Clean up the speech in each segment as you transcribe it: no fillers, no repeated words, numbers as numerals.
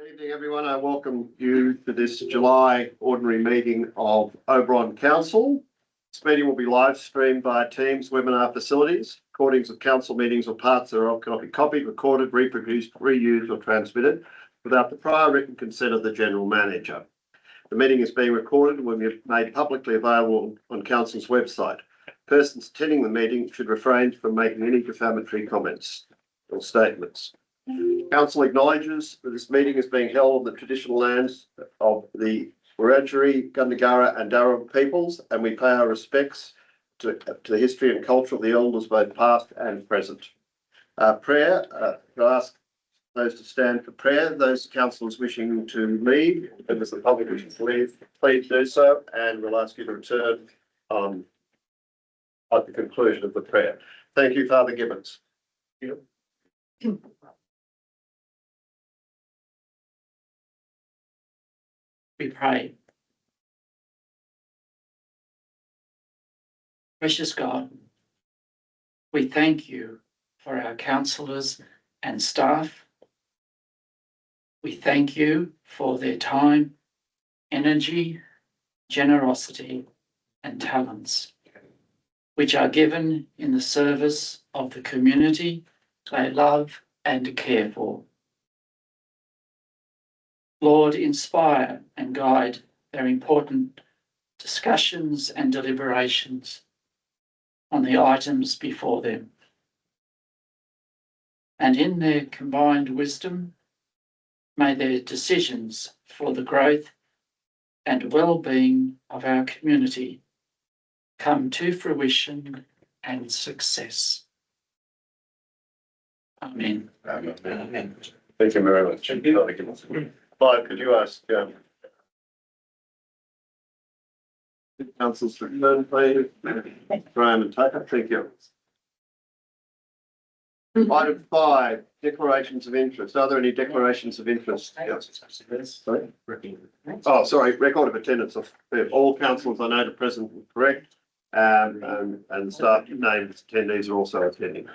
Good evening, everyone. I welcome you to this July ordinary meeting of Oberon Council. This meeting will be live streamed via Teams webinar facilities. Recordings of council meetings or parts thereof cannot be copied, recorded, reproduced, reused or transmitted without the prior written consent of the General Manager. The meeting is being recorded and will be made publicly available on Council's website. Persons attending the meeting should refrain from making any defamatory comments or statements. Council acknowledges that this meeting is being held on the traditional lands of the Wiradjuri, Gundungurra and Darug peoples, and we pay our respects to the history and culture of the elders, both past and present. Prayer, to ask those to stand for prayer. Those councillors wishing to leave, members of the public wishing to leave, please do so, and we'll ask you to return at the conclusion of the prayer. Thank you, Father Gibbons. We pray. Precious God, we thank you for our councillors and staff. We thank you for their time, energy, generosity, and talents, which are given in the service of the community they love and care for. Lord, inspire and guide their important discussions and deliberations on the items before them. And in their combined wisdom, may their decisions for the growth and well-being of our community come to fruition and success. Amen. Amen. Thank you very much. Clive, could you ask councillors to return, please? Graham and Tucker, thank you. Item 5, declarations of interest. Are there any declarations of interest? Sorry? Oh, sorry, record of attendance of all councillors I know are present and correct, and the staff named attendees are also attending.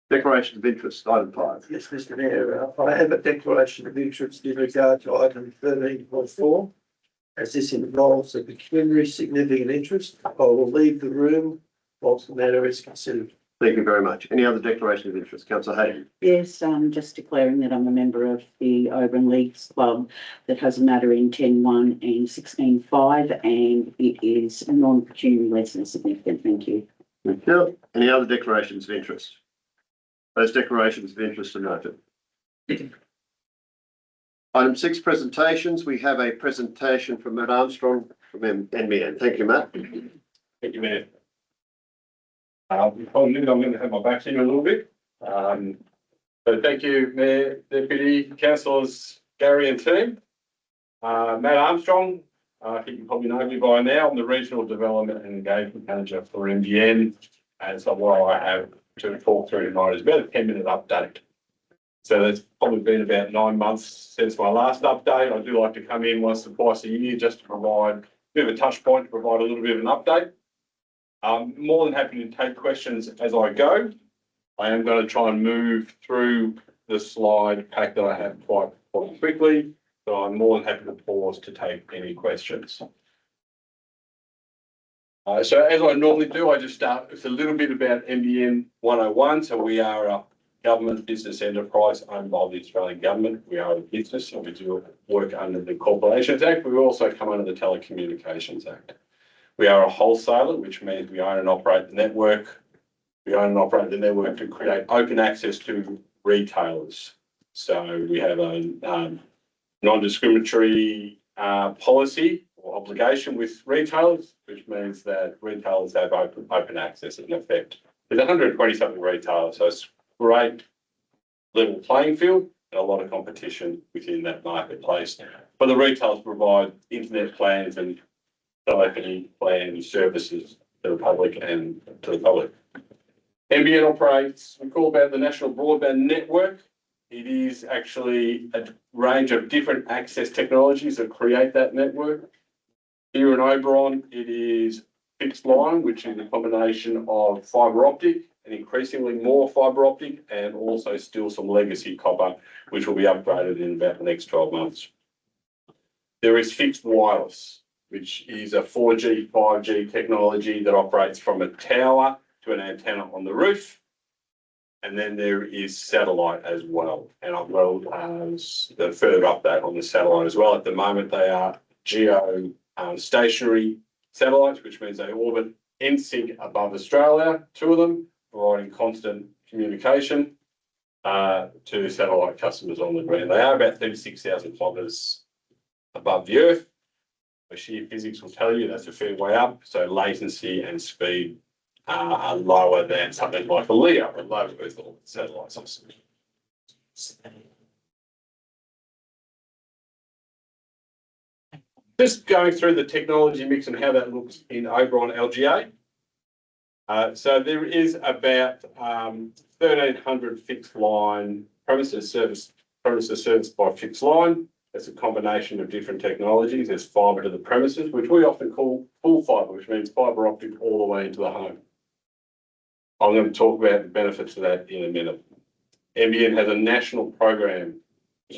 Declaration of interest, item 5. Yes, Mr. Mayor, I have a declaration of interest in regard to item 13.4. As this involves a pecuniary significant interest, I will leave the room whilst the matter is considered. Thank you very much. Any other declaration of interest? Councillor Hayden. Yes, just declaring that I'm a member of the Oberon Leagues Club that has a matter in 10.1 and 16.5, and it is non-pecuniary less than significant. Thank you. Thank you. Any other declarations of interest? Those declarations of interest are noted. Item 6, presentations. We have a presentation from Matt Armstrong from NBN. Thank you, Matt. Thank you, Mayor. I'm going to have my back in a little bit. So thank you, Mayor, Deputy, Councillors, Gary and team. Matt Armstrong, I think you probably know me by now. I'm the Regional Development and Engagement Manager for NBN. And so what I have to talk through tonight is about a 10-minute update. So that's probably been about 9 months since my last update. I do like to come in once or twice a year just to provide a bit of a touch point, to provide a little bit of an update. I'm more than happy to take questions as I go. I am going to try and move through the slide pack that I have quite quickly, so I'm more than happy to pause to take any questions. So as I normally do, I just start with a little bit about NBN 101. So we are a government business enterprise owned by the Australian government. We are a business and we do work under the Corporations Act. We also come under the Telecommunications Act. We are a wholesaler, which means we own and operate the network. We own and operate the network to create open access to retailers. So we have a non-discriminatory policy or obligation with retailers, which means that retailers have open access in effect. There's 120 something retailers, so it's great level playing field and a lot of competition within that marketplace. But the retailers provide internet plans and telephony plan services to the public and to the public. NBN operates, we call about the National Broadband Network. It is actually a range of different access technologies that create that network. Here in Oberon, it is fixed line, which is a combination of fibre optic and increasingly more fibre optic, and also still some legacy copper, which will be upgraded in about the next 12 months. There is fixed wireless, which is a 4G, 5G technology that operates from a tower to an antenna on the roof. And then there is satellite as well. And I've got a further update on the satellite as well. At the moment, they are geo stationary satellites, which means they orbit in sync above Australia, 2 of them, providing constant communication to satellite customers on the ground. They are about 36,000 kilometres above the Earth. Sheer physics will tell you that's a fair way up. So latency and speed are lower than something like a LEO, a low Earth orbit satellite system. Just going through the technology mix and how that looks in Oberon LGA. So there is about 1,300 fixed line premises serviced by fixed line. It's a combination of different technologies. There's fibre to the premises, which we often call full fibre, which means fibre optic all the way into the home. I'm going to talk about the benefits of that in a minute. NBN has a national program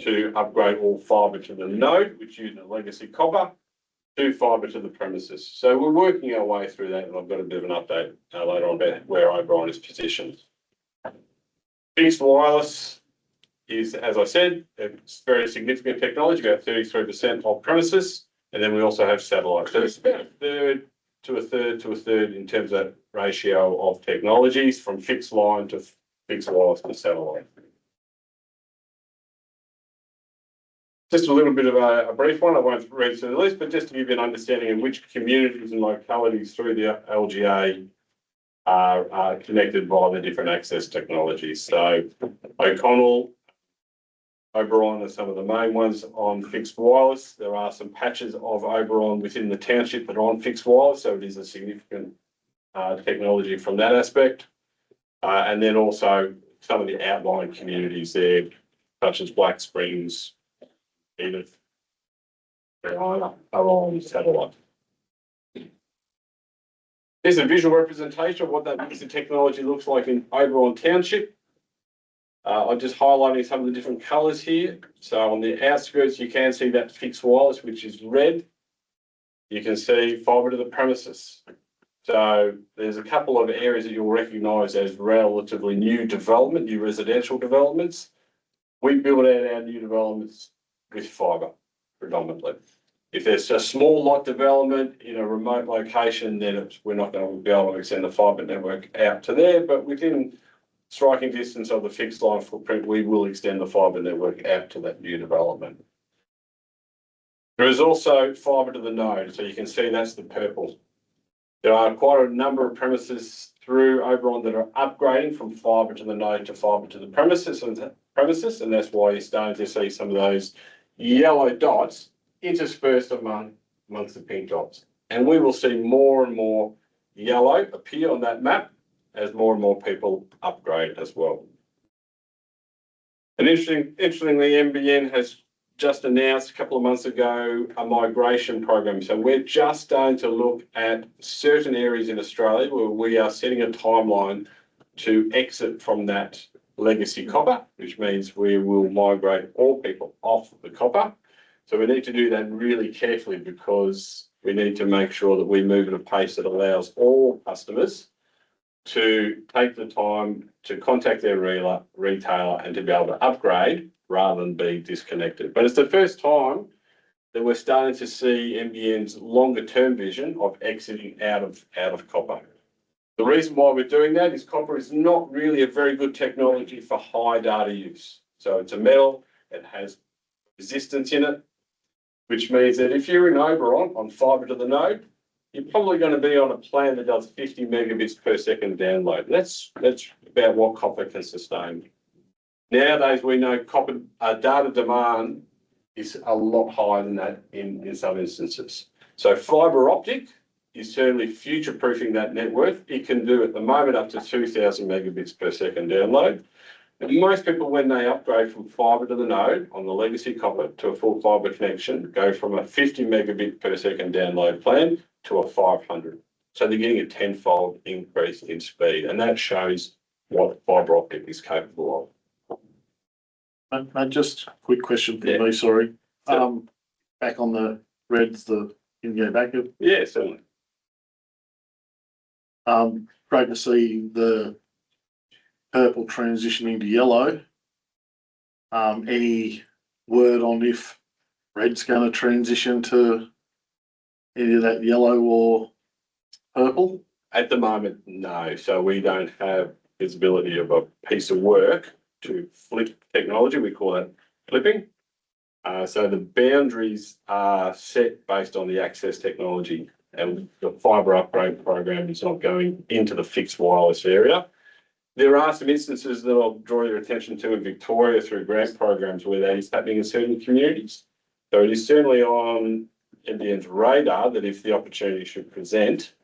to upgrade all fibre to the node, which uses legacy copper, to fibre to the premises. So we're working our way through that, and I've got a bit of an update later on about where Oberon is positioned. Fixed wireless is, as I said, it's very significant technology, about 33% of premises, and then we also have satellite. So it's about a third to a third to a third in terms of that ratio of technologies from fixed line to fixed wireless to satellite. Just a little bit of a brief one. I won't read through the list, but just to give you an understanding of which communities and localities through the LGA are connected by the different access technologies. So O'Connell, Oberon are some of the main ones on fixed wireless. There are some patches of Oberon within the township that are on fixed wireless, so it is a significant technology from that aspect. And then also some of the outlying communities there, such as Black Springs, Edith, are on satellite. Here's a visual representation of what that mix of technology looks like in Oberon Township. I'm just highlighting some of the different colours here. So on the outskirts, you can see that fixed wireless, which is red. You can see fibre to the premises. So there's a couple of areas that you'll recognise as relatively new development, new residential developments. We build out our new developments with fibre predominantly. If there's a small lot development in a remote location, then we're not going to be able to extend the fibre network out to there, but within striking distance of the fixed line footprint, we will extend the fibre network out to that new development. There is also fibre to the node, so you can see that's the purple. There are quite a number of premises through Oberon that are upgrading from fibre to the node to fibre to the premises, and that's why you're starting to see some of those yellow dots interspersed amongst the pink dots. And we will see more and more yellow appear on that map as more and more people upgrade as well. And interestingly, NBN has just announced a couple of months ago a migration program. So we're just starting to look at certain areas in Australia where we are setting a timeline to exit from that legacy copper, which means we will migrate all people off the copper. So we need to do that really carefully because we need to make sure that we move at a pace that allows all customers to take the time to contact their retailer and to be able to upgrade rather than be disconnected. But it's the first time that we're starting to see NBN's longer term vision of exiting out of copper. The reason why we're doing that is copper is not really a very good technology for high data use. So it's a metal, it has resistance in it, which means that if you're in Oberon on fibre to the node, you're probably going to be on a plan that does 50 megabits per second download. That's about what copper can sustain. Nowadays, we know copper data demand is a lot higher than that in some instances. So fibre optic is certainly future-proofing that network. It can do at the moment up to 2,000 megabits per second download. And most people, when they upgrade from fibre to the node on the legacy copper to a full fibre connection, go from a 50 megabit per second download plan to a 500. So they're getting a 10-fold increase in speed, and that shows what fibre optic is capable Just a quick question for Yeah. me, sorry. Sure. Back on the reds, can you go back? of. Yeah, certainly. Great to see the purple transitioning to yellow. Any word on if red's gonna transition to any of that yellow or purple? At the moment, no. So we don't have visibility of a piece of work to flip technology. We call that flipping. So the boundaries are set based on the access technology, and the fibre upgrade program is not going into the fixed wireless area. There are some instances that I'll draw your attention to in Victoria through grant programs where that is happening in certain communities. So it is certainly on NBN's radar that if the opportunity should present,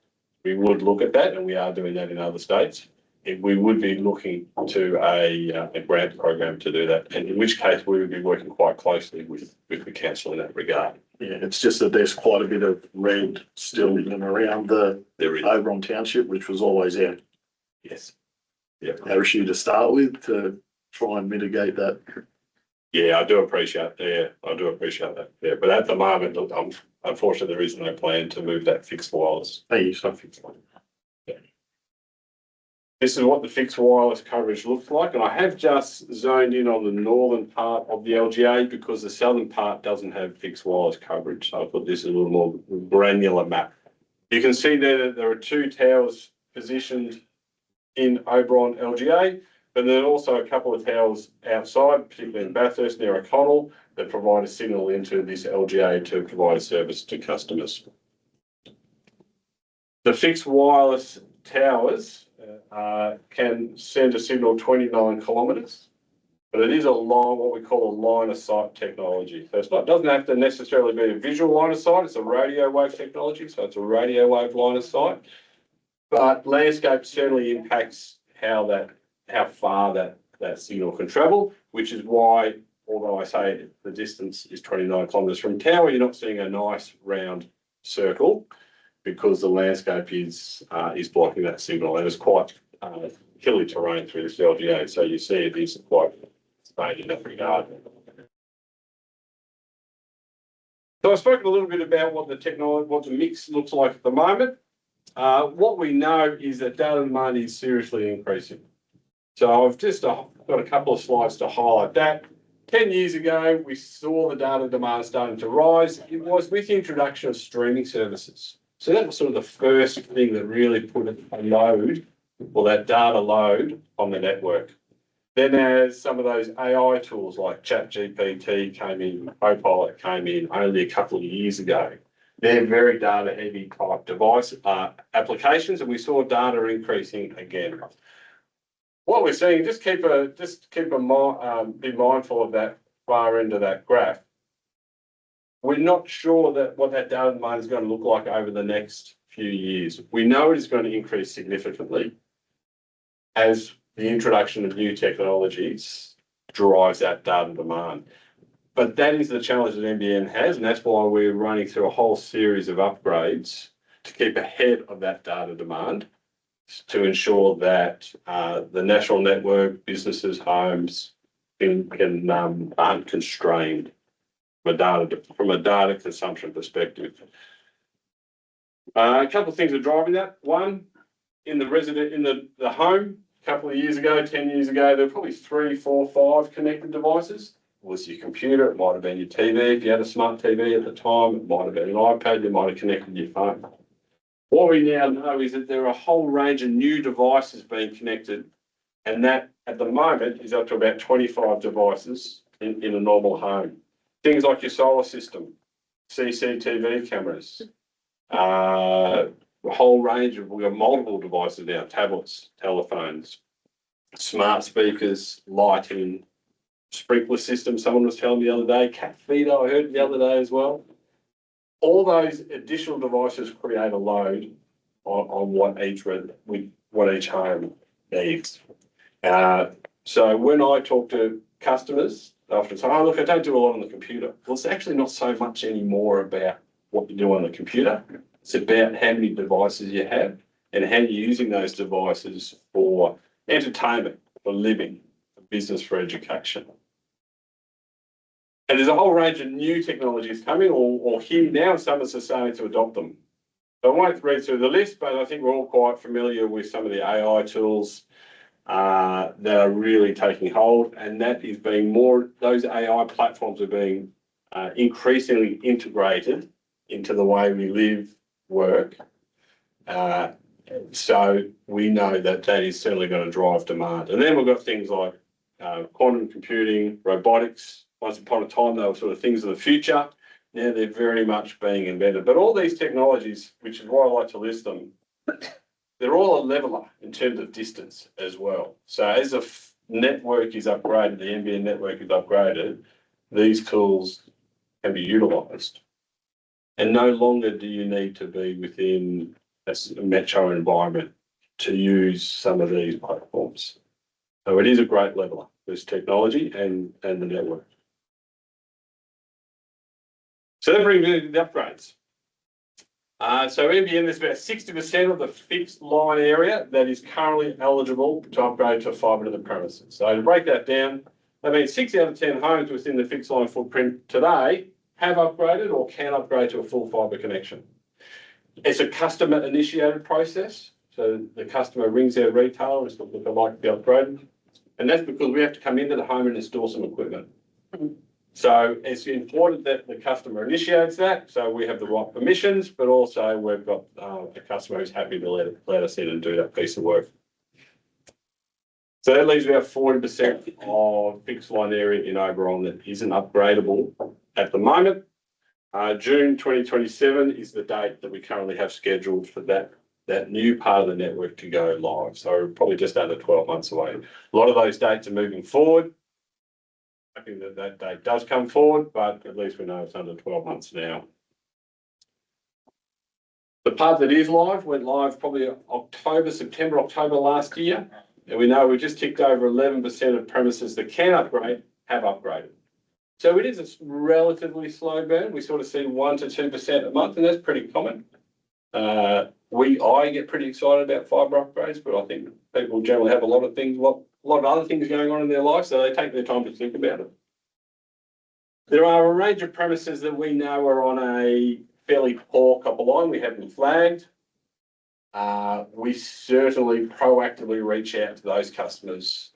we would look at that, and we are doing that in other states. We would be looking to a grant program to do that, and in which case we would be working quite closely with the council in that regard. Yeah, it's just that there's quite a bit of red still in and around the There is, Oberon Township, which was always yes. Yeah, our issue to start with to try and mitigate that. yeah, I do appreciate that. Yeah, but at the moment, look, unfortunately, there is no plan to move that fixed wireless. Thank you. Yeah. This is what the fixed wireless coverage looks like, and I have just zoned in on the northern part of the LGA because the southern part doesn't have fixed wireless coverage. So I put this in a little more granular map. You can see there that there are two towers positioned in Oberon LGA, but then also a couple of towers outside, particularly in Bathurst near O'Connell, that provide a signal into this LGA to provide a service to customers. The fixed wireless towers can send a signal 29 kilometres, but it is what we call a line of sight technology. So it doesn't have to necessarily be a visual line of sight, it's a radio wave technology, so it's a radio wave line of sight. But landscape certainly impacts how far that signal can travel, which is why, although I say the distance is 29 kilometres from tower, you're not seeing a nice round circle because the landscape is blocking that signal, and it's quite hilly terrain through this LGA, so you see it is quite staying in that regard. So I've spoken a little bit about what the mix looks like at the moment. What we know is that data demand is seriously increasing. So I've just got a couple of slides to highlight that. 10 years ago, we saw the data demand starting to rise. It was with the introduction of streaming services. So that was sort of the first thing that really put a load, or that data load, on the network. Then as some of those AI tools like ChatGPT came in, Copilot came in only a couple of years ago, they're very data heavy type device applications, and we saw data increasing again. What we're seeing, be mindful of that far end of that graph. We're not sure what that data demand is going to look like over the next few years. We know it is going to increase significantly as the introduction of new technologies drives that data demand. But that is the challenge that NBN has, and that's why we're running through a whole series of upgrades to keep ahead of that data demand, to ensure that the national network, businesses, homes aren't constrained from a data consumption perspective. A couple of things are driving that. One, in the home, a couple of years ago, 10 years ago, there were probably 3, 4, 5 connected devices. It was your computer, it might have been your TV. If you had a smart TV at the time, it might have been an iPad, you might have connected your phone. What we now know is that there are a whole range of new devices being connected, and that at the moment is up to about 25 devices in a normal home. Things like your solar system, CCTV cameras, a whole range we've got multiple devices now, tablets, telephones, smart speakers, lighting, sprinkler system, someone was telling me the other day, cat feeder I heard the other day as well. All those additional devices create a load on what each home needs. So when I talk to customers, they often say, oh, look, I don't do a lot on the computer. Well, it's actually not so much anymore about what you do on the computer. It's about how many devices you have and how you're using those devices for entertainment for living, for business for education. And there's a whole range of new technologies coming or here now, and some are starting to adopt them. So I won't read through the list, but I think we're all quite familiar with some of the AI tools that are really taking hold, and that is being more, those AI platforms are being increasingly integrated into the way we live, work. So we know that that is certainly going to drive demand. And then we've got things like quantum computing, robotics. Once upon a time, they were sort of things of the future. Now they're very much being invented. But all these technologies, which is why I like to list them, they're all a leveler in terms of distance as well. So as a network is upgraded, the NBN network is upgraded, these tools can be utilised. And no longer do you need to be within a metro environment to use some of these platforms. So it is a great leveler, this technology and the network. So that brings me to the upgrades. So NBN, there's about 60% of the fixed line area that is currently eligible to upgrade to fibre to the premises. So to break that down, that means 6 out of 10 homes within the fixed line footprint today have upgraded or can upgrade to a full fibre connection. It's a customer initiated process. So the customer rings their retailer and says, look, I'd like to be upgraded. And that's because we have to come into the home and install some equipment. So it's important that the customer initiates that, so we have the right permissions, but also we've got a customer who's happy to let us in and do that piece of work. So that leaves about 40% of fixed line area in Oberon that isn't upgradable at the moment. June 2027 is the date that we currently have scheduled for that new part of the network to go live. So probably just under 12 months away. A lot of those dates are moving forward. I think that date does come forward, but at least we know it's under 12 months now. The part that is live went live probably September, October last year. And we know we just ticked over 11% of premises that can upgrade have upgraded. So it is a relatively slow burn. We sort of see 1 to 2% a month, and that's pretty common. I get pretty excited about fibre upgrades, but I think people generally have a lot of other things going on in their life, so they take their time to think about it. There are a range of premises that we know are on a fairly poor copper line. We have them flagged. We certainly proactively reach out to those customers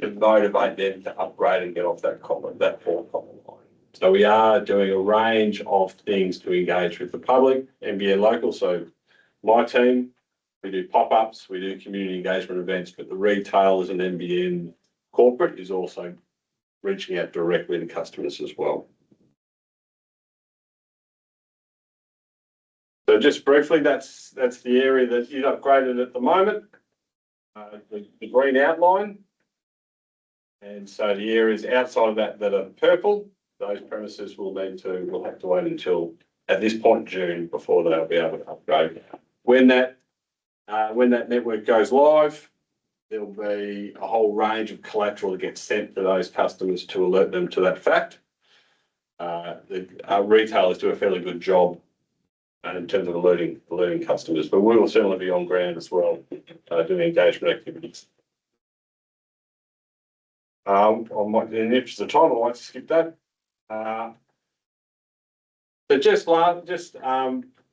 to motivate them to upgrade and get off that poor copper line. So we are doing a range of things to engage with the public, NBN local. So my team, we do pop-ups, we do community engagement events, but the retailers and NBN corporate is also reaching out directly to customers as well. So just briefly, that's the area that is upgraded at the moment, the green outline. And so the areas outside of that are purple, those premises will have to wait until at this point June before they'll be able to upgrade. When that network goes live, there'll be a whole range of collateral that gets sent to those customers to alert them to that fact. Our retailers do a fairly good job in terms of alerting customers, but we will certainly be on ground as well, doing engagement activities. In the interest of time, I might skip that. But just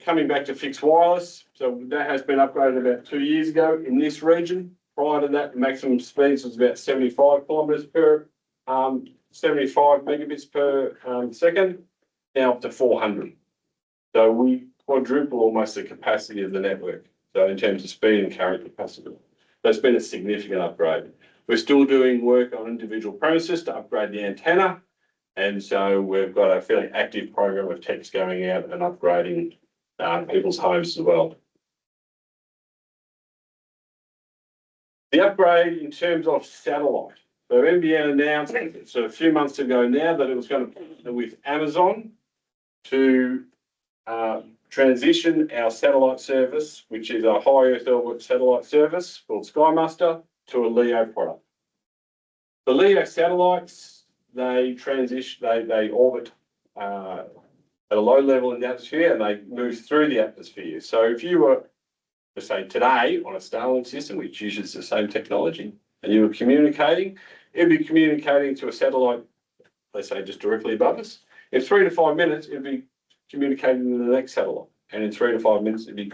coming back to fixed wireless, so that has been upgraded about 2 years ago in this region. Prior to that, the maximum speeds was about 75 megabits per second, now up to 400. So we quadruple almost the capacity of the network. So in terms of speed and current capacity, that's been a significant upgrade. We're still doing work on individual premises to upgrade the antenna. And so we've got a fairly active program of techs going out and upgrading people's homes as well. The upgrade in terms of satellite. So NBN announced a few months ago now that it was going to partner with Amazon to transition our satellite service, which is a high Earth orbit satellite service called SkyMaster, to a LEO product. The LEO satellites, they orbit at a low level in the atmosphere and they move through the atmosphere. So if you were let's say today on a Starlink system, which uses the same technology, and you were communicating, it'd be communicating to a satellite, let's say just directly above us. In 3 to 5 minutes, it'd be communicating to the next satellite. And in 3 to 5 minutes, you'd be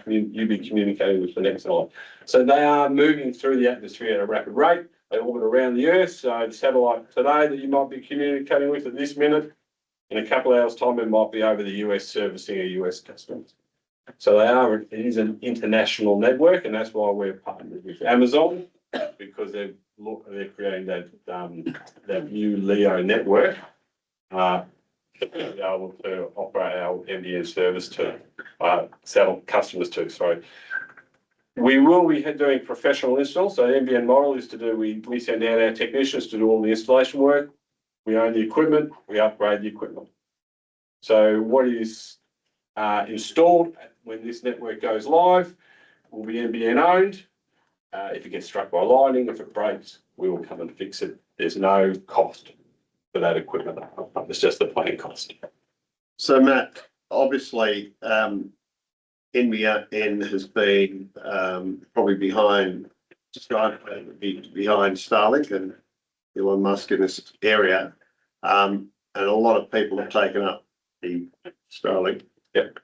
communicating with the next satellite. So they are moving through the atmosphere at a rapid rate. They orbit around the Earth. So the satellite today that you might be communicating with at this minute, in a couple of hours' time, it might be over the US servicing a US customer. So it is an international network, and that's why we're partnered with Amazon, because they're creating that new LEO network to be able to operate our NBN service to sell customers to. Sorry. We will be doing professional installs. So the NBN model is to do, we send out our technicians to do all the installation work. We own the equipment, we upgrade the equipment. So what is installed when this network goes live will be NBN owned. If it gets struck by lightning, if it breaks, we will come and fix it. There's no cost for that equipment. It's just the plain cost. So Matt, obviously, NBN has been probably behind Starlink and Elon Musk in this area, and a lot of people have taken up the Starlink. Yep.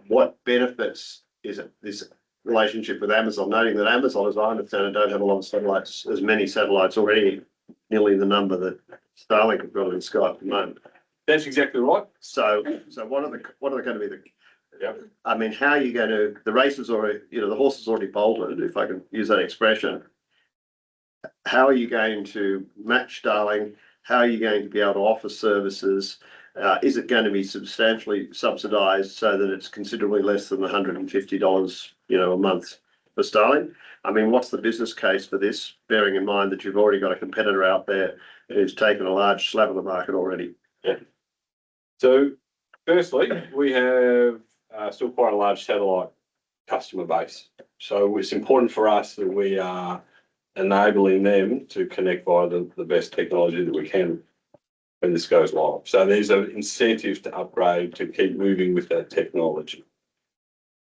What benefits is it, this relationship with Amazon, noting that Amazon, as I understand it, don't have a lot of satellites, as many satellites already, nearly the number that Starlink have got in the sky at the moment. That's exactly right. So what are going to be the? Yep. I mean, how are you going to? The race is already, the horse is already bolted, if I can use that expression. How are you going to match Starlink? How are you going to be able to offer services? Is it going to be substantially subsidised so that it's considerably less than $150, a month for Starlink? I mean, what's the business case for this, bearing in mind that you've already got a competitor out there who's taken a large slab of the market already? Yeah. So, firstly, we have still quite a large satellite customer base. So it's important for us that we are enabling them to connect via the best technology that we can when this goes live. So there's an incentive to upgrade, to keep moving with that technology.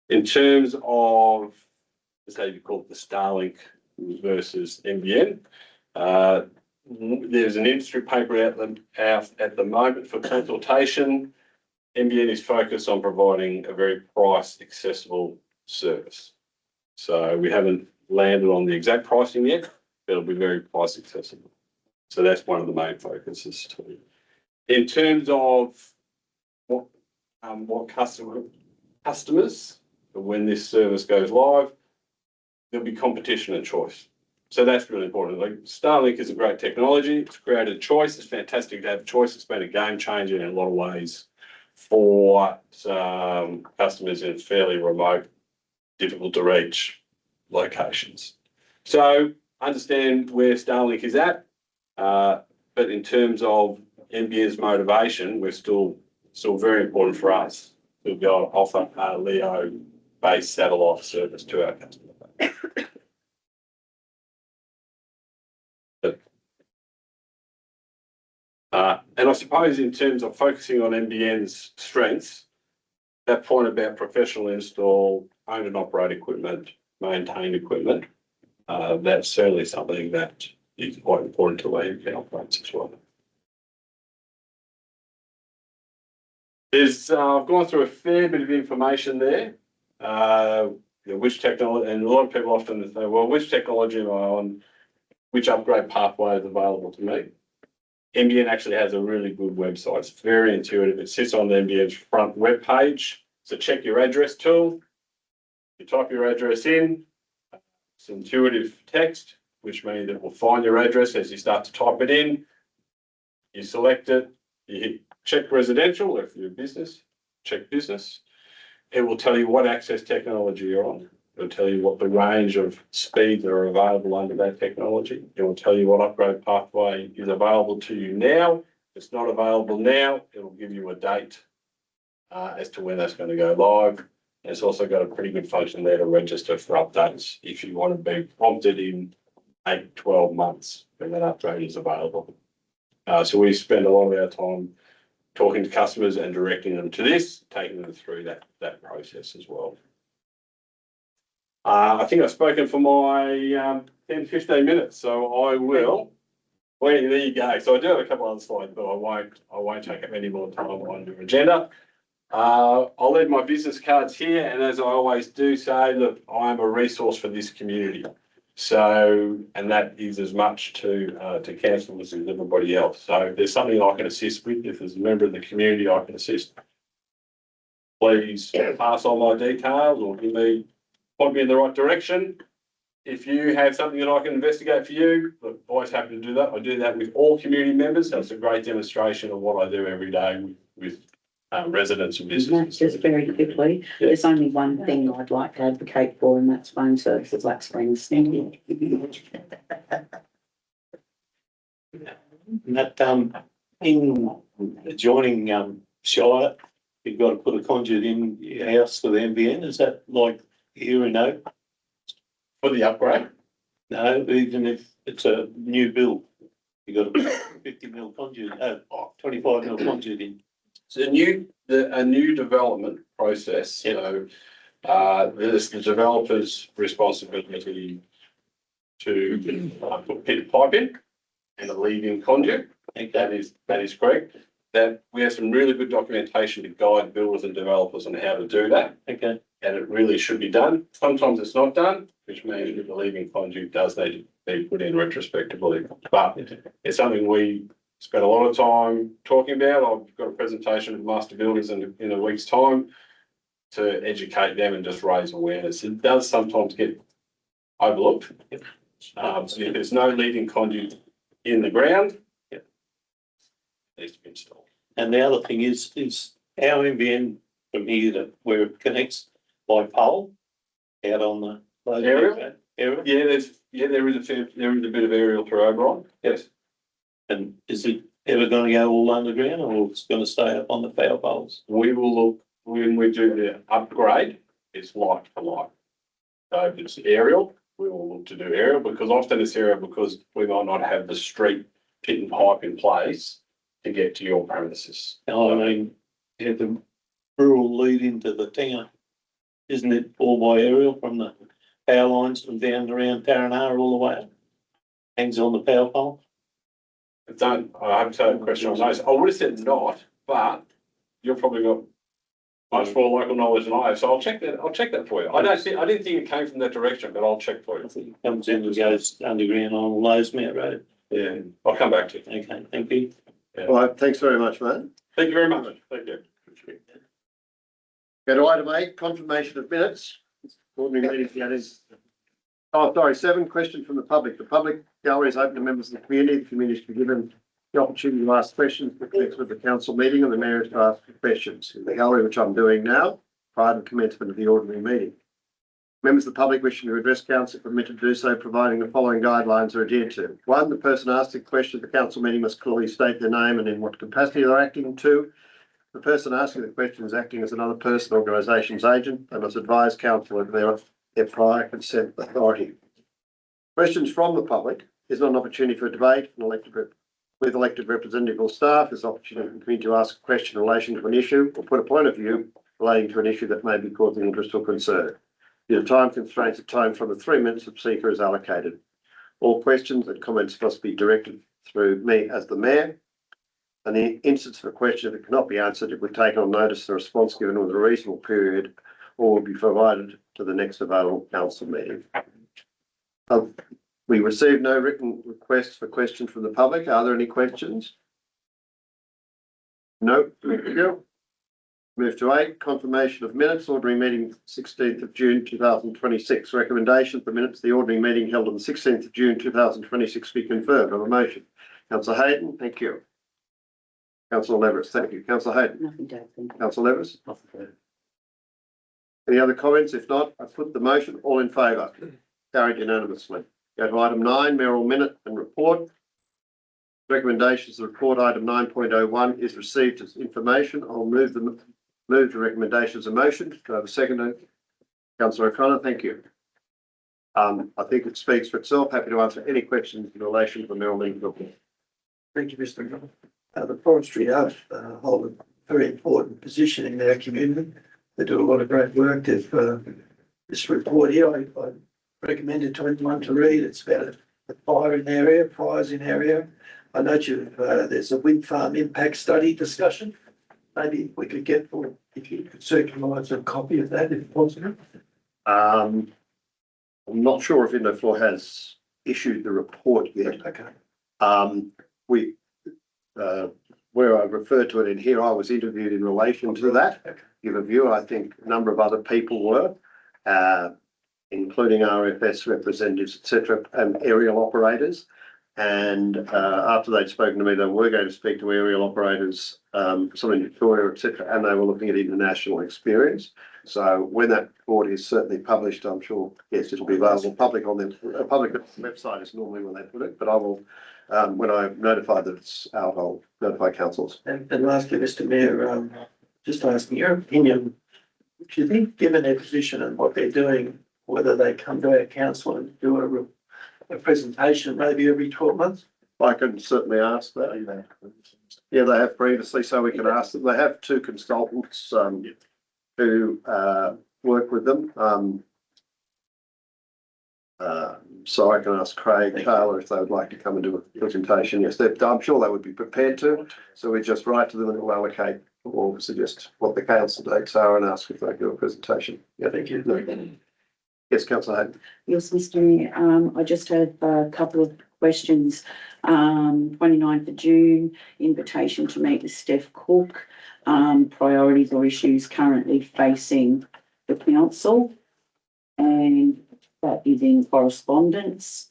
In terms of, let's say you call it the Starlink versus NBN, there's an industry paper out at the moment for consultation. NBN is focused on providing a very price accessible service. So we haven't landed on the exact pricing yet, but it'll be very price accessible. So that's one of the main focuses too. In terms of what customers, when this service goes live, there'll be competition and choice. So that's really important. Like Starlink is a great technology. It's created choice. It's fantastic to have choice. It's been a game changer in a lot of ways for some customers in fairly remote, difficult to reach locations. So understand where Starlink is at, but in terms of NBN's motivation, we're still very important for us to be able to offer a LEO-based satellite service to our customers. And I suppose in terms of focusing on NBN's strengths, that point about professional install, owned and operate equipment, maintained equipment, that's certainly something that is quite important to NBN operates as well. I've gone through a fair bit of information there. Which technology, and a lot of people often say, well, which technology am I on? Which upgrade pathway is available to me? NBN actually has a really good website. It's very intuitive. It sits on the NBN's front web page. It's a check your address tool. You type your address in. It's intuitive text, which means it will find your address as you start to type it in. You select it. You hit check residential, or if you're a business, check business. It will tell you what access technology you're on. It'll tell you what the range of speeds that are available under that technology. It will tell you what upgrade pathway is available to you now. If it's not available now, it'll give you a date as to when that's going to go live. And it's also got a pretty good function there to register for updates if you want to be prompted in 8, 12 months when that upgrade is available. So we spend a lot of our time talking to customers and directing them to this, taking them through that process as well. I think I've spoken for my 10, 15 minutes, so I will. Well, there you go. So I do have a couple other slides, but I won't take up any more time on your agenda. I'll leave my business cards here, and as I always do say, look, I am a resource for this community. So, and that is as much to councillors as everybody else. So if there's something I can assist with, if there's a member of the community I can assist, please pass on my details or point me in the right direction. If you have something that I can investigate for you, look, always happy to do that. I do that with all community members. So it's a great demonstration of what I do every day with residents and businesses. Just very quickly, there's only one thing I'd like to advocate for, and that's phone services like Springs. Thank you. That, in adjoining, Shire, you've got to put a conduit in your house for the NBN. Is that like here and no? For the upgrade? No, even if it's a new build, you've got to put 50 mil conduit, 25 mil conduit in. It's a new development process. So there's the developer's responsibility to put pit pipe in and a lead-in conduit. I think that is correct. That we have some really good documentation to guide builders and developers on how to do that. Okay. And it really should be done. Sometimes it's not done, which means that the lead-in conduit does need to be put in retrospectively. But it's something we spent a lot of time talking about. I've got a presentation with master builders in a week's time to educate them and just raise awareness. It does sometimes get overlooked. So if there's no leading conduit in the ground, it needs to be installed. And the other thing is our NBN from here to where it connects by pole out on the Aerial? Aerial. There is a bit of aerial through Oberon. Yes. And is it ever going to go all underground, or it's going to stay up on the power poles? We will look when we do the upgrade, it's like for like. So if it's aerial, we will look to do aerial, because often it's aerial because we might not have the street pit and pipe in place to get to your premises. I mean, yeah, the rural lead into the town, isn't it all by aerial from the power lines from down around Taranara all the way up? Hangs on the power pole. I haven't had a question on those. I would have said not, but you've probably got much more local knowledge than I have. So I'll check that for you. I didn't think it came from that direction, but I'll check for I you. think it comes in and goes underground on Lowesmount Road. Yeah, I'll come back to you. Okay, thank you. All right, thanks very much, mate. Thank you very much. Thank you. Go to item 8, confirmation of minutes. Ordinary meeting, that is. Oh, sorry, 7, question from the public. The public gallery is open to members of the community. The community should be given the opportunity to ask questions that connects with the council meeting, and the mayor is to ask questions in the gallery, which I'm doing now, prior to commencement of the ordinary meeting. Members of the public wishing to address council are permitted to do so, providing the following guidelines are adhered to. 1, the person asking the question at the council meeting must clearly state their name and in what capacity they're acting. 2, the person asking the question is acting as another person or organisation's agent. They must advise council of their prior consent authority. Questions from the public is not an opportunity for a debate with elected representative or staff. There's an opportunity for the community to ask a question in relation to an issue or put a point of view relating to an issue that may be causing interest or concern. Due to time constraints, of time from the 3 minutes the speaker is allocated. All questions and comments must be directed through me as the mayor. In the instance of a question that cannot be answered, it will be taken on notice, the response given within a reasonable period, or will be provided to the next available council meeting. We received no written requests for questions from the public. Are there any questions? No. Thank you. Move to 8, confirmation of minutes, ordinary meeting 16th of June 2026. Recommendation for minutes, the ordinary meeting held on the 16th of June 2026 be confirmed. On a motion. Councillor Hayden, thank you. Councillor Leveris, thank you. Councillor Hayden. Nothing to add, thank you. Councillor Leveris. Any other comments? If not, I put the motion. All in favour? Carried unanimously. Go to item 9, mayoral minute and report. Recommendations of the report, item 9.01 is received as information. I'll move the recommendations a motion. Do I have a second? Councillor O'Connor, thank you. I think it speaks for itself. Happy to answer any questions in relation to the mayoral minute report. Thank you, Mr. Miller. The forestry art hold a very important position in our community. They do a lot of great work. They've this report here. I recommend it to anyone to read. It's about the fires in area. I note there's a wind farm impact study discussion. Maybe we could get, or if you could circulate a copy of that if possible. I'm not sure if Indofloor has issued the report yet. Okay. We, where I referred to it in here, I was interviewed in relation to that. Okay. Give a view. I think a number of other people were, including RFS representatives, etc., and aerial operators. And after they'd spoken to me, they were going to speak to aerial operators, some in Victoria, etc., and they were looking at international experience. So when that report is certainly published, I'm sure, yes, it'll be available public on the public website is normally when they put it, but I will, when I notify that it's out, I'll notify councils. And lastly, Mr. Mayor, just asking your opinion. Do you think, given their position and what they're doing, whether they come to our council and do a presentation maybe every 12 months? I can certainly ask that. Yeah, they have previously, so we can ask them. They have two consultants who work with them. So I can ask Craig Taylor if they would like to come and do a presentation. Yes, I'm sure they would be prepared to. So we just write to them and we'll allocate or suggest what the council dates are and ask if they do a presentation. Yeah, thank you. Yes, Councillor Hayden. Yes, Mr. Mayor, I just have a couple of questions. 29th of June, invitation to meet with Steph Cook, priorities or issues currently facing the council. And that is in correspondence,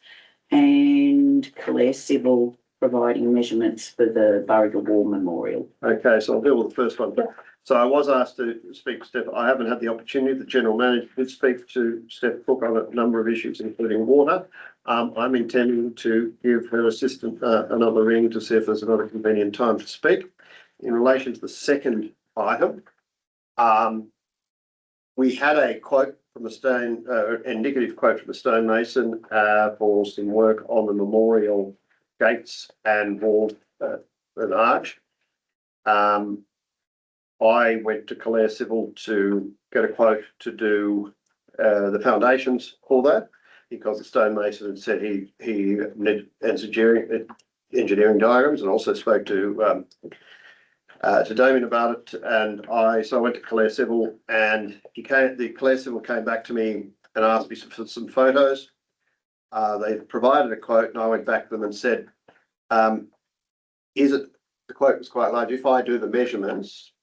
and Claire Civil providing measurements for the Burrigal War Memorial. Okay, so I'll deal with the first one. So I was asked to speak to Steph. I haven't had the opportunity. The General Manager did speak to Steph Cook on a number of issues, including water. I'm intending to give her assistant another ring to see if there's another convenient time to speak. In relation to the second item, we had a quote from the stone, indicative quote from the stonemason for some work on the memorial gates and wall and arch. I went to Claire Civil to get a quote to do the foundations for that, because the stonemason had said he needed engineering diagrams, and also spoke to Damien about it. And so I went to Claire Civil, and the Claire Civil came back to me and asked me for some photos. They provided a quote, and I went back to them and said, the quote was quite large. If I do the measurements,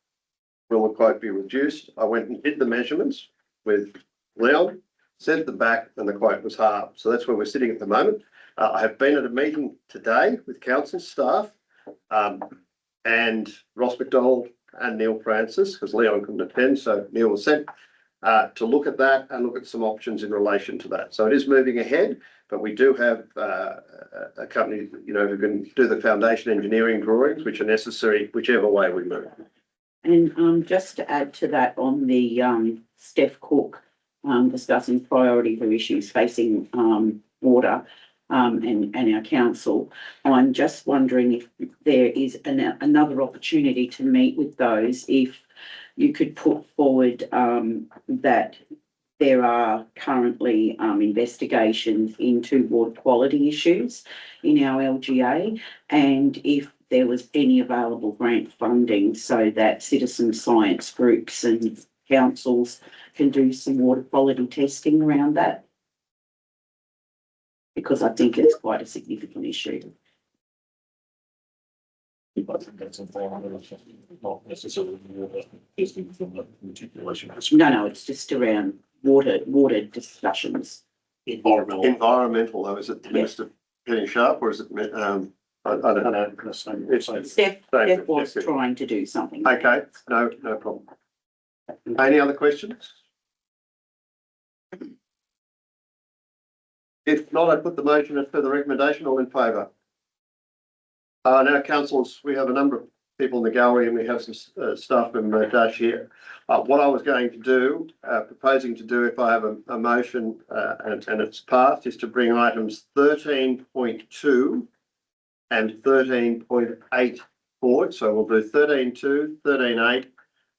will the quote be reduced? I went and did the measurements with Leon, sent them back, and the quote was half. So that's where we're sitting at the moment. I have been at a meeting today with council staff and Ross McDonald and Neil Francis, because Leon couldn't attend, so Neil was sent to look at that and look at some options in relation to that. So it is moving ahead, but we do have a company, who can do the foundation engineering drawings, which are necessary whichever way we move. And just to add to that, on the Steph Cook discussing priority for issues facing water and our council, I'm just wondering if there is another opportunity to meet with those, if you could put forward that there are currently investigations into water quality issues in our LGA, and if there was any available grant funding so that citizen science groups and councils can do some water quality testing around that, because I think it's quite a significant issue. I think that's not necessarily testing from the manipulation. No, it's just around water discussions. Environmental though, is it Minister Penny Sharp, or is it, I don't know. Steph was trying to do something. Okay, no problem. Any other questions? If not, I put the motion as per the recommendation. All in favour? Now, councillors, we have a number of people in the gallery, and we have some staff from Dash here. What I was going to do, proposing to do, if I have a motion and it's passed, is to bring items 13.2 and 13.8 forward. So we'll do 13.2, 13.8,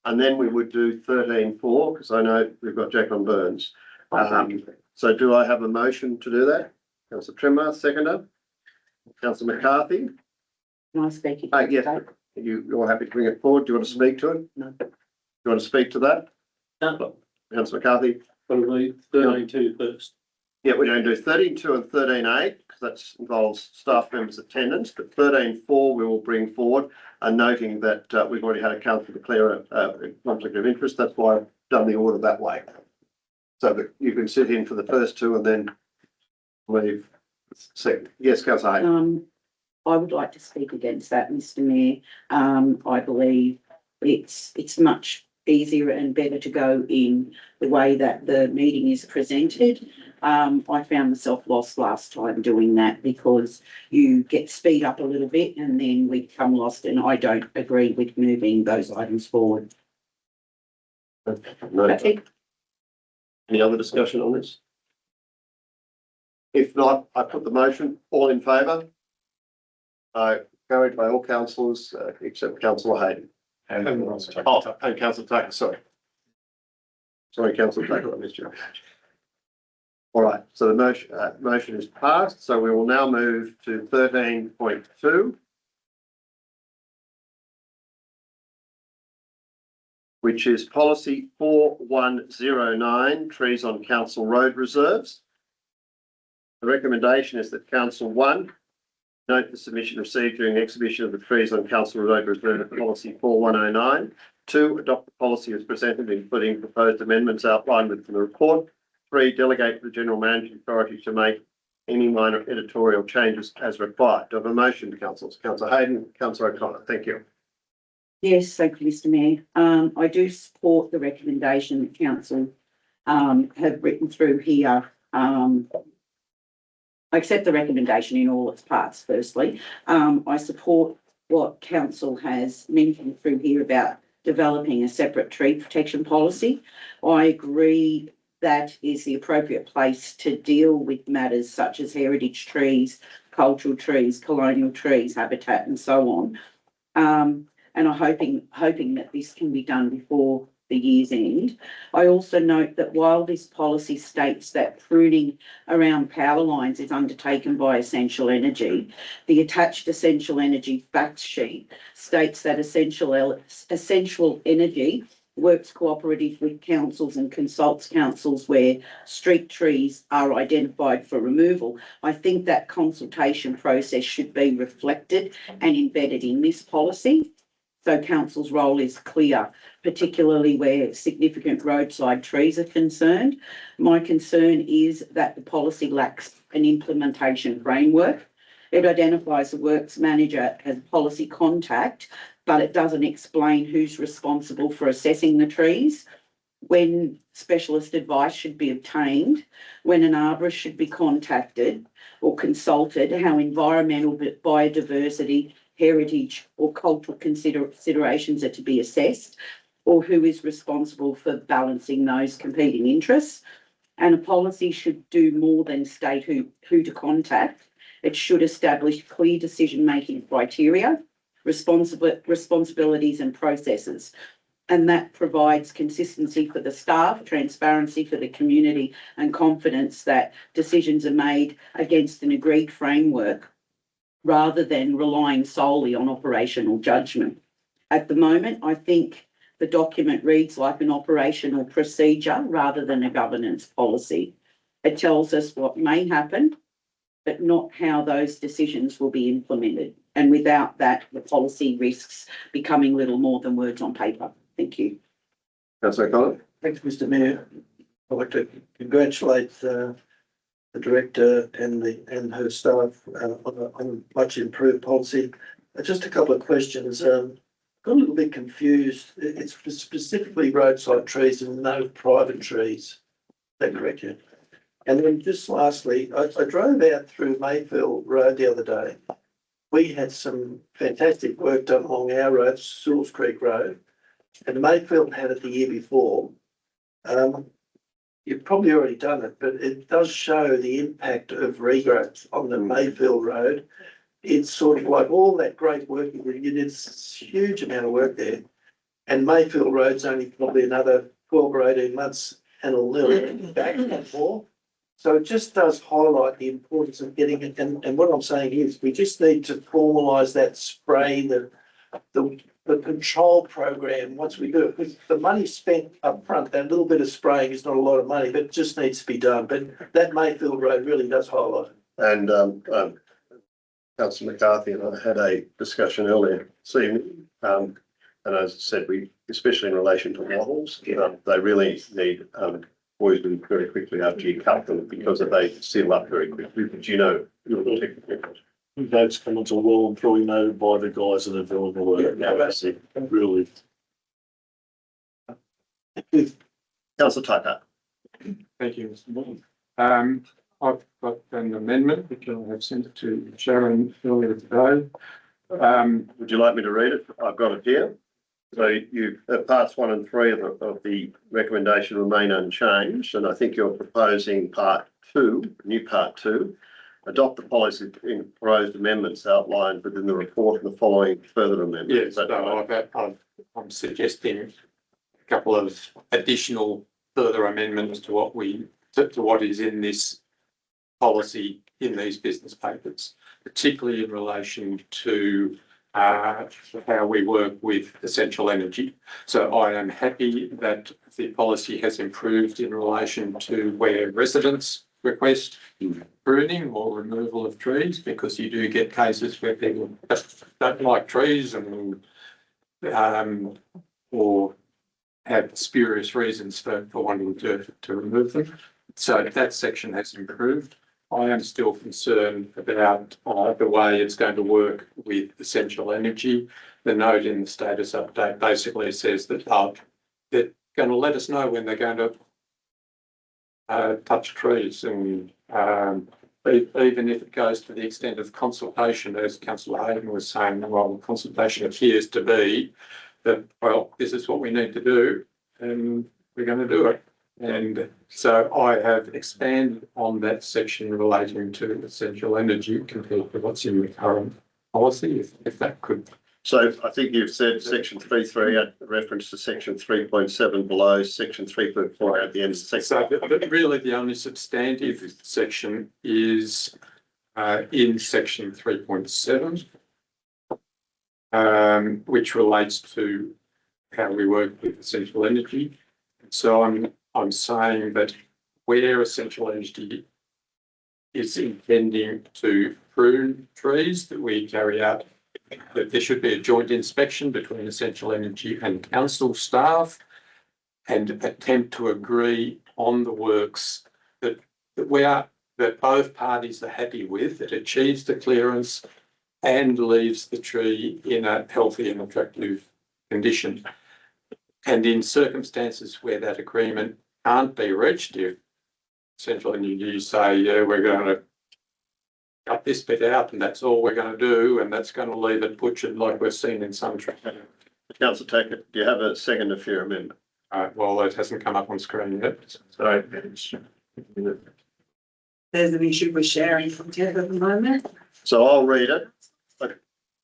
and then we would do 13.4, because I know we've got Jacqueline Burns. So do I have a motion to do that? Councillor Trimmer, seconder. Councillor McCarthy, Can I speak? yes. You're happy to bring it forward. Do you want to speak to it? No. Do you want to speak to that? No, Councillor McCarthy? probably 13.2 first. Yeah, we're going to do 13.2 and 13.8 because that involves staff members' attendance, but 13.4 we will bring forward, and noting that we've already had a council declare a conflict of interest. That's why I've done the order that way. So that you can sit in for the first two and then leave second. Yes, Councillor Hayden. I would like to speak against that, Mr. Mayor. I believe it's much easier and better to go in the way that the meeting is presented. I found myself lost last time doing that because you get speed up a little bit and then we become lost, and I don't agree with moving those items forward. No. That's it. Any other discussion on this? If not, I put the motion. All in favour? Carried by all councillors except Councillor Hayden. And Councillor Tucker, sorry. Sorry, Councillor Tucker, I missed you. All right, so the motion is passed. So we will now move to 13.2. Which is policy 4109, trees on council road reserves. The recommendation is that council 1, note the submission received during the exhibition of the trees on council road reserve policy 4109. 2, adopt the policy as presented, including proposed amendments outlined within the report. 3, delegate to the general managing authority to make any minor editorial changes as required. Do I have a motion, councillors? Councillor Hayden, Councillor O'Connor, thank you. Yes, thank you, Mr. Mayor. I do support the recommendation that council have written through here. I accept the recommendation in all its parts, firstly. I support what council has mentioned through here about developing a separate tree protection policy. I agree that is the appropriate place to deal with matters such as heritage trees, cultural trees, colonial trees, habitat, and so on. And I'm hoping that this can be done before the year's end. I also note that while this policy states that pruning around power lines is undertaken by Essential Energy, the attached Essential Energy fact sheet states that Essential Energy works cooperative with councils and consults councils where street trees are identified for removal. I think that consultation process should be reflected and embedded in this policy, so council's role is clear, particularly where significant roadside trees are concerned. My concern is that the policy lacks an implementation framework. It identifies the works manager as policy contact, but it doesn't explain who's responsible for assessing the trees, when specialist advice should be obtained, when an arborist should be contacted or consulted, how environmental biodiversity, heritage or cultural considerations are to be assessed, or who is responsible for balancing those competing interests. And a policy should do more than state who to contact. It should establish clear decision-making criteria, responsibilities and processes. And that provides consistency for the staff, transparency for the community, and confidence that decisions are made against an agreed framework rather than relying solely on operational judgment. At the moment, I think the document reads like an operational procedure rather than a governance policy. It tells us what may happen, but not how those decisions will be implemented. And without that, the policy risks becoming little more than words on paper. Thank you. Councillor O'Connor. Thanks, Mr. Mayor. I'd like to congratulate the director and her staff on a much improved policy. Just a couple of questions. Got a little bit confused. It's specifically roadside trees and no private trees. Is that correct? Yeah. And then just lastly, I drove out through Mayfield Road the other day. We had some fantastic work done along our road, Sewells Creek Road, and Mayfield had it the year before. You've probably already done it, but it does show the impact of regrowth on the Mayfield Road. It's sort of like all that great work you did, it's a huge amount of work there. And Mayfield Road's only probably another 12 or 18 months and a little back and forth. So it just does highlight the importance of getting it, and what I'm saying is, we just need to formalise that spray, the control program, once we do it, because the money spent up front, that little bit of spraying is not a lot of money, but it just needs to be done, but that Mayfield Road really does highlight it. And Councillor McCarthy and I had a discussion earlier this evening. And as I said, we, especially in relation to wattles, they really need poison very quickly after you cut them because they seal up very quickly. But you know, Those comments are well and truly noted by the guys that are doing the work. Yeah, that's it. Really. Councillor Tucker. Thank you, Mr. Moore. I've got an amendment which I have sent to Sharon earlier today. Would you like me to read it? I've got it here. So you, parts 1 and 3 of the recommendation remain unchanged, and I think you're proposing part 2, new part 2. Adopt the policy in proposed amendments outlined within the report and the following further amendments. Yes, Is that right? I'm suggesting a couple of additional further amendments to what is in this policy in these business papers, particularly in relation to how we work with essential energy. So I am happy that the policy has improved in relation to where residents request pruning or removal of trees, because you do get cases where people just don't like trees and or have spurious reasons for wanting to remove them. So that section has improved. I am still concerned about the way it's going to work with essential energy. The note in the status update basically says that they're going to let us know when they're going to touch trees, and even if it goes to the extent of consultation, as Councillor Hayden was saying, well, consultation appears to be that, well, this is what we need to do and we're going to do it. And so I have expanded on that section relating to essential energy compared to what's in the current policy, if that could. So I think you've said section 3.3 at reference to section 3.7 below, section 3.4 at the end of section. So really the only substantive section is in section 3.7, which relates to how we work with essential energy. So I'm saying that where essential energy is intending to prune trees, that we carry out, that there should be a joint inspection between essential energy and council staff and attempt to agree on the works that both parties are happy with, that achieves the clearance and leaves the tree in a healthy and attractive condition. And in circumstances where that agreement can't be reached, if essential energy say, yeah, we're going to cut this bit out and that's all we're going to do, and that's going to leave it butchered like we've seen in some trees. Councillor Tackett, do you have a second to your amendment? Well, it hasn't come up on screen yet. Sorry. There's an issue with sharing content at the moment. So I'll read it.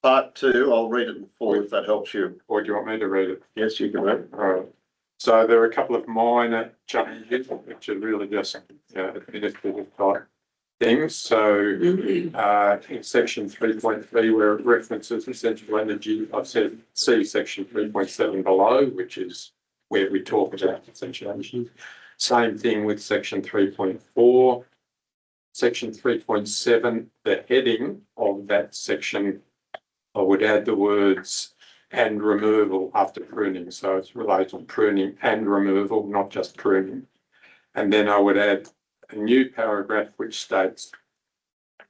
Part 2, I'll read it in full if that helps you. Or do you want me to read it? Yes, you can read it. All right. So there are a couple of minor changes, which are really just administrative type things. So in section 3.3, where it references essential energy, I've said see section 3.7 below, which is where we talk about essential energy. Same thing with section 3.4. Section 3.7, the heading of that section, I would add the words and removal after pruning. So it's related to pruning and removal, not just pruning. And then I would add a new paragraph which states,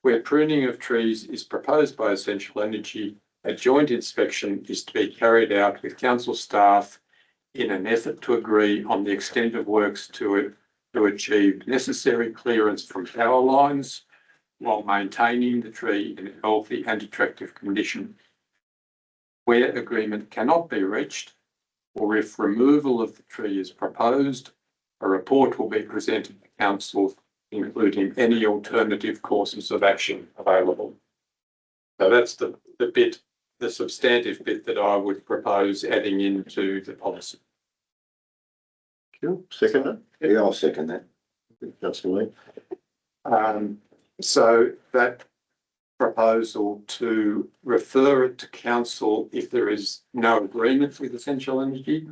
where pruning of trees is proposed by essential energy, a joint inspection is to be carried out with council staff in an effort to agree on the extent of works to achieve necessary clearance from power lines while maintaining the tree in a healthy and attractive condition. Where agreement cannot be reached, or if removal of the tree is proposed, a report will be presented to council, including any alternative courses of action available. So that's the substantive bit that I would propose adding into the policy. Second, Yeah, I'll second that. Councillor Lee. So that proposal to refer it to council if there is no agreement with essential energy,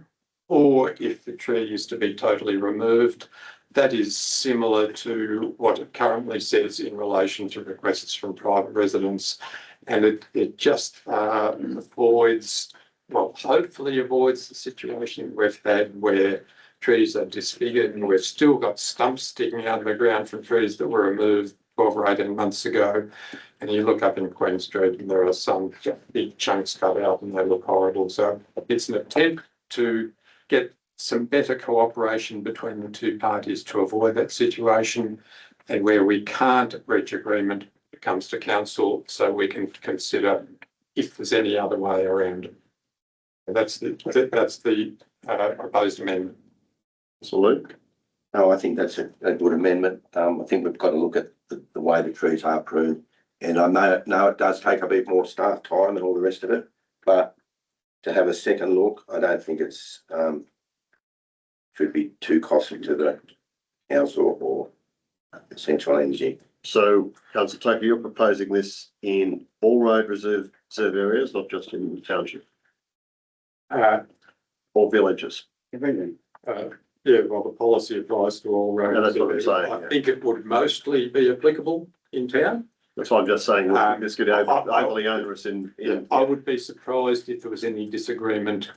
or if the tree is to be totally removed, that is similar to what it currently says in relation to requests from private residents. And it just avoids, well, hopefully avoids the situation we've had where trees are disfigured and we've still got stumps sticking out of the ground from trees that were removed 12 or 18 months ago. And you look up in Queen Street and there are some big chunks cut out and they look horrible. So it's an attempt to get some better cooperation between the two parties to avoid that situation. And where we can't reach agreement, it comes to council so we can consider if there's any other way around it. And that's the proposed amendment. Councillor Luke. No, I think that's a good amendment. I think we've got to look at the way the trees are pruned. And I know it does take a bit more staff time and all the rest of it, but to have a second look, I don't think it's should be too costly to the council or Central Energy. So, Councillor Tucker, you're proposing this in all road reserve areas, not just in the township or villages? Everything. Yeah, well, the policy applies to all roads. Yeah, that's what I'm saying, I yeah. think it would mostly be applicable in town. That's why I'm just saying, this could be overly onerous in. I would be surprised if there was any disagreement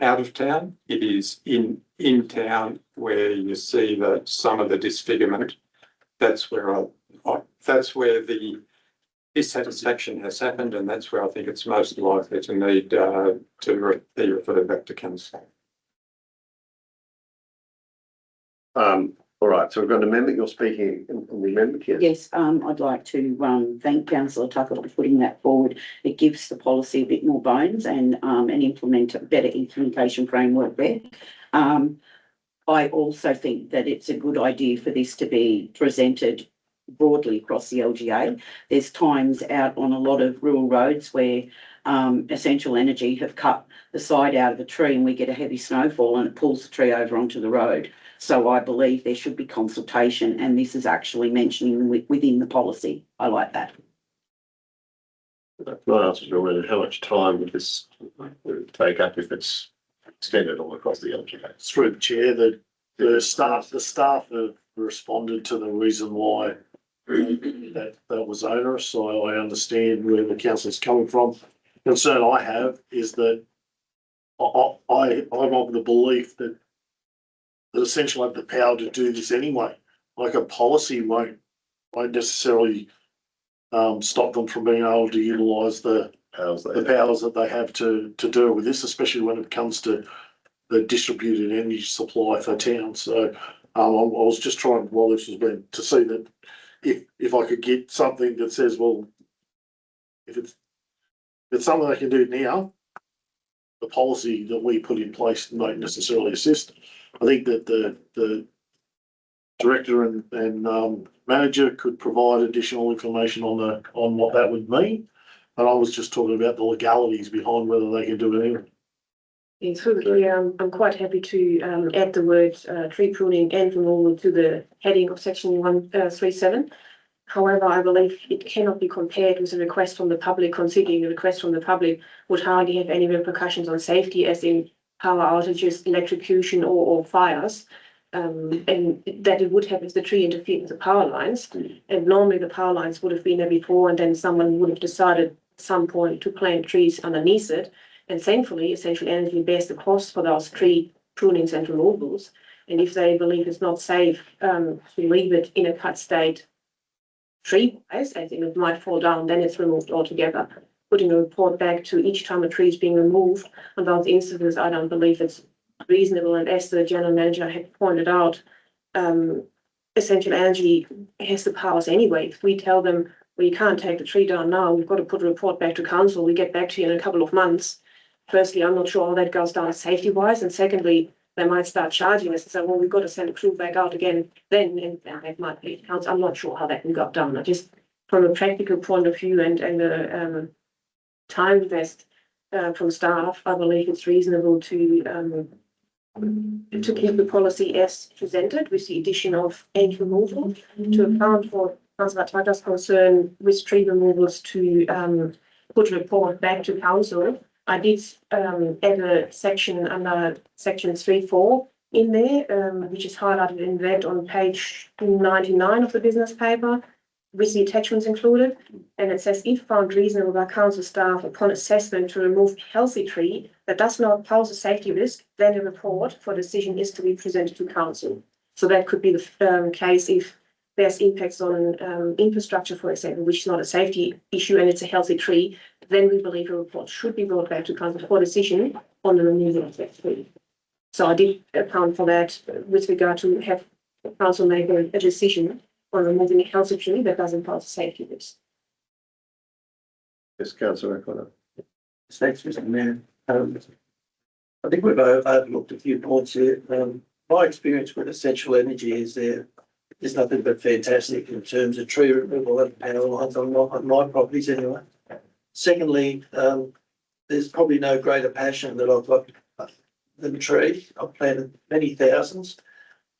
out of town. It is in town where you see that some of the disfigurement. That's where the dissatisfaction has happened, and that's where I think it's most likely to need to be referred back to council. All right, so we've got an amendment. You're speaking in the amendment, yes? Yes, I'd like to thank Councillor Tucker for putting that forward. It gives the policy a bit more bones and implement a better implementation framework there. I also think that it's a good idea for this to be presented broadly across the LGA. There's times out on a lot of rural roads where Essential Energy have cut the side out of a tree and we get a heavy snowfall and it pulls the tree over onto the road. So I believe there should be consultation, and this is actually mentioning within the policy. I like that. Can I ask you already, how much time would this take up if it's extended all across the LGA? Through the chair, the staff have responded to the reason why that was onerous. So I understand where the councillor's coming from. The concern I have is that I'm of the belief that essentially have the power to do this anyway. Like a policy won't necessarily stop them from being able to utilise the powers that they have to deal with this, especially when it comes to the distributed energy supply for town. So I was just trying, while this was being, to see that if I could get something that says, well, if it's something they can do now, the policy that we put in place won't necessarily assist. I think that the director and manager could provide additional information on what that would mean. And I was just talking about the legalities behind whether they can do it anyway. Yeah, through the chair, I'm quite happy to add the word tree pruning and removal to the heading of section 137. However, I believe it cannot be compared with a request from the public, considering the request from the public would hardly have any repercussions on safety, as in power outages, electrocution, or fires. And that it would have if the tree interfered with the power lines. And normally the power lines would have been there before, and then someone would have decided at some point to plant trees underneath it. And thankfully, Essential Energy bears the cost for those tree prunings and removals. And if they believe it's not safe to leave it in a cut state tree-wise, I think it might fall down, then it's removed altogether. Putting a report back to each time a tree is being removed on those instances, I don't believe it's reasonable. And as the general manager had pointed out, Essential Energy has the powers anyway. If we tell them, well, you can't take the tree down now, we've got to put a report back to council, we get back to you in a couple of months. Firstly, I'm not sure how that goes down safety-wise, and secondly, they might start charging us and say, well, we've got to send a crew back out again then, and that might be council. I'm not sure how that can go down. I just, from a practical point of view and the time invest from staff, I believe it's reasonable to to keep the policy as presented with the addition of ant removal to account for Councillor Taka's concern with tree removals to put a report back to council. I did add a section under section 3.4 in there, which is highlighted in red on page 99 of the business paper, with the attachments included. And it says, if found reasonable by council staff upon assessment to remove a healthy tree that does not pose a safety risk, then a report for decision is to be presented to council. So that could be the case if there's impacts on infrastructure, for example, which is not a safety issue and it's a healthy tree, then we believe a report should be brought back to council for decision on the removal of that tree. So I did account for that with regard to have council make a decision on removing a healthy tree that doesn't pose a safety risk. Yes, councillor O'Connor. Thanks, Mr. Mayor. I think we've overlooked a few points here. My experience with essential energy is there's nothing but fantastic in terms of tree removal and power lines on my properties anyway. Secondly, there's probably no greater passion that I've got than trees. I've planted many thousands,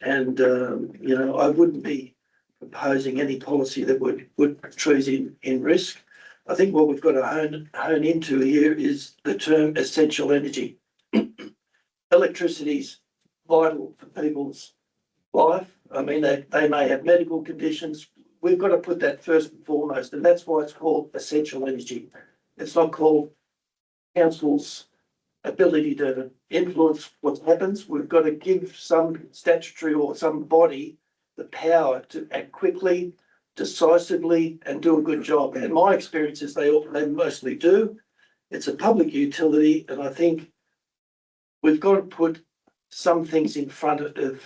and I wouldn't be proposing any policy that would put trees in risk. I think what we've got to hone into here is the term essential energy. Electricity's vital for people's life. I mean, they may have medical conditions. We've got to put that first and foremost, and that's why it's called essential energy. It's not called council's ability to influence what happens. We've got to give some statutory or some body the power to act quickly, decisively, and do a good job. And my experience is they mostly do. It's a public utility, and I think we've got to put some things in front of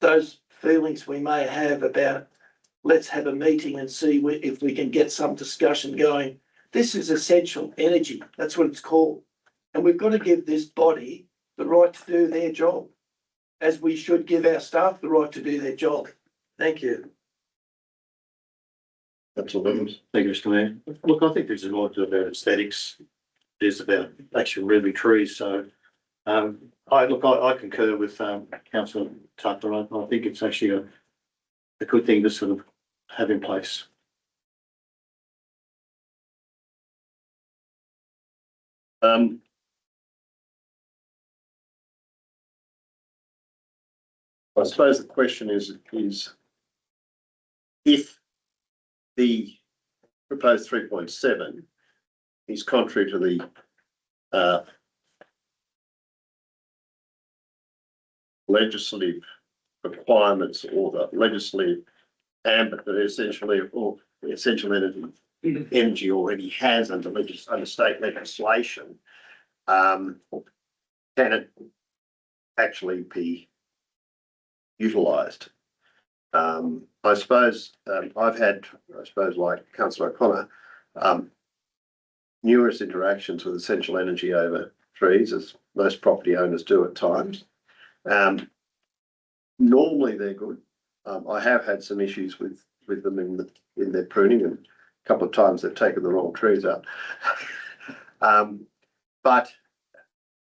those feelings we may have about, let's have a meeting and see if we can get some discussion going. This is essential energy. That's what it's called. And we've got to give this body the right to do their job, as we should give our staff the right to do their job. Thank you. Councillor Williams. Thank you, Mr. Mayor. Look, I think there's a lot about aesthetics. There's about actually removing trees. So I concur with Councillor Tucker. I think it's actually a good thing to sort of have in place. I suppose the question is if the proposed 3.7 is contrary to the legislative requirements or the legislative ambit that essentially or essential energy already has under state legislation, can it actually be utilised? I suppose I've had, like Councillor O'Connor, numerous interactions with essential energy over trees, as most property owners do at times. Normally they're good. I have had some issues with them in their pruning, and a couple of times they've taken the wrong trees out. But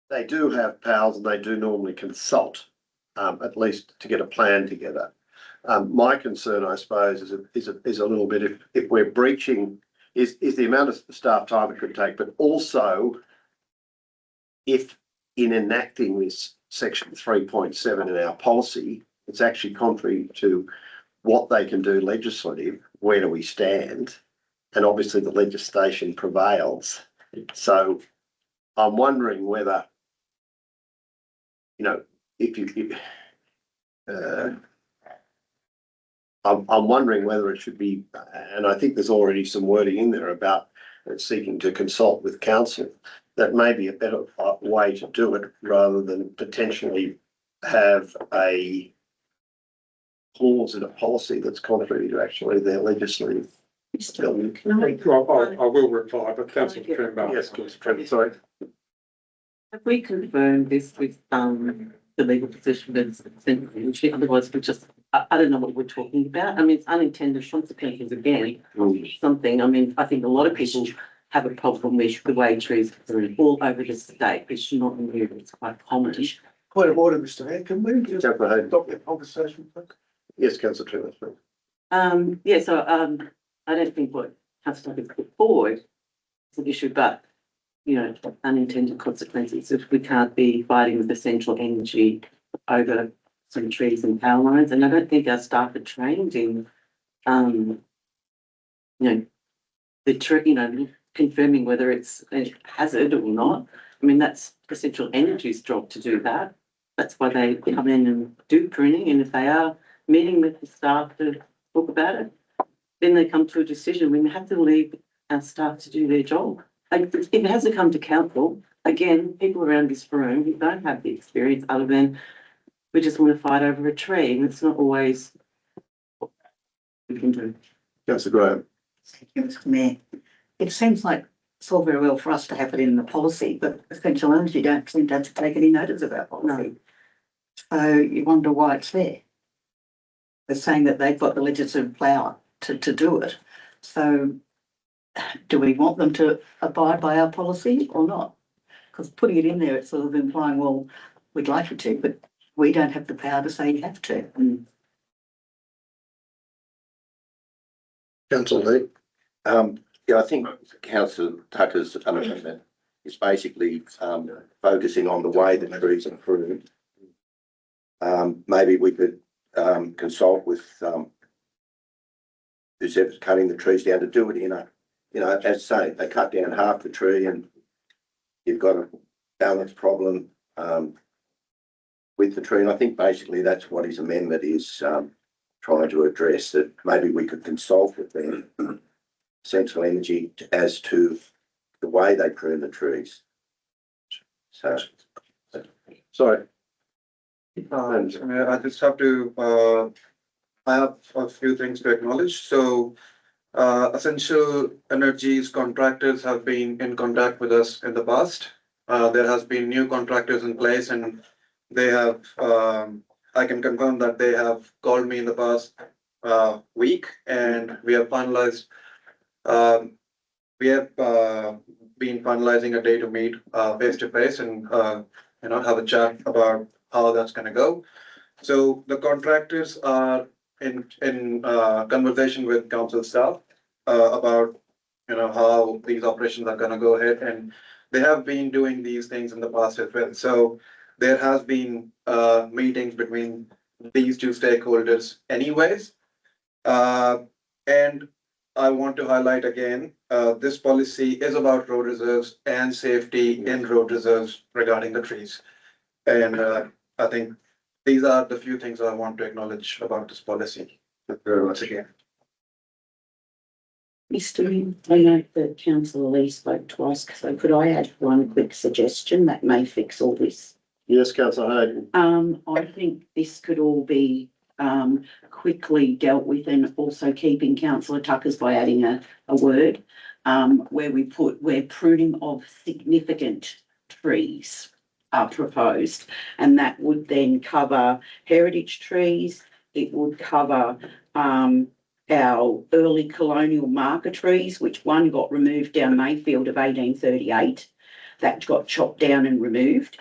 they do have powers, and they do normally consult, at least to get a plan together. My concern, I suppose, is a little bit if we're breaching is the amount of staff time it could take, but also if in enacting this section 3.7 in our policy, it's actually contrary to what they can do legislative. Where do we stand? And obviously the legislation prevails. So I'm wondering whether, I'm wondering whether it should be, and I think there's already some wording in there about seeking to consult with council. That may be a better way to do it rather than potentially have a clause in a policy that's contrary to actually their legislative. Can I? I will reply, but Councillor Tremblay. Yes, Councillor Tremblay, sorry. Have we confirmed this with the legal position that's essentially, otherwise we just, I don't know what we're talking about. I mean, it's unintended consequences again, something. I mean, I think a lot of people have a problem with the way trees are all over the state. It's not new, it's quite common. Point of order, Mr. Mayor, can we just Councillor Hayden. stop the conversation, please? Yes, councillor Trevor. please. I don't think what Councillor Tucker put forward is an issue, but, you know, unintended consequences if we can't be fighting with essential energy over some trees and power lines. And I don't think our staff are trained in, confirming whether it's a hazard or not. I mean, that's essential energy's job to do that. That's why they come in and do pruning, and if they are meeting with the staff to talk about it, then they come to a decision. We have to leave our staff to do their job. Like, if it has to come to council, again, people around this room who don't have the experience other than we just want to fight over a tree, and it's not always what we can do. Councillor Graham. Thank you, Mr. Mayor. It seems like it's all very well for us to have it in the policy, but essential energy don't seem to have to take any notice of our policy. So you wonder why it's there. They're saying that they've got the legislative power to do it. So do we want them to abide by our policy or not? Because putting it in there, it's sort of implying, well, we'd like you to, but we don't have the power to say you have to. Councillor Lee. Yeah, I think Councillor Tucker's amendment is basically focusing on the way the trees are pruned. Maybe we could consult with whoever's cutting the trees down to do it in a, as I say, they cut down half the tree and you've got a balance problem with the tree. And I think basically that's what his amendment is trying to address, that maybe we could consult with them, Central Energy, as to the way they prune the trees. So, Sorry. I just have to, I have a few things to acknowledge. So, Essential Energies contractors have been in contact with us in the past. There has been new contractors in place, and they have, I can confirm that they have called me in the past week, and we have finalized, been finalizing a day to meet face to face and have a chat about how that's going to go. So the contractors are in conversation with council staff about how these operations are going to go ahead, and they have been doing these things in the past as well. So there has been meetings between these two stakeholders anyways, and I want to highlight again, this policy is about road reserves and safety in road reserves regarding the trees. And I think these are the few things I want to acknowledge about this policy. Thank you very much again. Mr. I know that Councillor Lee spoke twice, so could I add one quick suggestion that may fix all this? Yes, councillor Hayden. I think this could all be quickly dealt with, and also keeping councillor Tucker's by adding a word where we put where pruning of significant trees are proposed, and that would then cover heritage trees. It would cover our early colonial marker trees, which one got removed down Mayfield of 1838. That got chopped down and removed.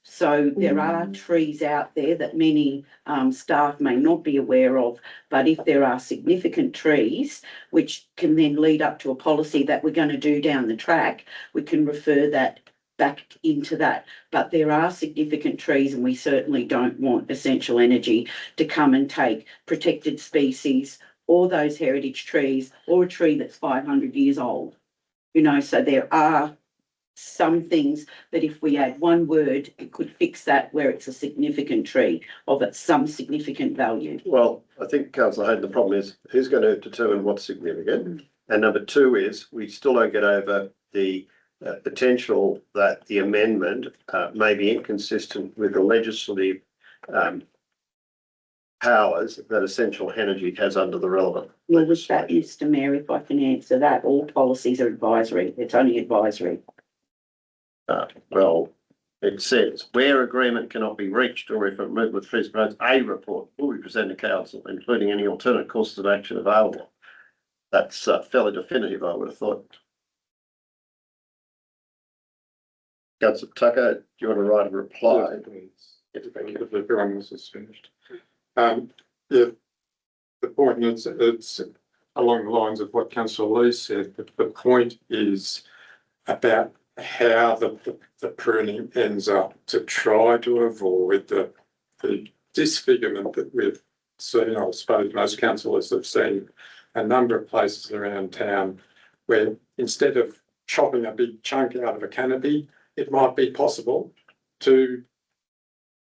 So there are trees out there that many staff may not be aware of, but if there are significant trees, which can then lead up to a policy that we're going to do down the track, we can refer that back into that. But there are significant trees, and we certainly don't want Essential Energy to come and take protected species or those heritage trees or a tree that's 500 years old. So there are some things that if we add one word, it could fix that, where it's a significant tree of some significant value. Well, I think councillor Hayden, the problem is who's going to determine what's significant? And number two is we still don't get over the potential that the amendment may be inconsistent with the legislative powers that Essential Energy has under the relevant. Well, with that, Mr. Mayor, if I can answer that, all policies are advisory. It's only advisory. Well, it says where agreement cannot be reached, or if with Frizz proposed, a report will be presented to council, including any alternate courses of action available. That's fairly definitive, I would have thought. Councillor Tucker, do you want to write a reply? Yes, thank you. If everyone else is finished. Yeah, the point is, it's along the lines of what Councillor Lee said, but the point is about how the pruning ends up to try to avoid the disfigurement that we've seen. I suppose most councillors have seen a number of places around town where instead of chopping a big chunk out of a canopy, it might be possible to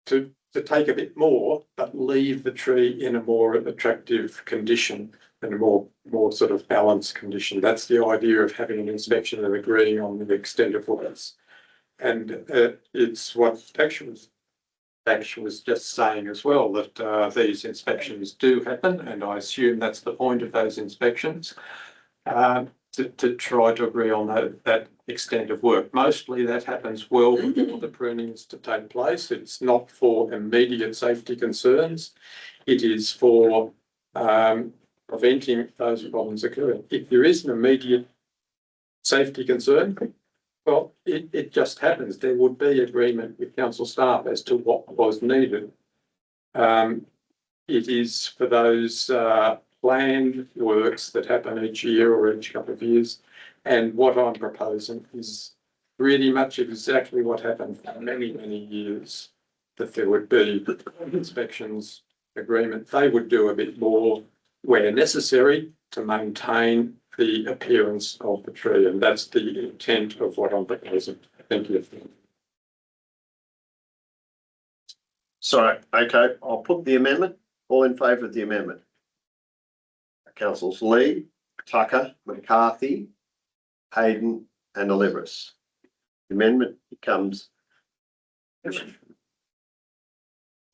take a bit more, but leave the tree in a more attractive condition and a more sort of balanced condition. That's the idea of having an inspection and agreeing on the extent of works. And it's what Action was just saying as well, that these inspections do happen, and I assume that's the point of those inspections, to try to agree on that extent of work. Mostly that happens well before the prunings to take place. It's not for immediate safety concerns. It is for preventing those problems occurring. If there is an immediate safety concern, well, it just happens. There would be agreement with council staff as to what was needed. It is for those planned works that happen each year or each couple of years. And what I'm proposing is really much exactly what happened for many, many years, that there would be inspections, agreement. They would do a bit more where necessary to maintain the appearance of the tree, and that's the intent of what I'm proposing. Thank you. Sorry, okay, I'll put the amendment. All in favour of the amendment? Councillors Lee, Tucker, McCarthy, Hayden and Olivris. The amendment becomes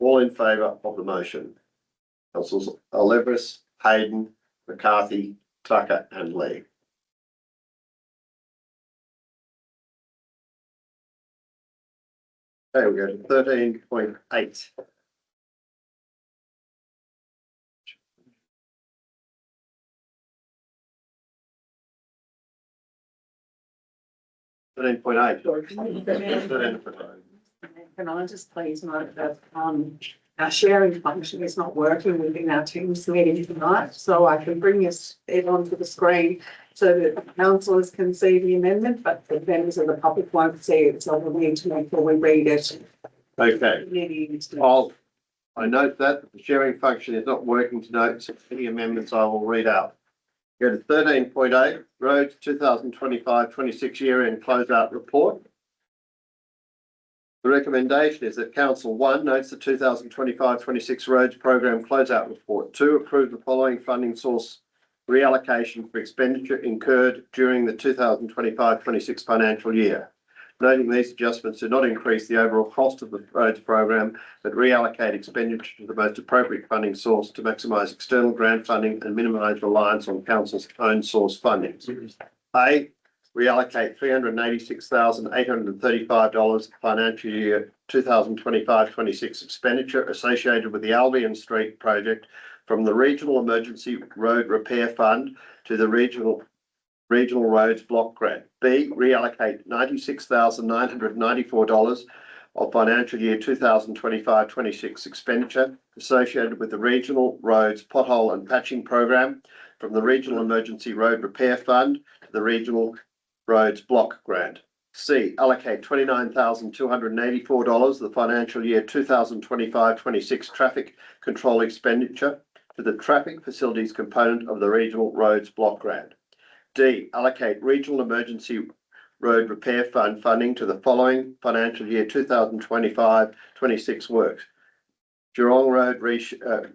all in favour of the motion. Councillors Olivris, Hayden, McCarthy, Tucker and Lee. Okay, we go to 13.8. Can I just please note that our sharing function is not working within our Teams meeting tonight, so I can bring it onto the screen so that the councillors can see the amendment, but the members of the public won't see it, so we'll need to make sure we read it. Okay. I note that the sharing function is not working tonight, so any amendments I will read out. Go to 13.8, Roads 2025-26 year-end closeout report. The recommendation is that Council 1 notes the 2025-26 Roads Program Closeout Report. 2, approve the following funding source reallocation for expenditure incurred during the 2025-26 financial year. Noting these adjustments do not increase the overall cost of the roads program, but reallocate expenditure to the most appropriate funding source to maximise external grant funding and minimise reliance on Council's own source funding. A, reallocate $386,835 financial year 2025-26 expenditure associated with the Albion Street project from the Regional Emergency Road Repair Fund to the Regional Roads Block Grant. B, reallocate $96,994 of financial year 2025-26 expenditure associated with the Regional Roads Pothole and Patching Program from the Regional Emergency Road Repair Fund to the Regional Roads Block Grant. C, allocate $29,284 of the financial year 2025-26 traffic control expenditure to the traffic facilities component of the Regional Roads Block Grant. D, allocate Regional Emergency Road Repair Fund funding to the following financial year 2025-26 works. Geelong Road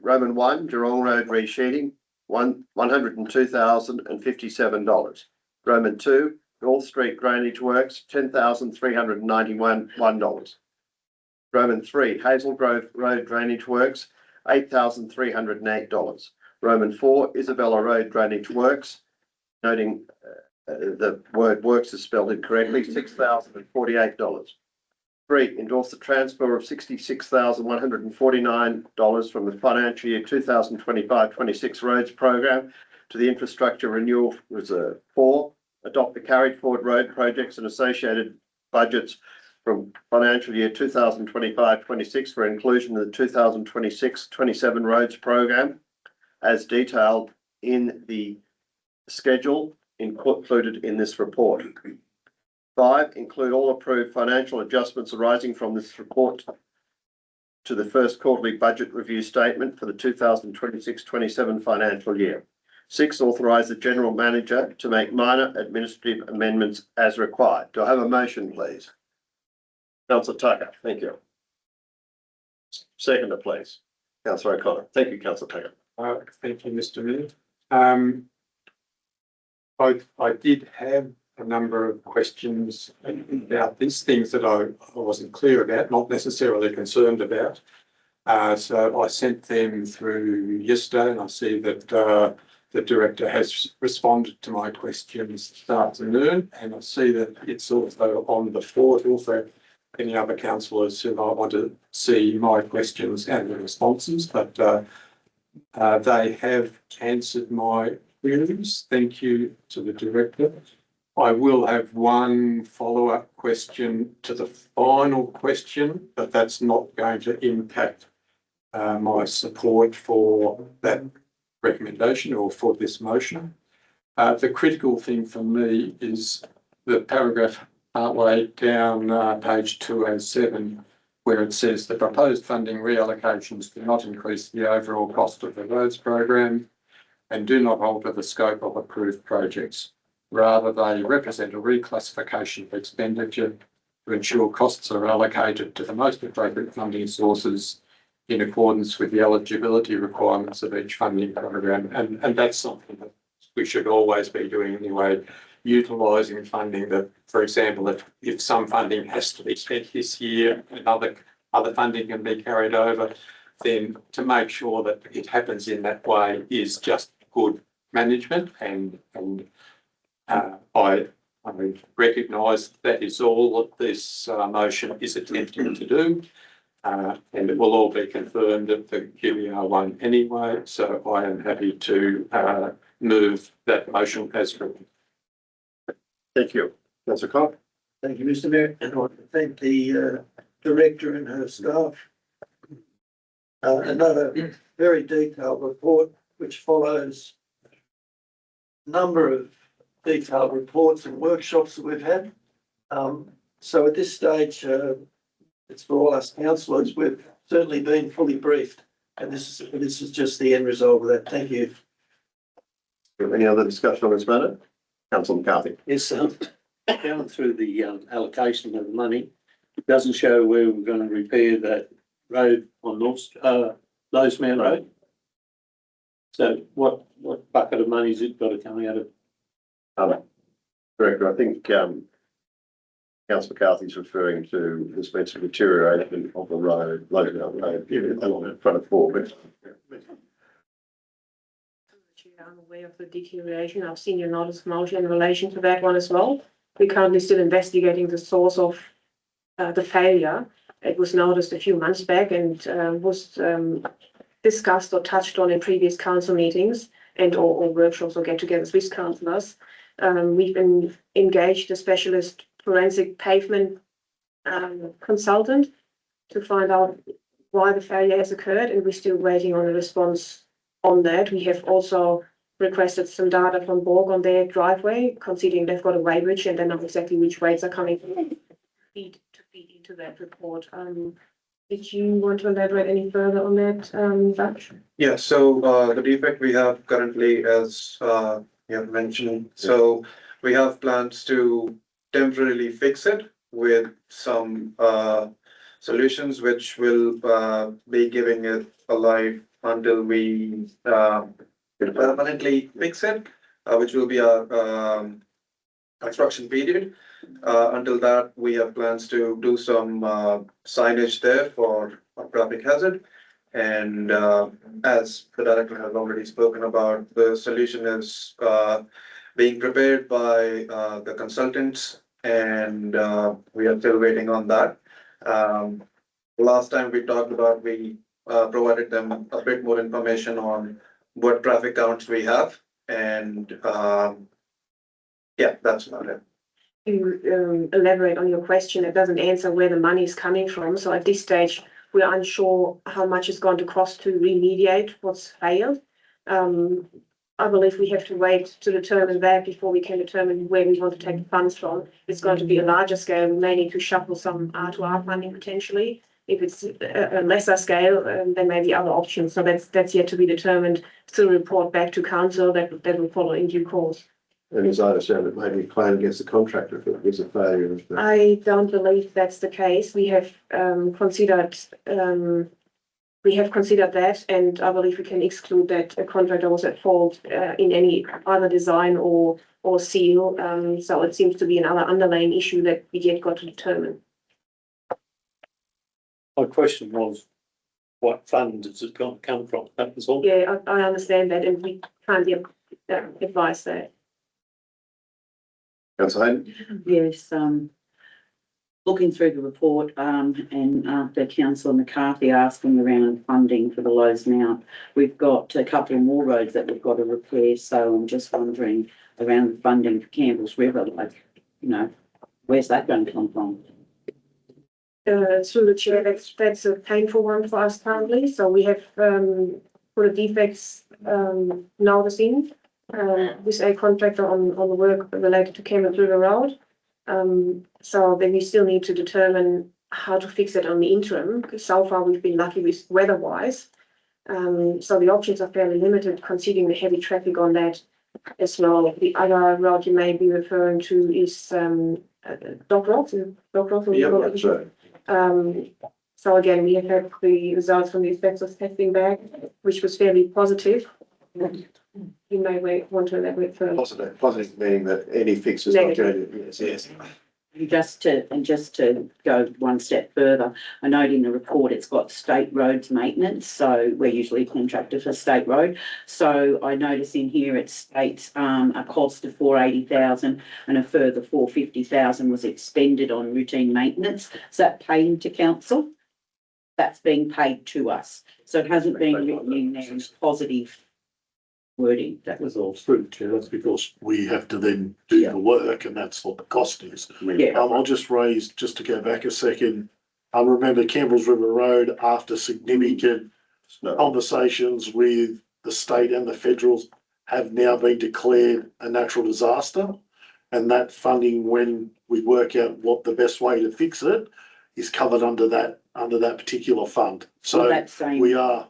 Roman 1, Geelong Road resheeting, $102,057. Roman 2, North Street Drainage Works, $10,391. Roman 3, Hazel Grove Road Drainage Works, $8,308. Roman 4, Isabella Road Drainage Works, noting the word works is spelled incorrectly, $6,048. 3, endorse the transfer of $66,149 from the financial year 2025-26 roads program to the infrastructure renewal reserve. 4, adopt the carried forward road projects and associated budgets from financial year 2025-26 for inclusion in the 2026-27 roads program as detailed in the schedule included in this report. 5, include all approved financial adjustments arising from this report to the first quarterly budget review statement for the 2026-27 financial year. 6, authorize the general manager to make minor administrative amendments as required. Do I have a motion, please? Councillor Tucker, thank you. Seconder, please. Councillor O'Connor. Thank you, Councillor Tucker. Thank you, Mr. Mayor. I did have a number of questions about these things that I wasn't clear about, not necessarily concerned about. So I sent them through yesterday, and I see that the director has responded to my questions this afternoon, and I see that it's also on the portal for any other councillors who might want to see my questions and the responses, but they have answered my queries. Thank you to the director. I will have one follow-up question to the final question, but that's not going to impact my support for that recommendation or for this motion. The critical thing for me is the paragraph partway down page 207, where it says the proposed funding reallocations do not increase the overall cost of the roads program and do not alter the scope of approved projects. Rather, they represent a reclassification of expenditure to ensure costs are allocated to the most appropriate funding sources in accordance with the eligibility requirements of each funding program. And that's something that we should always be doing anyway, utilising funding that, for example, if some funding has to be spent this year and other funding can be carried over, then to make sure that it happens in that way is just good management, and I recognise that is all that this motion is attempting to do, and it will all be confirmed at the QER one anyway, so I am happy to move that motion as written. Thank you. Councillor Cobb. Thank you, Mr. Mayor, and I want to thank the director and her staff. Another very detailed report which follows a number of detailed reports and workshops that we've had. So at this stage, it's for all us councillors, we've certainly been fully briefed, and this is just the end result of that. Thank you. Any other discussion on this matter? Councillor McCarthy. Yes, going through the allocation of the money, it doesn't show where we're going to repair that road on Lowsman Road. So what bucket of money has it got to come out of? Director, I think Councillor McCarthy is referring to there's been some deterioration of the road, Lowsman Road, along in front of Fort. I'm aware of the deterioration. I've seen your notice of motion in relation to that one as well. We're currently still investigating the source of the failure. It was noticed a few months back and was discussed or touched on in previous council meetings and or workshops or get-togethers with councillors. We've engaged a specialist forensic pavement consultant to find out why the failure has occurred, and we're still waiting on a response on that. We have also requested some data from Borg on their driveway, considering they've got a weighbridge and they know exactly which weights are coming to feed into that report. Did you want to elaborate any further on that, Dutch? Yeah, so the defect we have currently, as you have mentioned, so we have plans to temporarily fix it with some solutions which will be giving it a life until we permanently fix it, which will be a construction period. Until that, we have plans to do some signage there for a traffic hazard. And as the director has already spoken about, the solution is being prepared by the consultants, and we are still waiting on that. Last time we talked about, we provided them a bit more information on what traffic counts we have, and yeah, that's about it. to elaborate on your question, it doesn't answer where the money is coming from. So at this stage, we are unsure how much it's going to cost to remediate what's failed. I believe we have to wait to determine that before we can determine where we want to take the funds from. It's going to be a larger scale. We may need to shuffle some R2R funding potentially. If it's a lesser scale, there may be other options. So that's yet to be determined. Still report back to council that will follow in due course. And as I understand it, maybe a claim against the contractor if it was a failure of the. I don't believe that's the case. We have considered that, and I believe we can exclude that a contractor was at fault in any other design or seal. So it seems to be another underlying issue that we yet got to determine. My question was, what fund does it come from? That was all. Yeah, I understand that, and we can't advise that. Councillor Hayden? Yes, looking through the report, and after Councillor McCarthy asking around funding for the Lowe's Mount, we've got a couple more roads that we've got to repair, so I'm just wondering around the funding for Campbell's River, like, you know, where's that going to come from? Through the chair, that's a painful one for us currently. So we have put a defects notice in with a contractor on the work related to Campbell's River Road. So then we still need to determine how to fix it on the interim, because so far we've been lucky with weather-wise. So the options are fairly limited considering the heavy traffic on that as well. The other road you may be referring to is Dock Rock. Yeah, that's right. So again, we have had the results from the asbestos testing back, which was fairly positive. You may want to elaborate further. Positive meaning that any fix is not going to, yes. Just to go one step further, I note in the report it's got state roads maintenance, so we're usually a contractor for state road. So I notice in here it states a cost of 480,000 and a further 450,000 was expended on routine maintenance. Is that paid to council? That's being paid to us. So it hasn't been written in there as positive wording. That was all. Through the chair, that's because we have to then do the work, and that's what the cost is. Yeah. I'll just raise, just to go back a second, I remember Campbell's River Road, after significant conversations with the state and the federals, have now been declared a natural disaster. And that funding, when we work out what the best way to fix it, is covered under that particular fund. So we are.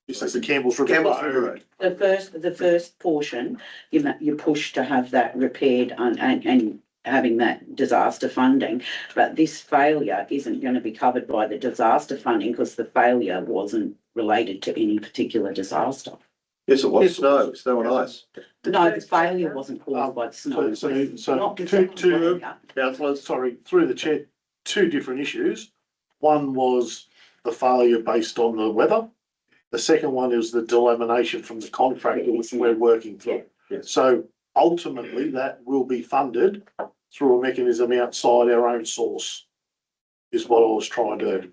This is the Campbell's River Road. The first portion, you push to have that repaired and having that disaster funding. But this failure isn't going to be covered by the disaster funding because the failure wasn't related to any particular disaster. Yes, it was snow and ice. No, the failure wasn't caused by the snow. So Councillors, sorry, through the chair, two different issues. One was the failure based on the weather. The second one is the delamination from the contractor, which we're working through. Yes. So ultimately, that will be funded through a mechanism outside our own source, is what I was trying to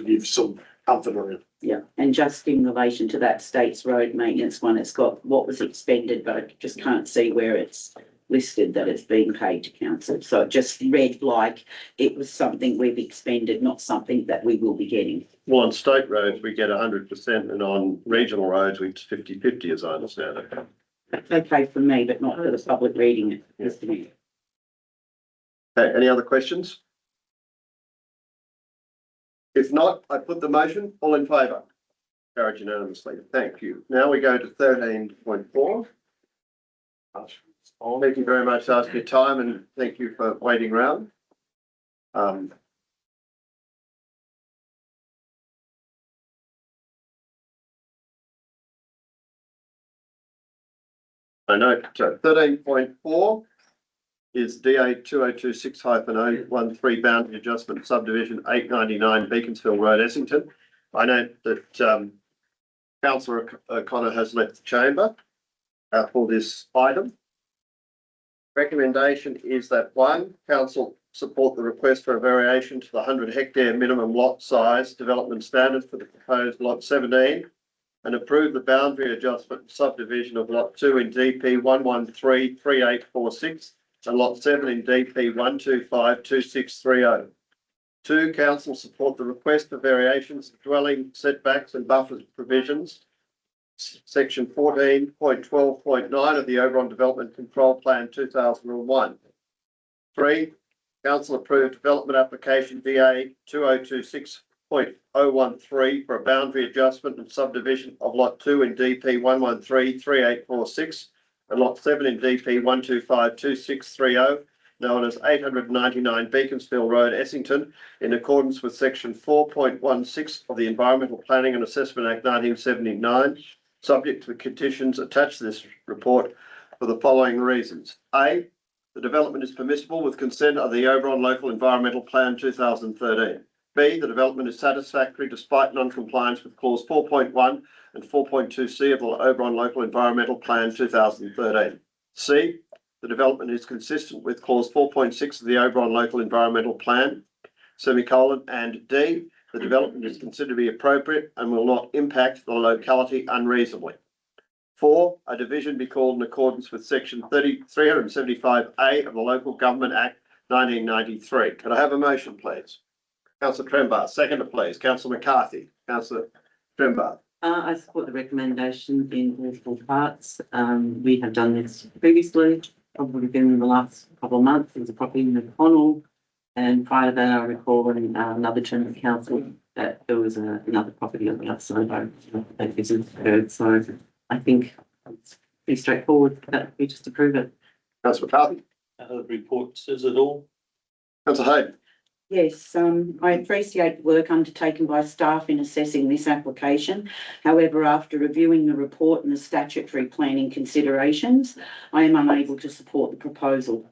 give some comfort around. Yeah, and just in relation to that state's road maintenance one, it's got what was expended, but I just can't see where it's listed that it's being paid to council. So it just read like it was something we've expended, not something that we will be getting. well, on state roads, we get 100%, and on regional roads, it's 50-50, as I understand it. That's okay for me, but not for the public reading it. Okay, any other questions? If not, I put the motion. All in favour? Carried unanimously. Thank you. Now we go to 13.4. Thank you very much for your time, and thank you for waiting around. I note 13.4 is DA 2026-013 boundary adjustment subdivision 899 Beaconsfield Road, Essington. I note that Councillor O'Connor has left the chamber for this item. Recommendation is that 1, council support the request for a variation to the 100 hectare minimum lot size development standard for the proposed lot 17 and approve the boundary adjustment subdivision of lot 2 in DP 1133846 and lot 7 in DP 1252630. 2, council support the request for variations of dwelling setbacks and buffers provisions, section 14.12.9 of the Oberon Development Control Plan 2001. 3, council approved development application DA 2026.013 for a boundary adjustment and subdivision of lot 2 in DP 1133846 and lot 7 in DP 1252630, known as 899 Beaconsfield Road, Essington, in accordance with section 4.16 of the Environmental Planning and Assessment Act 1979, subject to the conditions attached to this report for the following reasons. A, the development is permissible with consent of the Oberon Local Environmental Plan 2013. B, the development is satisfactory despite non-compliance with clause 4.1 and 4.2C of the Oberon Local Environmental Plan 2013. C, the development is consistent with clause 4.6 of the Oberon Local Environmental Plan, semicolon, and D, the development is considered to be appropriate and will not impact the locality unreasonably. 4, a division be called in accordance with section 375A of the Local Government Act 1993. Can I have a motion, please? Councillor Trembath, seconder, please. Councillor McCarthy. Councillor Trembath. I support the recommendation in all four parts. We have done this previously, probably been in the last couple of months. There was a property in McConnell, and prior to that, I recall in another term of council that there was another property on the other side that isn't heard. So I think it's pretty straightforward that we just approve it. Councillor McCarthy. The report says it all. Councillor Hayden. Yes, I appreciate the work undertaken by staff in assessing this application. However, after reviewing the report and the statutory planning considerations, I am unable to support the proposal.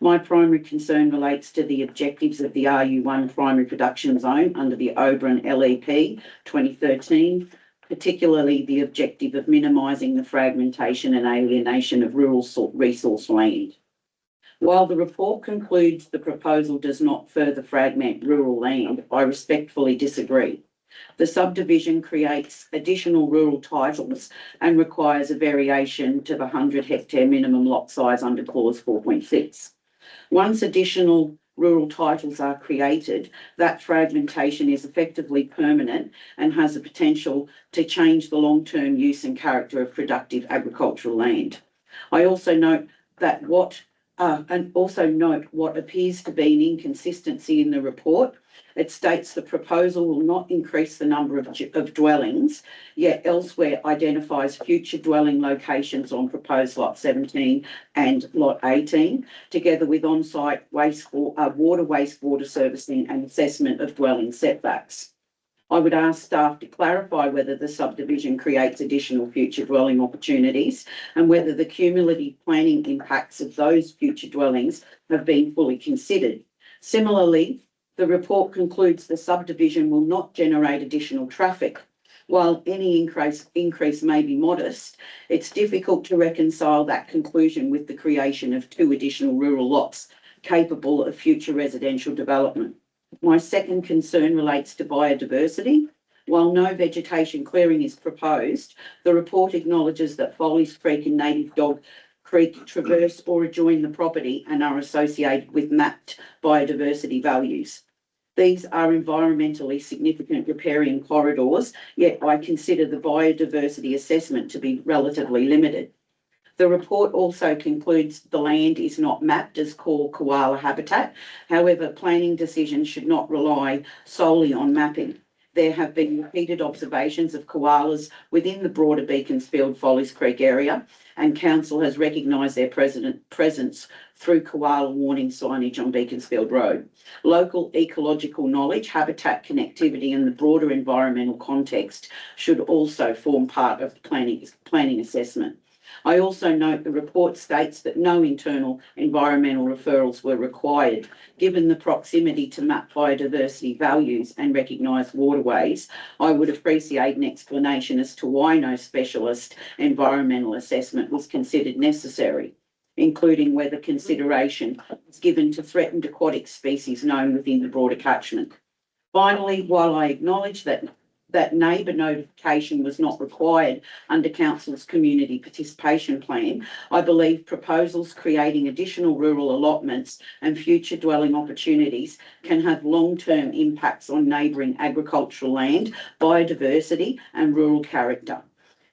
My primary concern relates to the objectives of the RU1 primary production zone under the Oberon LEP 2013, particularly the objective of minimising the fragmentation and alienation of rural resource land. While the report concludes the proposal does not further fragment rural land, I respectfully disagree. The subdivision creates additional rural titles and requires a variation to the 100-hectare minimum lot size under clause 4.6. Once additional rural titles are created, that fragmentation is effectively permanent and has the potential to change the long-term use and character of productive agricultural land. I also note that what appears to be an inconsistency in the report. It states the proposal will not increase the number of dwellings, yet elsewhere identifies future dwelling locations on proposed lot 17 and lot 18, together with on-site wastewater servicing and assessment of dwelling setbacks. I would ask staff to clarify whether the subdivision creates additional future dwelling opportunities and whether the cumulative planning impacts of those future dwellings have been fully considered. Similarly, the report concludes the subdivision will not generate additional traffic. While any increase may be modest, it's difficult to reconcile that conclusion with the creation of 2 additional rural lots capable of future residential development. My second concern relates to biodiversity. While no vegetation clearing is proposed, the report acknowledges that Follies Creek and Native Dog Creek traverse or adjoin the property and are associated with mapped biodiversity values. These are environmentally significant riparian corridors, yet I consider the biodiversity assessment to be relatively limited. The report also concludes the land is not mapped as core koala habitat. However, planning decisions should not rely solely on mapping. There have been repeated observations of koalas within the broader Beaconsfield Follies Creek area, and council has recognised their presence through koala warning signage on Beaconsfield Road. Local ecological knowledge, habitat connectivity and the broader environmental context should also form part of the planning assessment. I also note the report states that no internal environmental referrals were required. Given the proximity to map biodiversity values and recognised waterways, I would appreciate an explanation as to why no specialist environmental assessment was considered necessary, including whether consideration was given to threatened aquatic species known within the broader catchment. Finally, while I acknowledge that that neighbour notification was not required under council's community participation plan, I believe proposals creating additional rural allotments and future dwelling opportunities can have long-term impacts on neighbouring agricultural land, biodiversity and rural character.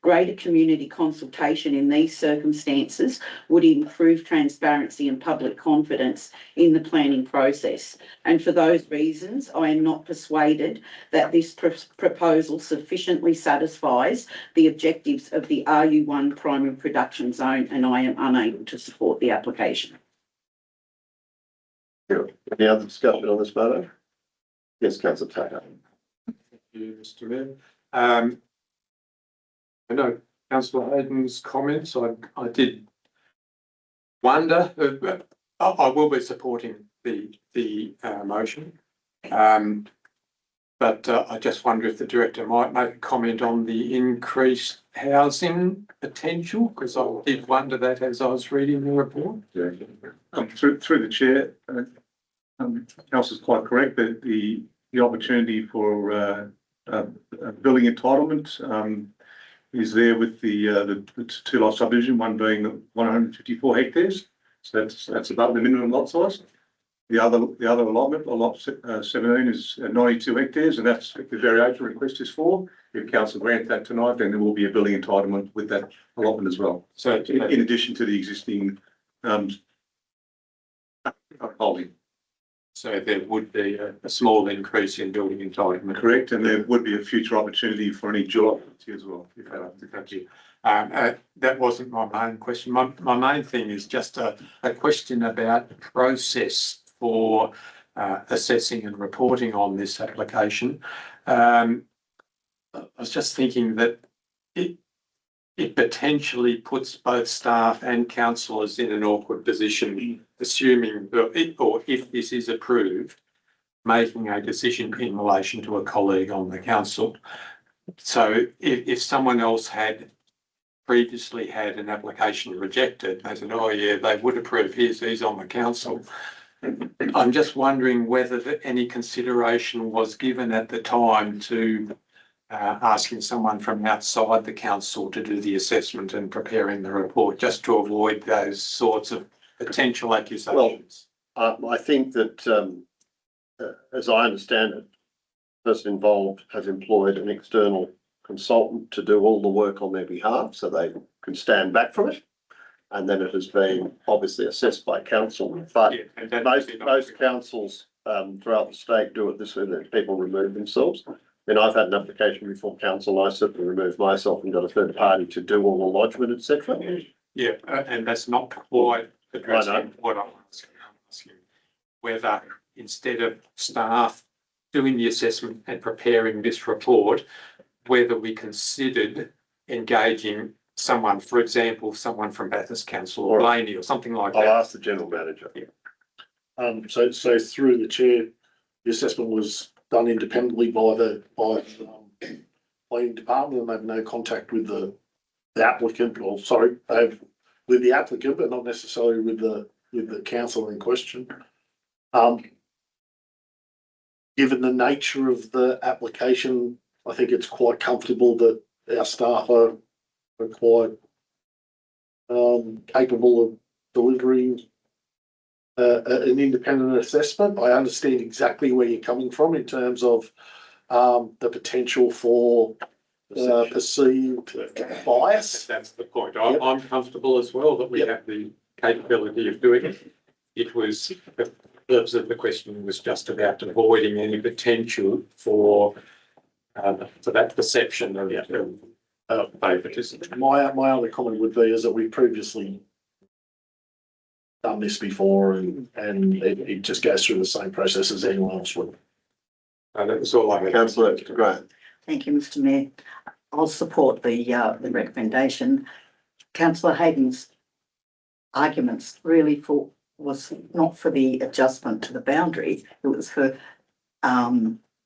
Greater community consultation in these circumstances would improve transparency and public confidence in the planning process. And for those reasons, I am not persuaded that this proposal sufficiently satisfies the objectives of the RU1 primary production zone, and I am unable to support the application. Any other discussion on this matter? Yes, councillor Taylor. Thank you, Mr. Mayor. I know councillor Hayden's comments. I did wonder, but I will be supporting the motion. But I just wonder if the director might make a comment on the increased housing potential, because I did wonder that as I was reading the report. Through the chair, councillor is quite correct that the opportunity for building entitlement is there with the two lot subdivision, one being 154 hectares. So that's above the minimum lot size. The other allotment, lot 17, is 92 hectares, and that's the variation request is for. If council grant that tonight, then there will be a building entitlement with that allotment as well. So in addition to the existing holding. So there would be a small increase in building entitlement. Correct, and there would be a future opportunity for any dual occupancy as well. Thank you. That wasn't my main question. My main thing is just a question about the process for assessing and reporting on this application. I was just thinking that it potentially puts both staff and councillors in an awkward position, assuming or if this is approved, making a decision in relation to a colleague on the council. So if someone else had previously had an application rejected, they said, oh yeah, they would approve his, he's on the council. I'm just wondering whether any consideration was given at the time to asking someone from outside the council to do the assessment and preparing the report, just to avoid those sorts of potential accusations. I think that, as I understand it, the person involved has employed an external consultant to do all the work on their behalf, so they can stand back from it. And then it has been obviously assessed by council, but most councils throughout the state do it this way, that people remove themselves. And I've had an application before council, I simply removed myself and got a third party to do all the lodgement, etc. Yeah, and that's not quite addressing what I'm asking. Whether instead of staff doing the assessment and preparing this report, whether we considered engaging someone, for example, someone from Bathurst Council or Blaney or something like that. I'll ask the general manager. Yeah. So through the chair, the assessment was done independently by the planning department, and they have no contact with the applicant, or sorry, they've with the applicant, but not necessarily with the council in question. Given the nature of the application, I think it's quite comfortable that our staff are quite capable of delivering an independent assessment. I understand exactly where you're coming from in terms of the potential for perceived bias. That's the point. I'm comfortable as well that we have the capability of doing it. It was, the purpose of the question was just about avoiding any potential for that perception of favouritism. My other comment would be is that we previously done this before, and it just goes through the same process as anyone else would. And that was all I had. Councillor Graham. Thank you, Mr. Mayor. I'll support the recommendation. Councillor Hayden's arguments really was not for the adjustment to the boundary, it was for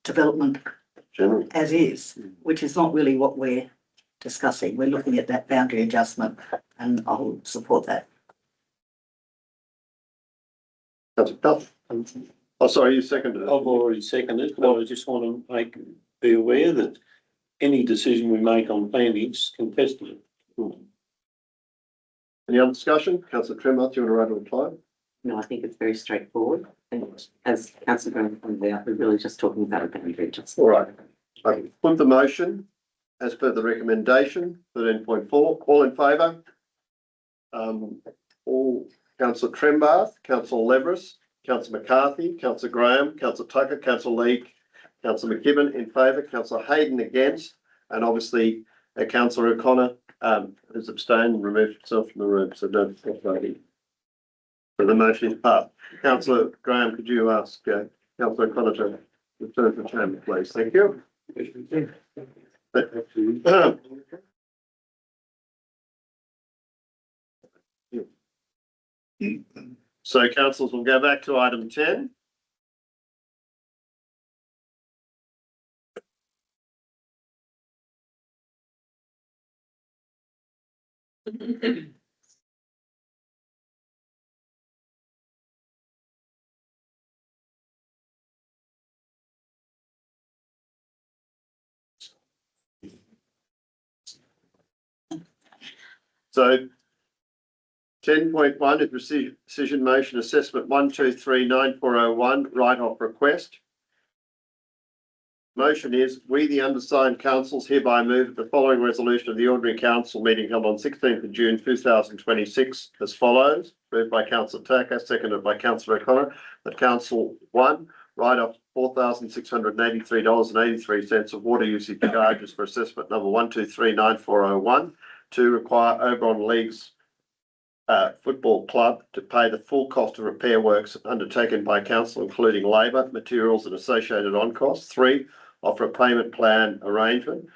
development Generally. as is, which is not really what we're discussing. We're looking at that boundary adjustment, and I'll support that. Oh, sorry, you seconded it. I've already seconded, but I just want to be aware that any decision we make on planning is contested. Any other discussion? Councillor Tremont, do you want to run to reply? No, I think it's very straightforward. And as Councillor Graham pointed out, we're really just talking about a boundary adjustment. All right. I put the motion as per the recommendation, 13.4. All in favour? All Councillor Trembath, Councillor Leveris, Councillor McCarthy, Councillor Graham, Councillor Tucker, Councillor Leake, Councillor McKibben in favour, Councillor Hayden against, and obviously Councillor O'Connor has abstained and removed himself from the room, so don't stop voting. So the motion is passed. Councillor Graham, could you ask Councillor O'Connor to return to the chamber, please? Thank you. So councillors will go back to item 10. So 10.1 is decision motion assessment 1239401 write-off request. Motion is, we the undersigned councils hereby move the following resolution of the ordinary council meeting held on 16th of June 2026 as follows. Moved by Councillor Tucker, seconded by Councillor O'Connor, that Council 1 write off $4,683.83 of water usage charges for assessment number 1239401 to require Oberon League's Football Club to pay the full cost of repair works undertaken by council, including labour, materials and associated on costs. 3, offer a payment plan arrangement.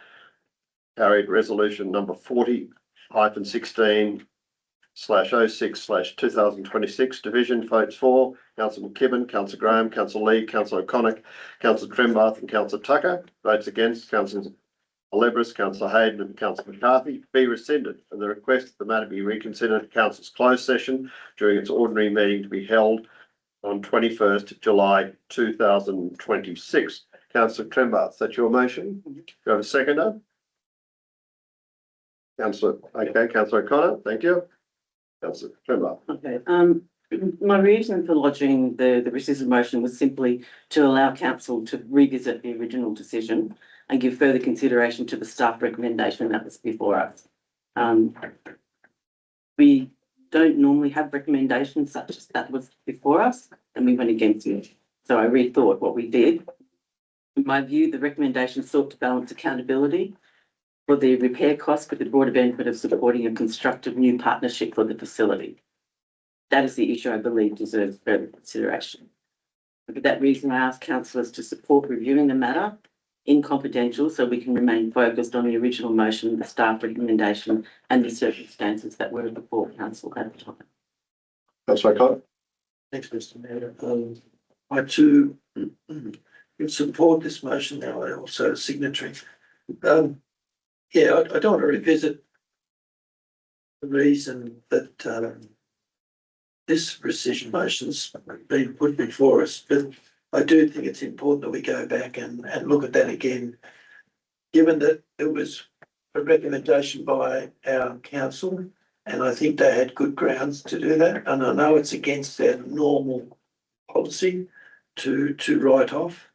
Carried resolution number 40-16/06/2026. Division votes for Councillor McKibben, Councillor Graham, Councillor Lee, Councillor O'Connor, Councillor Trembath and Councillor Tucker. Votes against Councillor Leveris, Councillor Hayden and Councillor McCarthy be rescinded, and the request that the matter be reconsidered at Council's closed session during its ordinary meeting to be held on 21st July 2026. Councillor Trembath, is that your motion? Do you have a seconder? Councillor O'Connor, thank you. Councillor Trembath. Okay, my reason for lodging the rescission motion was simply to allow council to revisit the original decision and give further consideration to the staff recommendation that was before us. We don't normally have recommendations such as that was before us, and we went against it. So I rethought what we did. In my view, the recommendation sought to balance accountability for the repair costs with the broader benefit of supporting a constructive new partnership for the facility. That is the issue I believe deserves further consideration. For that reason, I ask councillors to support reviewing the matter in confidential so we can remain focused on the original motion, the staff recommendation and the circumstances that were before council at the time. Councillor O'Connor. Thanks, Mr. Mayor. I too would support this motion now. I also a signatory. Yeah, I don't want to revisit the reason that this rescission motion's been put before us, but I do think it's important that we go back and look at that again, given that it was a recommendation by our council, and I think they had good grounds to do that. And I know it's against their normal policy to write off.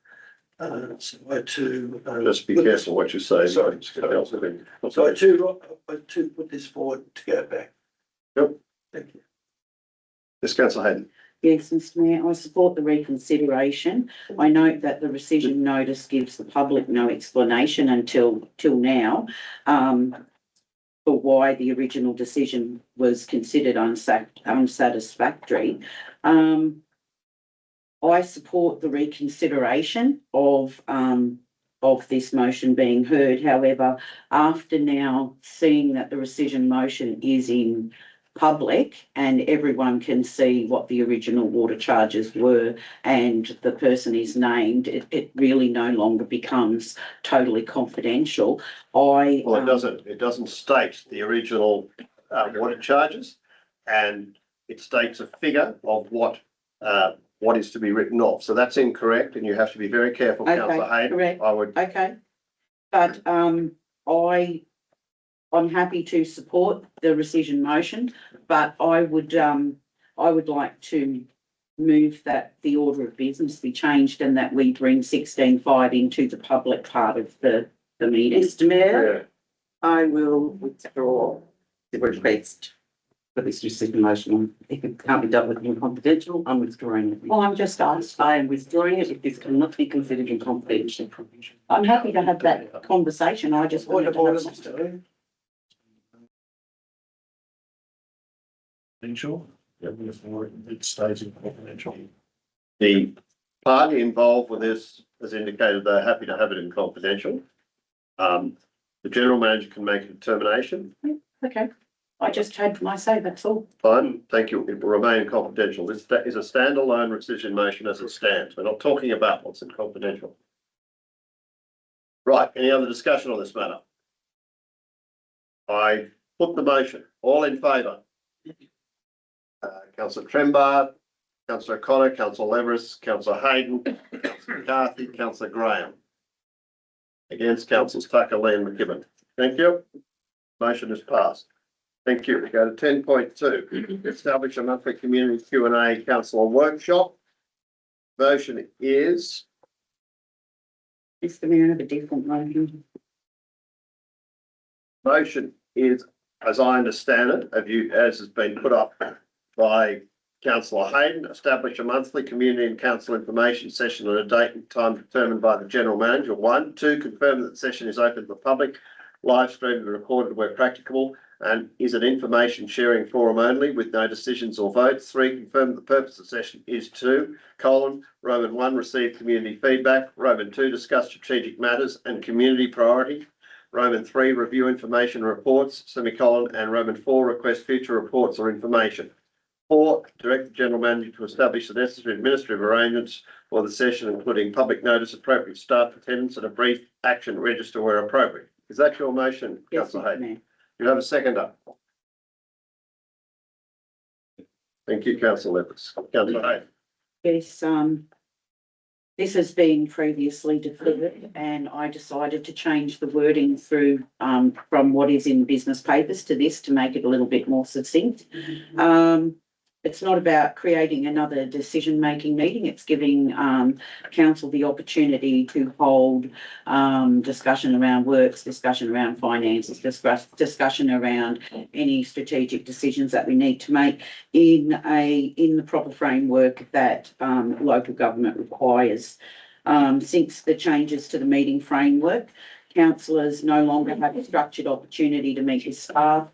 So I too Just be careful what you say. Sorry. So I too put this forward to go back. Yep. Thank you. Yes, Councillor Hayden. Yes, Mr. Mayor, I support the reconsideration. I note that the rescission notice gives the public no explanation till now for why the original decision was considered unsatisfactory. I support the reconsideration of this motion being heard. However, after now seeing that the rescission motion is in public and everyone can see what the original water charges were and the person is named, it really no longer becomes totally confidential. Well, it doesn't state the original water charges, and it states a figure of what is to be written off. So that's incorrect, and you have to be very careful, Okay, Councillor Hayden. correct. I would Okay, But, I'm happy to support the rescission motion, but I would like to move that the order of business be changed and that we bring 16.5 into the public part of the meeting. Mr. Mayor, I will withdraw the request for this rescission motion. If it can't be dealt with in confidential, I'm withdrawing it. Well, I'm just asked. I am withdrawing it if this cannot be considered in confidential. I'm happy to have that conversation. I just wanted to have some. Confidential, yeah, before it stays in confidential. The party involved with this has indicated they're happy to have it in confidential. The general manager can make a determination. Okay, I just had my say, that's all. Fine, thank you. It will remain confidential. This is a standalone rescission motion as it stands. We're not talking about what's in confidential. Right, any other discussion on this matter? I put the motion. All in favour? Councillor Trembar, Councillor O'Connor, Councillor Leveris, Councillor Hayden, Councillor McCarthy, Councillor Graham. Against Councillors Tucker, Lee and McKibben. Thank you. Motion is passed. Thank you. We go to 10.2. Establish a monthly community Q&A councillor workshop. Motion is. It's the mayor of a different motion. Motion is, as I understand it, as has been put up by Councillor Hayden, establish a monthly community and council information session on a date and time determined by the general manager. 1, 2, confirm that the session is open to the public, live streamed and recorded where practicable, and is an information sharing forum only with no decisions or votes. 3, confirm that the purpose of the session is to, Roman 1, receive community feedback. Roman 2, discuss strategic matters and community priority. Roman 3, review information reports, and Roman 4, request future reports or information. 4, direct the general manager to establish the necessary administrative arrangements for the session, including public notice, appropriate staff attendance, and a brief action register where appropriate. Is that your motion, Yes, Councillor Hayden? Mayor. You have a seconder. Thank you, Councillor Leveris. Councillor Hayden. Yes, this has been previously deferred and I decided to change the wording through, from what is in business papers to this to make it a little bit more succinct. It's not about creating another decision-making meeting. It's giving council the opportunity to hold discussion around works, discussion around finances, discussion around any strategic decisions that we need to make in the proper framework that local government requires. Since the changes to the meeting framework, councillors no longer have a structured opportunity to meet with staff,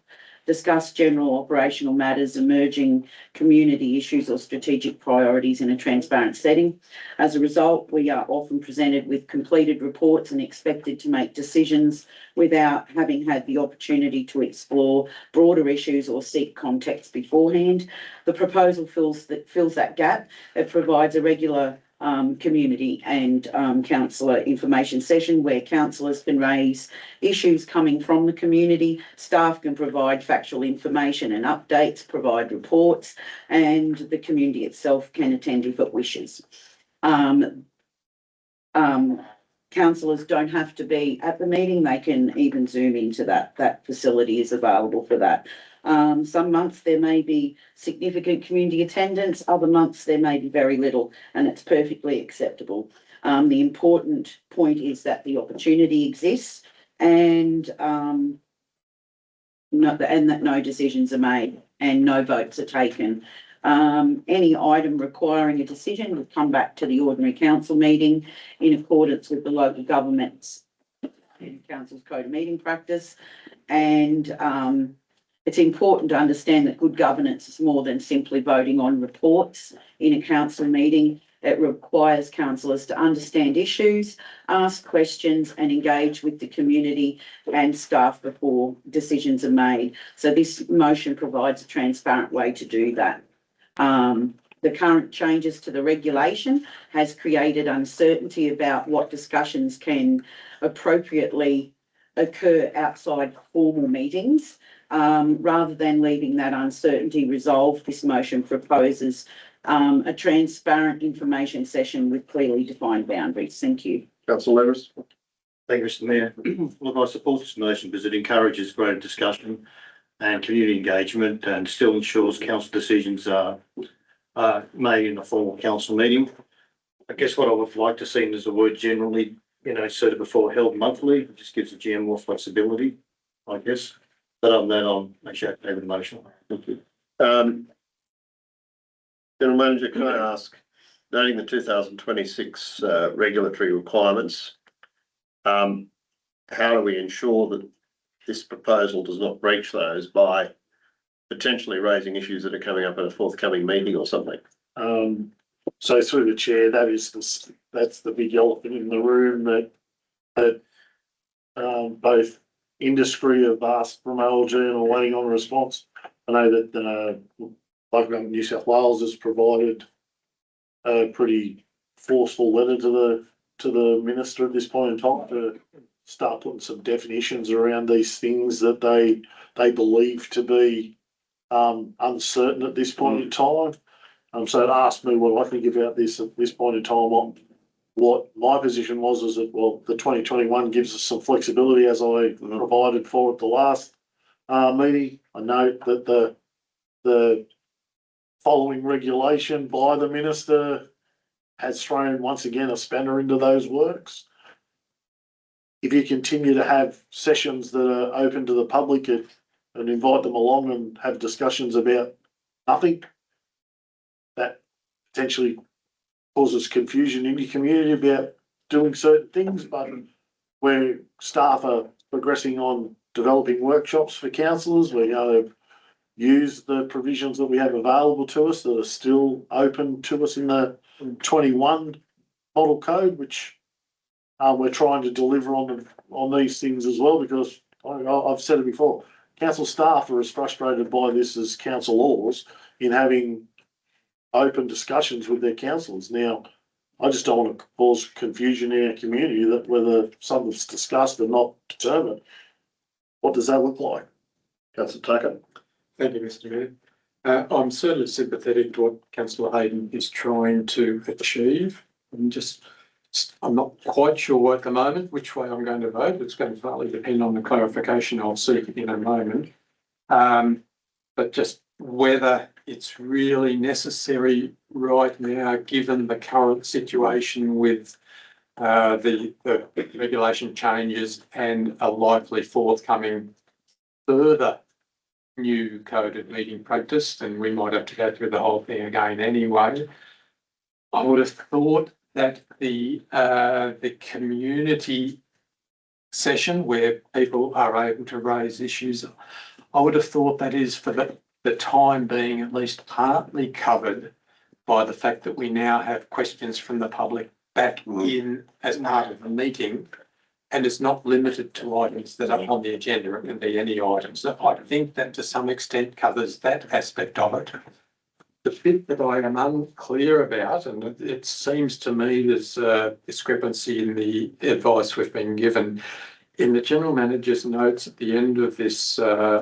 discuss general operational matters, emerging community issues or strategic priorities in a transparent setting. As a result, we are often presented with completed reports and expected to make decisions without having had the opportunity to explore broader issues or seek context beforehand. The proposal fills that gap. It provides a regular community and councillor information session where councillors can raise issues coming from the community, staff can provide factual information and updates, provide reports, and the community itself can attend if it wishes. Councillors don't have to be at the meeting, they can even zoom into that. That facility is available for that. Some months there may be significant community attendance, other months there may be very little, and it's perfectly acceptable. The important point is that the opportunity exists and that no decisions are made and no votes are taken. Any item requiring a decision would come back to the ordinary council meeting in accordance with the local government's and council's code of meeting practice. And it's important to understand that good governance is more than simply voting on reports in a council meeting. It requires councillors to understand issues, ask questions and engage with the community and staff before decisions are made. So this motion provides a transparent way to do that. The current changes to the regulation has created uncertainty about what discussions can appropriately occur outside formal meetings. Rather than leaving that uncertainty resolved, this motion proposes a transparent information session with clearly defined boundaries. Thank you. Councillor Leveris. Thank you, Mr Mayor. Look, I support this motion because it encourages greater discussion and community engagement and still ensures council decisions are made in a formal council meeting. I guess what I would like to see is the word generally, sort of before held monthly. It just gives the GM more flexibility, I guess. But other than that, I'm actually okay with the motion. Thank you. General Manager, can I ask, noting the 2026 regulatory requirements, how do we ensure that this proposal does not breach those by potentially raising issues that are coming up at a forthcoming meeting or something? So through the chair, that's the big elephant in the room that both industry have asked from LG and are waiting on a response. I know that Local Government New South Wales has provided a pretty forceful letter to the minister at this point in time to start putting some definitions around these things that they believe to be uncertain at this point in time. So it asked me what I think about this at this point in time. What my position was is that, well, the 2021 gives us some flexibility as I provided for at the last meeting. I note that the following regulation by the minister has thrown once again a spanner into those works. If you continue to have sessions that are open to the public and invite them along and have discussions about nothing, that potentially causes confusion in your community about doing certain things, but where staff are progressing on developing workshops for councillors, we're going to use the provisions that we have available to us that are still open to us in the 21 model code, which we're trying to deliver on these things as well, because I've said it before, council staff are as frustrated by this as council laws in having open discussions with their councillors. Now, I just don't want to cause confusion in our community that whether something's discussed and not determined. What does that look like? Councillor Tucker? Thank you, Mr Mayor. I'm certainly sympathetic to what Councillor Hayden is trying to achieve. I'm not quite sure at the moment which way I'm going to vote. It's going to partly depend on the clarification I'll seek in a moment. But just whether it's really necessary right now, given the current situation with the regulation changes and a likely forthcoming further new code of meeting practice, and we might have to go through the whole thing again anyway. I would have thought that the community session where people are able to raise issues, I would have thought that is for the time being at least partly covered by the fact that we now have questions from the public back in as part of the meeting, and it's not limited to items that are on the agenda. It can be any items. So I think that to some extent covers that aspect of it. The bit that I am unclear about, and it seems to me there's a discrepancy in the advice we've been given, in the General Manager's notes at the end of this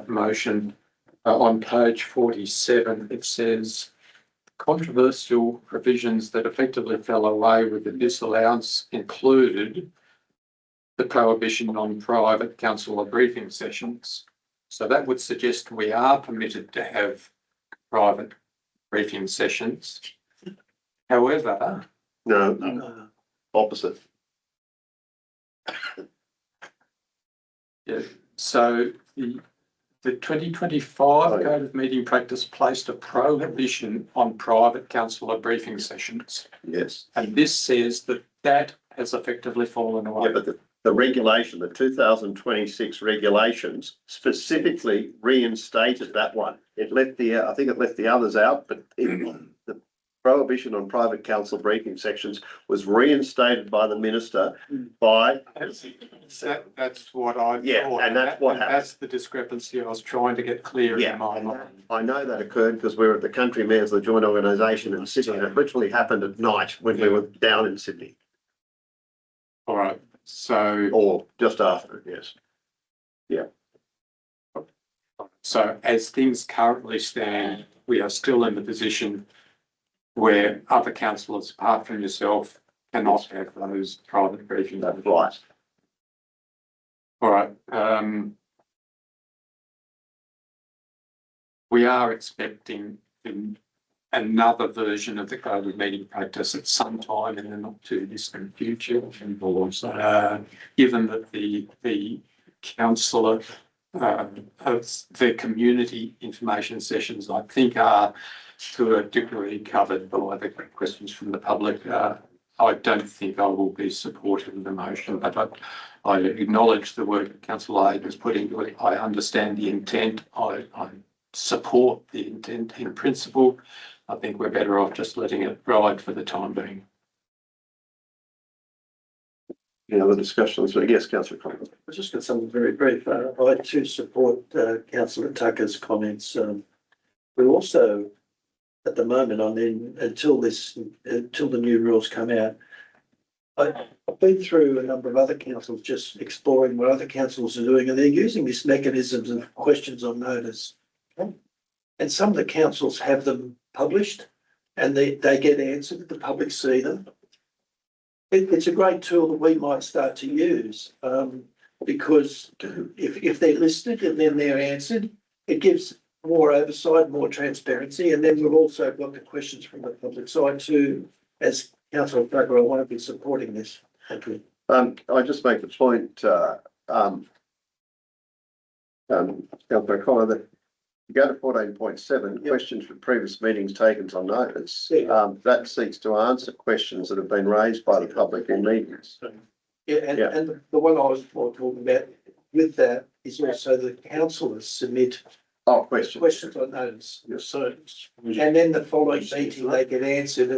motion, on page 47, it says controversial provisions that effectively fell away with the disallowance included the prohibition on private councillor briefing sessions. So that would suggest we are permitted to have private briefing sessions. However, No, opposite. yeah, so the 2025 Code of Meeting Practice placed a prohibition on private councillor briefing sessions. Yes. And this says that has effectively fallen away. Yeah, but the regulation, the 2026 regulations specifically reinstated that one. It left I think it left the others out, but the prohibition on private council briefing sections was reinstated by the minister by. That's what I thought. And that's what happened. That's the discrepancy I was trying to get clear in my mind. I know that occurred because we were at the Country Mayors of the Joint Organisation in Sydney, and it literally happened at night when we were down in Sydney. All right. So, or just after, yes. Yeah. So as things currently stand, we are still in the position where other councillors, apart from yourself, cannot have those private briefings. That's right. All right, we are expecting another version of the code of meeting practice at some time in the not too distant future. Given that the councillor of the community information sessions, I think, are to a degree covered by the questions from the public. I don't think I will be supporting the motion, but I acknowledge the work that Councillor Aid has put into it. I understand the intent. I support the intent in principle. I think we're better off just letting it ride for the time being. Any other discussions? Yes, Councillor Collins. I just got something very brief. I too support Councillor Tucker's comments. We also, at the moment, until the new rules come out, I've been through a number of other councils just exploring what other councils are doing, and they're using these mechanisms of questions on notice. And some of the councils have them published and they get answered, the public see them. It's a great tool that we might start to use because if they're listed and then they're answered, it gives more oversight, more transparency, and then we've also got the questions from the public side too. As Councillor Tucker, I want to be supporting this. Thank you. I just make the point, Councillor Connor, that you go to 14.7, questions from previous meetings taken on notice. That seeks to answer questions that have been raised by the public in meetings. And the one I was more talking about with that is also the councillors submit questions on notice. So, And then the following meeting, they get answered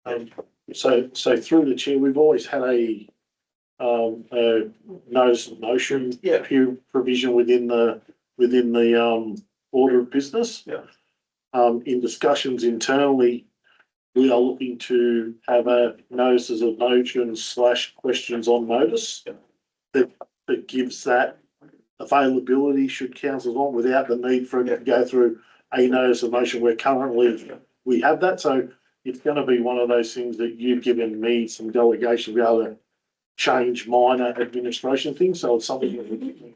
and so through the chair, we've always had a notice of motion provision within the order of business. In discussions internally, we are looking to have a notices of motion / questions on notice that gives that availability should councils want without the need for it to go through a notice of motion where currently we have that. So it's going to be one of those things that you've given me some delegation to be able to change minor administration things. So it's something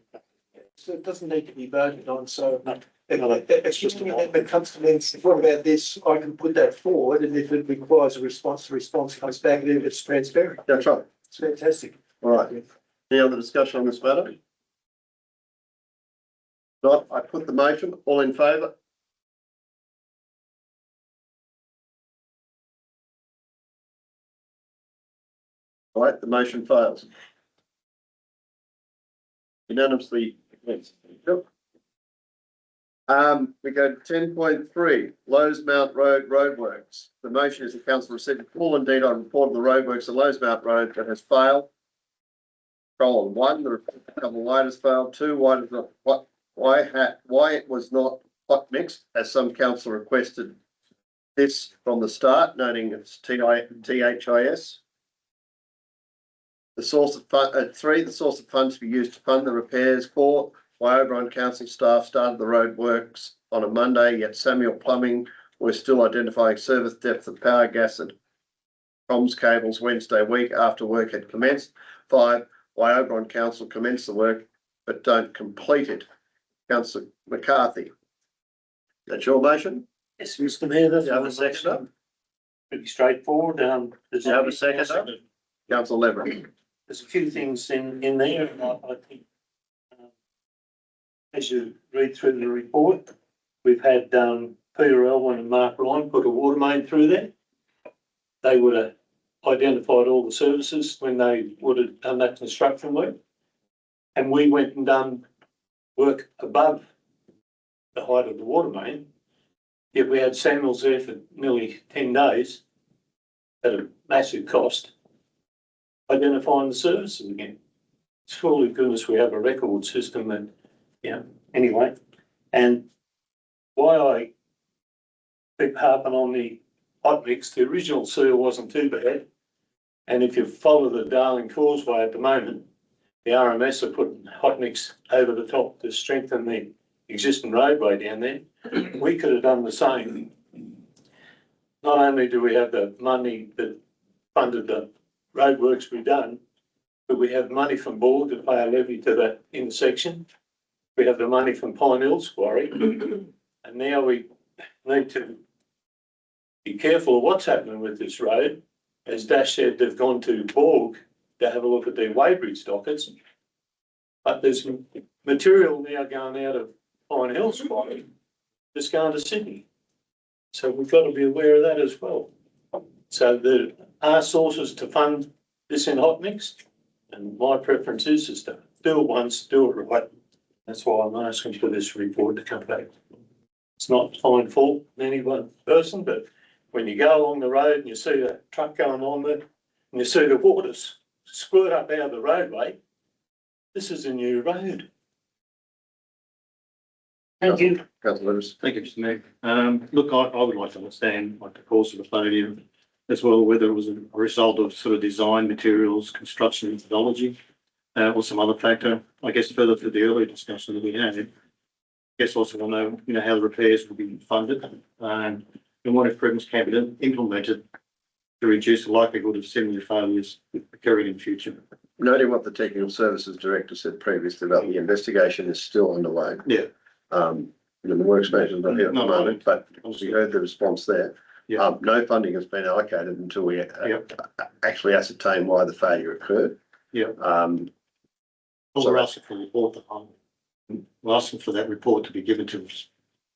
so it doesn't need to be voted on. So it's just when it comes to me, what about this? I can put that forward, and if it requires a response, the response comes back, and it's transparent. That's right. It's fantastic. All right. Any other discussion on this matter? Not. I put the motion. All in favour? All right. The motion fails. Unanimously. Yes. We go to 10.3, Lowesmount Road roadworks. The motion is the council received a full and detailed report of the roadworks at Lowesmount Road that has failed. Column 1, the report of the light has failed. 2, why it was not hot mixed, as some council requested this from the start, noting it's THIS. The source of 3, the source of funds to be used to fund the repairs. 4, why Oberon Council staff started the road works on a Monday, yet Samuel Plumbing were still identifying service depth of power, gas and comms cables Wednesday week after work had commenced. 5, why Oberon Council commenced the work but don't complete it. Councillor McCarthy. That's your motion? Yes, Mr. Mayor, that's You have a seconder? pretty straightforward. Does you have a seconder? Councillor Leverett. There's a few things in there, and I think as you read through the report, we've had Peter Elwin and Mark Ryan put a water main through there. They would have identified all the services when they would have done that construction work. And we went and done work above the height of the water main. Yet we had Samuels there for nearly 10 days at a massive cost, identifying the services again. Surely goodness we have a record system that, anyway. And why I keep harping on the hot mix, the original seal wasn't too bad. And if you follow the Darling Causeway at the moment, the RMS are putting hot mix over the top to strengthen the existing roadway down there. We could have done the same. Not only do we have the money that funded the roadworks we've done, but we have money from board to pay a levy to that intersection. We have the money from Pine Hills Quarry, and now we need to be careful of what's happening with this road. As Dash said, they've gone to Borg to have a look at their weighbridge dockets. But there's material now going out of Pine Hills Quarry that's going to Sydney. So we've got to be aware of that as well. So there are sources to fund this in hot mix, and my preference is to do it once, do it right. That's why I'm asking for this report to come back. It's not fine fault in any one person, but when you go along the road and you see that truck going on there, and you see the water squirt up out of the roadway, this is a new road. Thank you. Councillor Lewis. Thank you, Mr. Mayor. Look, I would like to understand like the cause of the failure as well, whether it was a result of sort of design materials, construction methodology, or some other factor. I guess further to the earlier discussion that we had, I guess also want to know, how the repairs will be funded, and what improvements can be implemented to reduce the likelihood of similar failures occurring in future. Noting what the Technical Services Director said previously about the investigation is still underway. Yeah. The works manager's not here at the moment, but we heard the response there. Yeah. No funding has been allocated until we actually ascertain why the failure occurred. Yeah. So We're asking for a report. We're asking for that report to be given to us.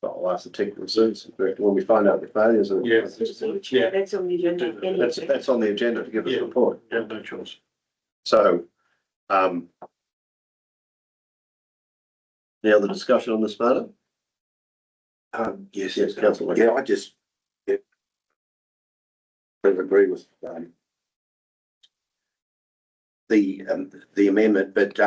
I'll ask the Technical Services Director when we find out the failures. Yeah. That's on the agenda. anyway. That's on the agenda to give us a report. Yeah, no choice. So, any other discussion on this matter? Yes, Yes, Councillor. yeah, I just agree with the amendment, but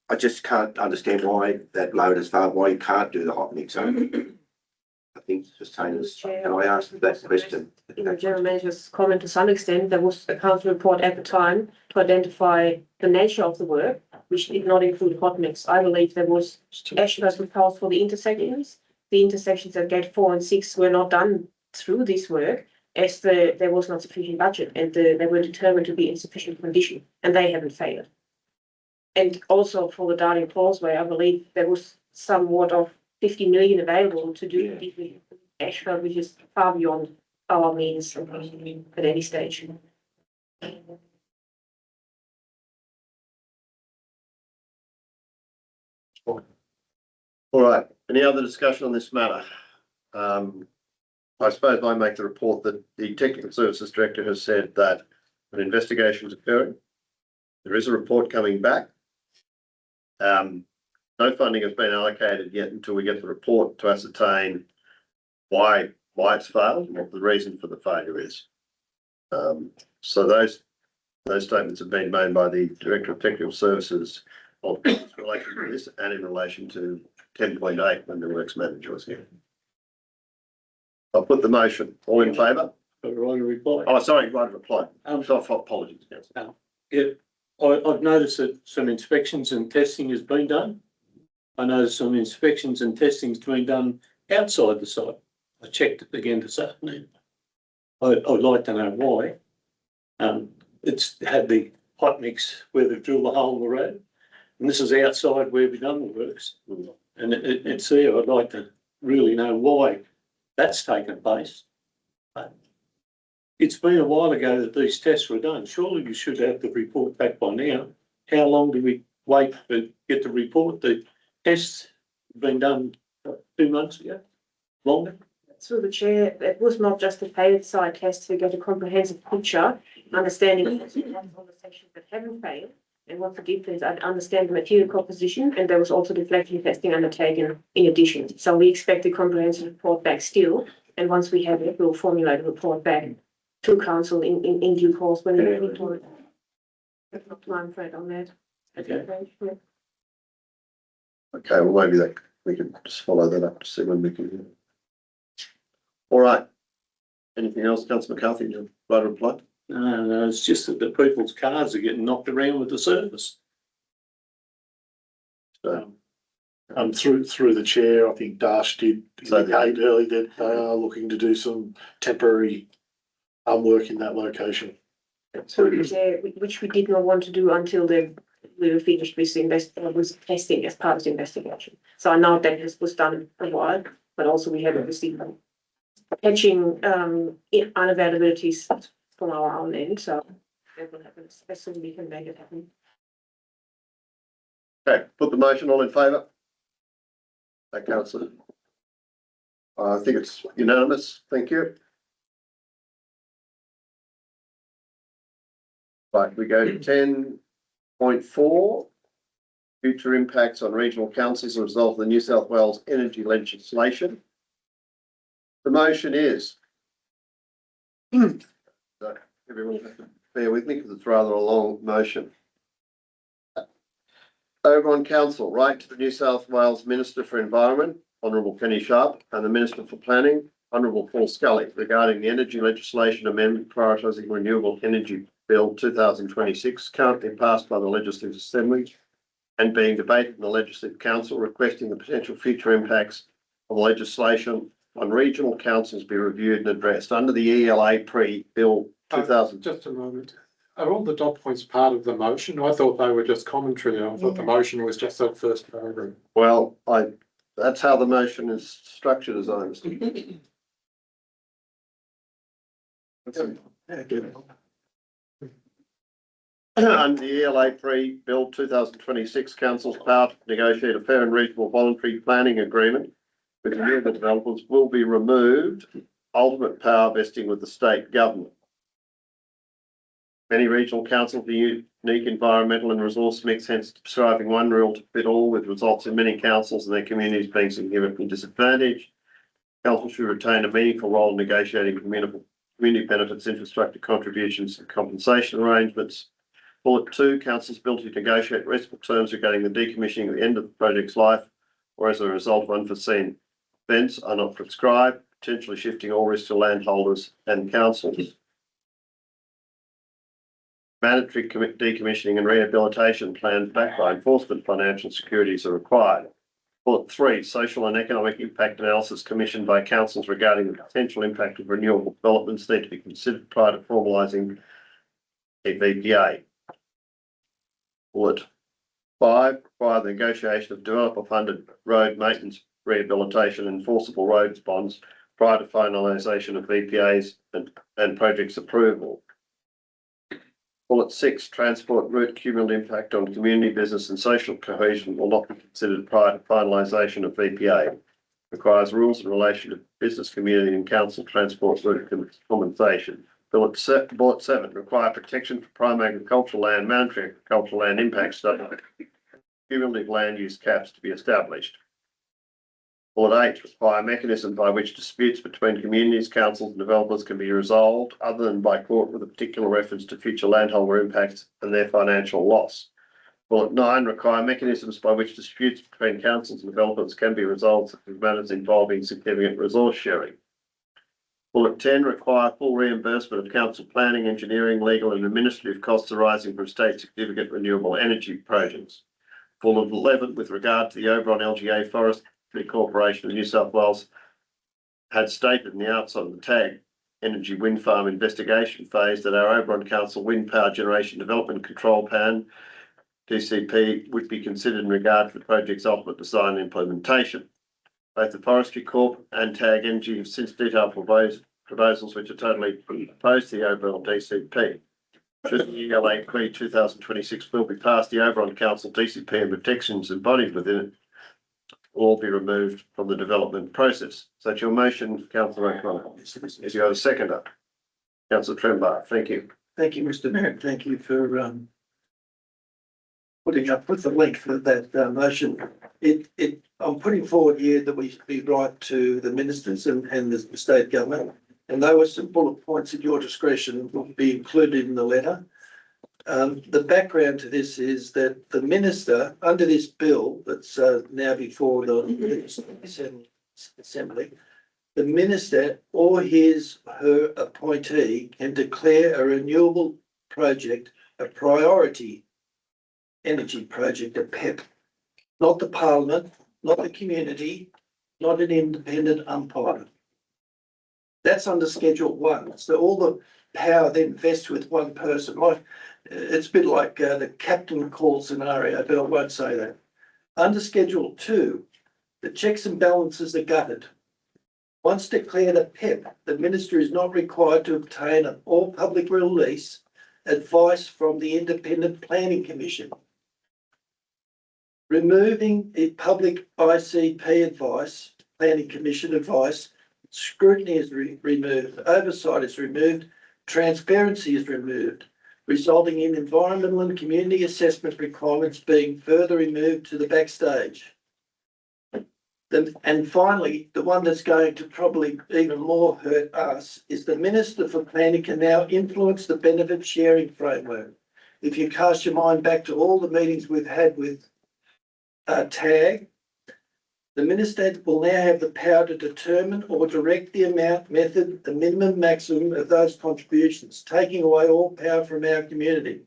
I just can't understand why that load is far, why you can't do the hot mix. I think sustainers, can I ask that question? In the general manager's comment, to some extent, there was a council report at the time to identify the nature of the work, which did not include hot mix. I believe there was estimates proposed for the intersections. The intersections at gate 4 and 6 were not done through this work, as there was not sufficient budget, and they were determined to be in sufficient condition, and they haven't failed. And also for the Darling Causeway, I believe there was somewhat of 50 million available to do the asphalt, which is far beyond our means at any stage. All right, any other discussion on this matter? I suppose I make the report that the Technical Services Director has said that an investigation is occurring. There is a report coming back. No funding has been allocated yet until we get the report to ascertain why it's failed and what the reason for the failure is. So those statements have been made by the Director of Technical Services in relation to this and in relation to 10.8 when the works manager was here. I'll put the motion. All in favour? Right, a reply. Oh, sorry, right reply. So apologies, Councillor. Yeah, I've noticed that some inspections and testing has been done. I noticed some inspections and testing's been done outside the site. I checked it again this afternoon. I'd like to know why. It's had the hot mix where they've drilled a hole in the road, and this is outside where we've done the works. And it's there. I'd like to really know why that's taken place. But it's been a while ago that these tests were done. Surely you should have the report back by now. How long do we wait to get the report? The tests have been done 2 months ago, longer. Through the chair, it was not just a failed site test to get a comprehensive picture, understanding what's on the sections that haven't failed and what the difference. I understand the material composition, and there was also deflection testing undertaken in addition. So we expect a comprehensive report back still, and once we have it, we'll formulate a report back to council in due course when we report. That's not my afraid on that. Okay. Okay, well, maybe that we can just follow that up to see when we can. All right. Anything else, Councillor McCarthy? You'd like to reply? No, it's just that the people's cars are getting knocked around with the surface. So, Through the chair, I think Dash did So indicate early that they are looking to do some temporary work in that location. through the chair, which we did not want to do until we were finished with with testing as part of the investigation. So I know that was done a while, but also we had obviously patching unavailabilities from our own end. So that will happen as soon as we can make it happen. Okay, put the motion, all in favour? Thank councillor. I think it's unanimous, thank you. Right, we go to 10.4. Future impacts on regional councils as a result of the New South Wales energy legislation. The motion is. So everyone have to bear with me because it's rather a long motion. Oberon Council, write to the New South Wales Minister for Environment, Honourable Penny Sharp, and the Minister for Planning, Honourable Paul Scully, regarding the energy legislation amendment prioritising renewable energy bill 2026, currently passed by the Legislative Assembly and being debated in the Legislative Council, requesting the potential future impacts of the legislation on regional councils be reviewed and addressed under the ELA pre-bill 2000. Just a moment. Are all the dot points part of the motion? I thought they were just commentary. I thought the motion was just that first paragraph. Well, that's how the motion is structured, as I understand. Under the ELA pre-bill 2026, council's power to negotiate a fair and reasonable voluntary planning agreement with renewable developers will be removed. Ultimate power vesting with the state government. Many regional councils have a unique environmental and resource mix, hence prescribing one rule to fit all, with results in many councils and their communities being significantly disadvantaged. Council should retain a meaningful role in negotiating community benefits, infrastructure contributions and compensation arrangements. Bullet 2, council's ability to negotiate reasonable terms regarding the decommissioning at the end of the project's life or as a result of unforeseen events are not prescribed, potentially shifting all risk to landholders and councils. Mandatory decommissioning and rehabilitation plans backed by enforcement financial securities are required. Bullet 3, social and economic impact analysis commissioned by councils regarding the potential impact of renewable developments need to be considered prior to formalising a VPA. Bullet 5, require the negotiation of developer-funded road maintenance, rehabilitation and enforceable roads bonds prior to finalisation of VPAs and projects approval. Bullet 6, transport route cumulative impact on community, business and social cohesion will not be considered prior to finalisation of VPA. Requires rules in relation to business, community and council transport route compensation. Bullet 7, require protection for prime agricultural land, mandatory agricultural land impact study, cumulative land use caps to be established. Bullet 8, require a mechanism by which disputes between communities, councils and developers can be resolved other than by court with a particular reference to future landholder impacts and their financial loss. Bullet 9, require mechanisms by which disputes between councils and developers can be resolved such as matters involving significant resource sharing. Bullet 10, require full reimbursement of council planning, engineering, legal and administrative costs arising from state significant renewable energy projects. Bullet 11, with regard to the Oberon LGA Forestry Corporation of New South Wales had stated in the outside of the TAG Energy Wind Farm investigation phase that our Oberon Council Wind Power Generation Development Control Plan, DCP, would be considered in regard to the project's ultimate design and implementation. Both the Forestry Corp and TAG Energy have since detailed proposals which are totally opposed to the overall DCP. Should the ELA pre-2026 bill be passed, the Oberon Council DCP and protections embodied within it will all be removed from the development process. So it's your motion, Councillor O'Connor. Is you have a seconder? Councillor Trembar, thank you. Thank you, Mr. Mayor. Thank you for putting up with the length of that motion. I'm putting forward here that we write to the ministers and the state government, and there were some bullet points at your discretion will be included in the letter. The background to this is that the minister, under this bill that's now before the Assembly, the minister or her appointee can declare a renewable project a priority energy project, a PEP, not the Parliament, not the community, not an independent umpire. That's under Schedule 1. So all the power then vests with one person. Like, it's a bit like the captain call scenario, but I won't say that. Under Schedule 2, the checks and balances are gutted. Once declared a PEP, the minister is not required to obtain an all public release advice from the Independent Planning Commission. Removing the public ICP advice, Planning Commission advice, scrutiny is removed, oversight is removed, transparency is removed, resulting in environmental and community assessment requirements being further removed to the backstage. And finally, the one that's going to probably even more hurt us is the Minister for Planning can now influence the benefit sharing framework. If you cast your mind back to all the meetings we've had with TAG, the Minister will now have the power to determine or direct the amount, method, the minimum, maximum of those contributions, taking away all power from our community.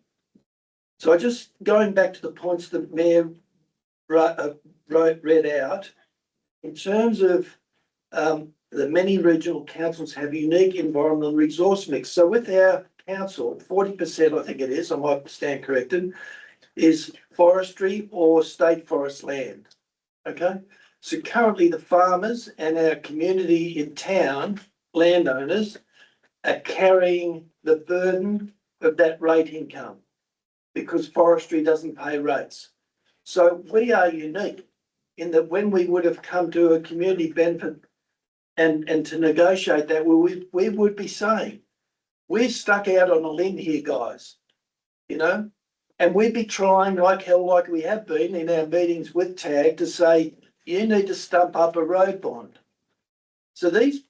So just going back to the points that Mayor read out, in terms of the many regional councils have unique environmental resource mix. So with our council, 40%, I think it is, I might stand corrected, is forestry or state forest land. Okay. So currently the farmers and our community in town, landowners, are carrying the burden of that rate income because forestry doesn't pay rates. So we are unique in that when we would have come to a community benefit and to negotiate that, we would be saying, we're stuck out on a limb here, guys, you know, and we'd be trying like hell, like we have been in our meetings with TAG, to say, you need to stump up a road bond. So these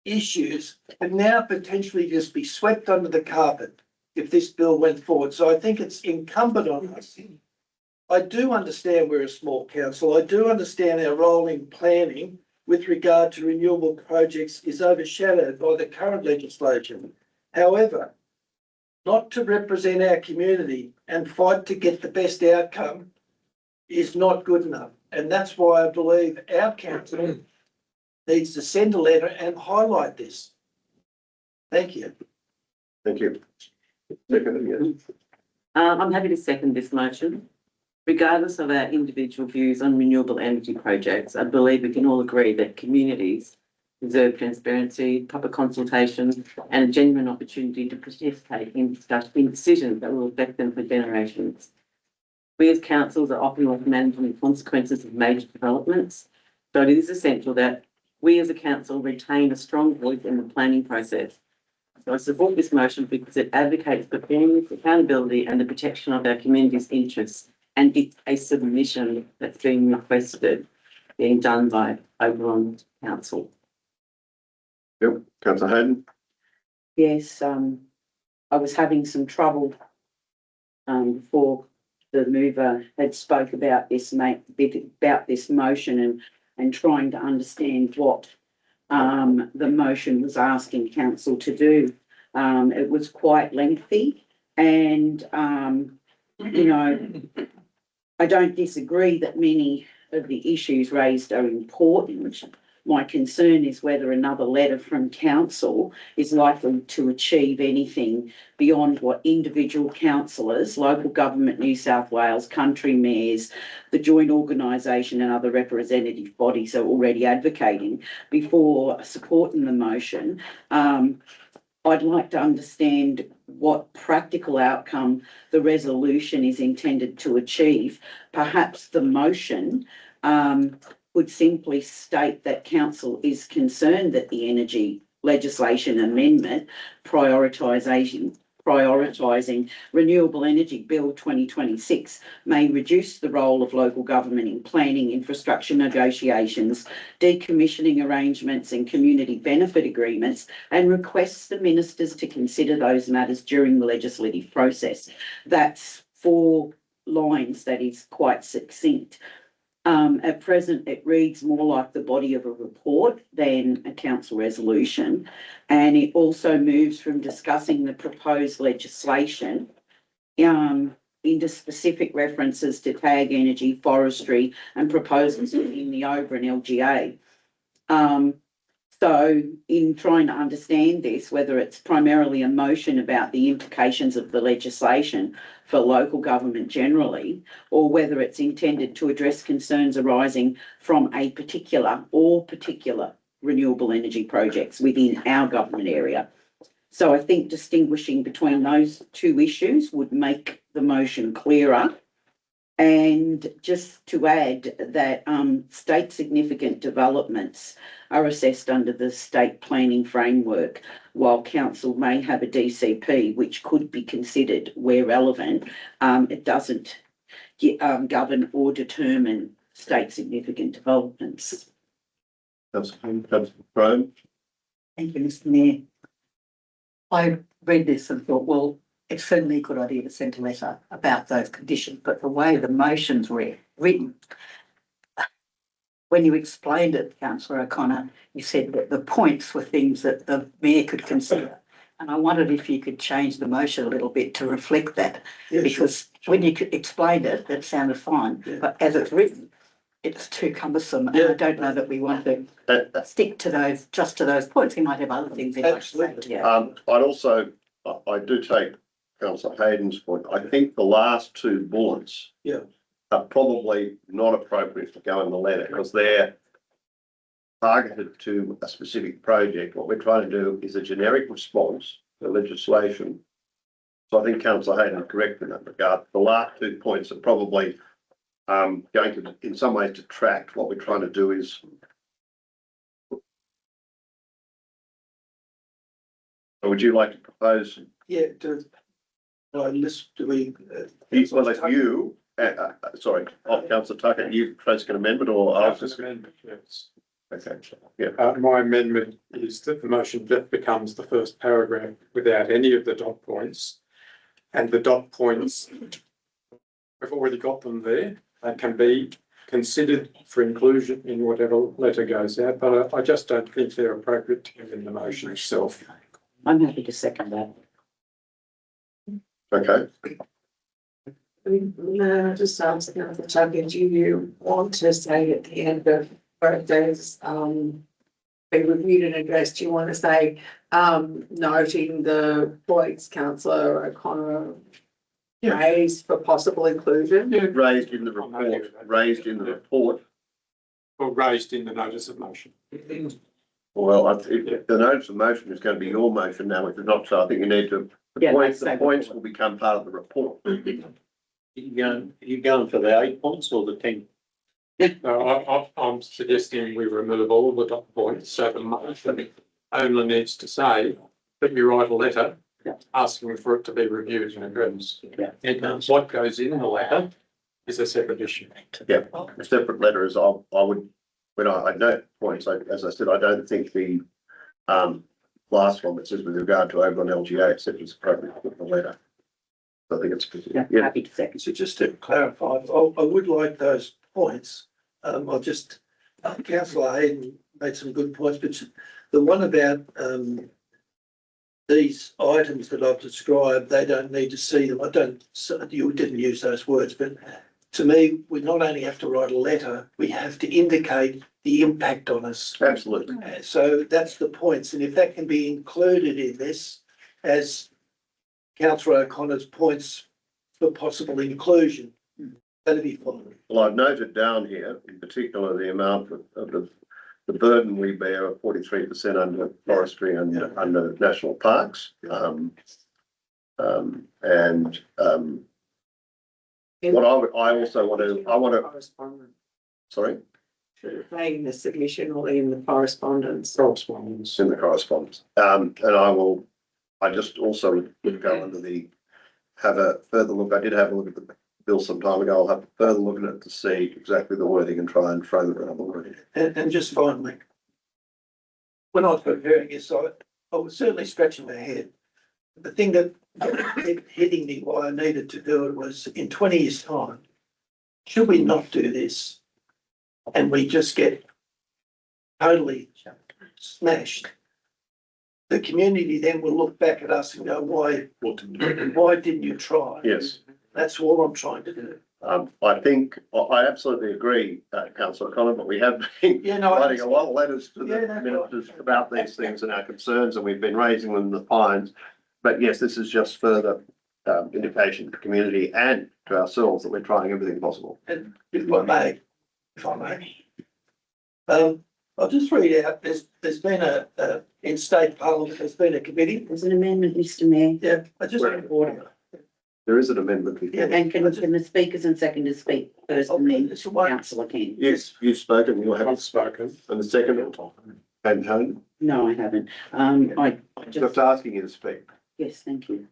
issues can now potentially just be swept under the carpet if this bill went forward. So I think it's incumbent on us. I do understand we're a small council. I do understand our role in planning with regard to renewable projects is overshadowed by the current legislation. However, not to represent our community and fight to get the best outcome is not good enough. And that's why I believe our council needs to send a letter and highlight this. Thank you. Thank you. Second, yes. I'm happy to second this motion. Regardless of our individual views on renewable energy projects, I believe we can all agree that communities deserve transparency, proper consultation, and a genuine opportunity to participate in decisions that will affect them for generations. We as councils are often left managing the consequences of major developments, so it is essential that we as a council retain a strong voice in the planning process. So I support this motion because it advocates for fairness, accountability, and the protection of our community's interests. And it's a submission that's being requested, being done by Oberon Council. Yep, Councillor Hayden. Yes, I was having some trouble before the mover had spoke about this motion and trying to understand what the motion was asking council to do. It was quite lengthy and you know, I don't disagree that many of the issues raised are important. My concern is whether another letter from council is likely to achieve anything beyond what individual councillors, local government, New South Wales, country mayors, the joint organisation and other representative bodies are already advocating before supporting the motion. I'd like to understand what practical outcome the resolution is intended to achieve. Perhaps the motion would simply state that council is concerned that the energy legislation amendment prioritising renewable energy bill 2026 may reduce the role of local government in planning infrastructure negotiations, decommissioning arrangements and community benefit agreements, and requests the ministers to consider those matters during the legislative process. That's 4 lines that is quite succinct. At present, it reads more like the body of a report than a council resolution, and it also moves from discussing the proposed legislation into specific references to TAG energy, forestry, and proposals within the Oberon LGA. So in trying to understand this, whether it's primarily a motion about the implications of the legislation for local government generally, or whether it's intended to address concerns arising from a particular renewable energy projects within our government area. So I think distinguishing between those two issues would make the motion clearer. And just to add that state significant developments are assessed under the state planning framework, while council may have a DCP which could be considered where relevant, it doesn't govern or determine state significant developments. Councillor Brown. Thank you, Mr Mayor. I read this and thought, well, it's certainly a good idea to send a letter about those conditions, but the way the motions were written, when you explained it, Councillor O'Connor, you said that the points were things that the Mayor could consider. And I wondered if you could change the motion a little bit to reflect that, because when you explained it, it sounded fine, but as it's written, it's too cumbersome, and I don't know that we want to stick to those, just to those points. We might have other things in mind. I do take Councillor Hayden's point. I think the last two bullets are probably not appropriate to go in the letter because they're targeted to a specific project. What we're trying to do is a generic response to legislation. So I think Councillor Hayden is correct in that regard. The last 2 points are probably going to, in some ways, detract. What we're trying to do is. Would you like to propose? Yeah, do we? Well, if you, sorry, Councillor Tucker, you propose an amendment or I'll just. Amendment, yes. Okay, yeah. My amendment is that the motion just becomes the first paragraph without any of the dot points. And the dot points, we've already got them there. They can be considered for inclusion in whatever letter goes out, but I just don't think they're appropriate to give in the motion itself. I'm happy to second that. Okay. No, just ask Councillor Tucker, do you want to say at the end of birthdays, be reviewed and addressed, do you want to say, noting the points Councillor O'Connor raised for possible inclusion? Yeah, raised in the report, raised in the report. Or raised in the notice of motion. Well, the notice of motion is going to be your motion now, if it's not so, I think you need to, the points will become part of the report. You going for the 8 points or the 10? No, I'm suggesting we remove all the dot points, so the motion only needs to say that you write a letter asking for it to be reviewed and addressed. And what goes in the letter is a separate issue. Yeah, a separate letter is, I would, when I note points, as I said, I don't think the last one that says with regard to Oberon LGA, except it's appropriate to put in the letter. So I think it's, Happy to second. So just to clarify, I would like those points. I'll just, Councillor Hayden made some good points, but the one about these items that I've described, they don't need to see them. You didn't use those words, but to me, we not only have to write a letter, we have to indicate the impact on us. Absolutely. So that's the points, and if that can be included in this as Councillor O'Connor's points for possible inclusion, that'd be fine. Well, I've noted down here, in particular, the amount of the burden we bear of 43% under forestry and under national parks. What I also want to, sorry? Saying the submission or in the correspondence. Correspondence. In the correspondence. And I just also would go under have a further look. I did have a look at the bill some time ago. I'll have a further look at it to see exactly the wording and try and frame it around the wording. And just finally, when I was preparing this, I was certainly scratching my head. The thing that kept hitting me why I needed to do it was in 20 years' time, should we not do this and we just get totally smashed? The community then will look back at us and go, why didn't you try? Yes. That's all I'm trying to do. I think, I absolutely agree, councillor Connor, but we have been Yeah, no, I writing a lot of letters to Yeah, the that's ministers about these things and our concerns, and we've been raising them in the Pines. But yes, this is just further indication to the community and to ourselves that we're trying everything possible. And if I may. I'll just read out, there's been in state parliament, there's been a committee. There's an amendment, Mr Mayor. Yeah, I just. There is an amendment before. And can the speakers and seconders speak first and then It's one. councillor can? Yes, you've spoken, you'll have spoken, and the second, and Tony, No, I haven't. I just. just asking you to speak. Yes, thank you.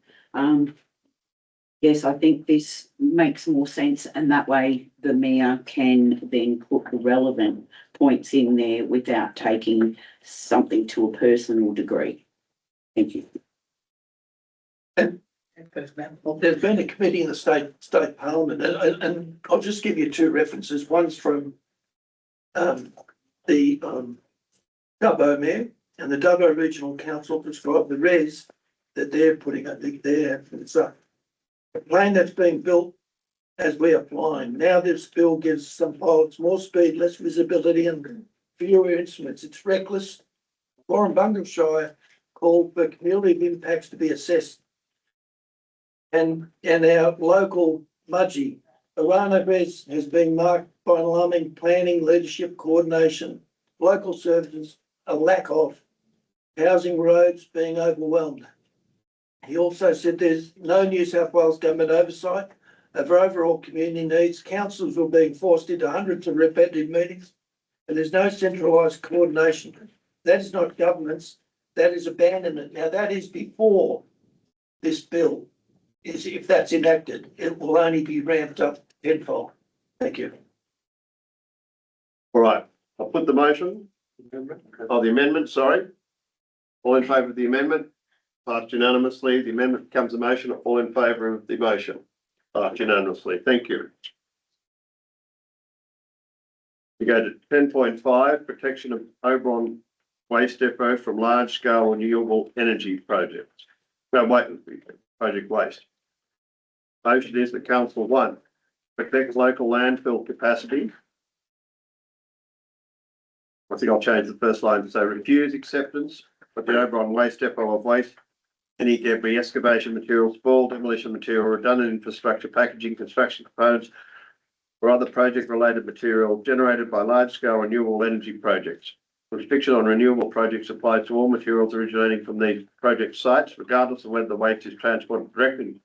Yes, I think this makes more sense and that way the mayor can then put the relevant points in there without taking something to a personal degree. Thank you. There's been a committee in the state parliament, and I'll just give you two references. One's from the Dubbo Mayor and the Dubbo Regional Council prescribed the res that they're putting up there. It's a plane that's being built as we're applying. Now this bill gives some pilots more speed, less visibility and fewer instruments. It's reckless. Warren Bunghamshire called for cumulative impacts to be assessed. And our local Mudgee, Arana Res has been marked by alarming planning, leadership, coordination, local services, a lack of housing, roads being overwhelmed. He also said there's no New South Wales government oversight over overall community needs. Councils were being forced into hundreds of repetitive meetings, and there's no centralised coordination. That is not governance, that is abandonment. Now that is before this bill. If that's enacted, it will only be ramped up tenfold. Thank you. All right, I'll put the motion, the amendment, sorry. All in favour of the amendment? Passed unanimously. The amendment becomes a motion. All in favour of the motion? Passed unanimously. Thank you. We go to 10.5, protection of Oberon waste depot from large scale renewable energy projects. No, project waste. Motion is that council 1, protect local landfill capacity. I think I'll change the first line to say refuse acceptance of the Oberon waste depot of waste, any debris, excavation material, spoil, demolition material, redundant infrastructure, packaging, construction components, or other project-related material generated by large-scale renewable energy projects. Restriction on renewable projects applies to all materials originating from these project sites, regardless of whether the waste is transported directly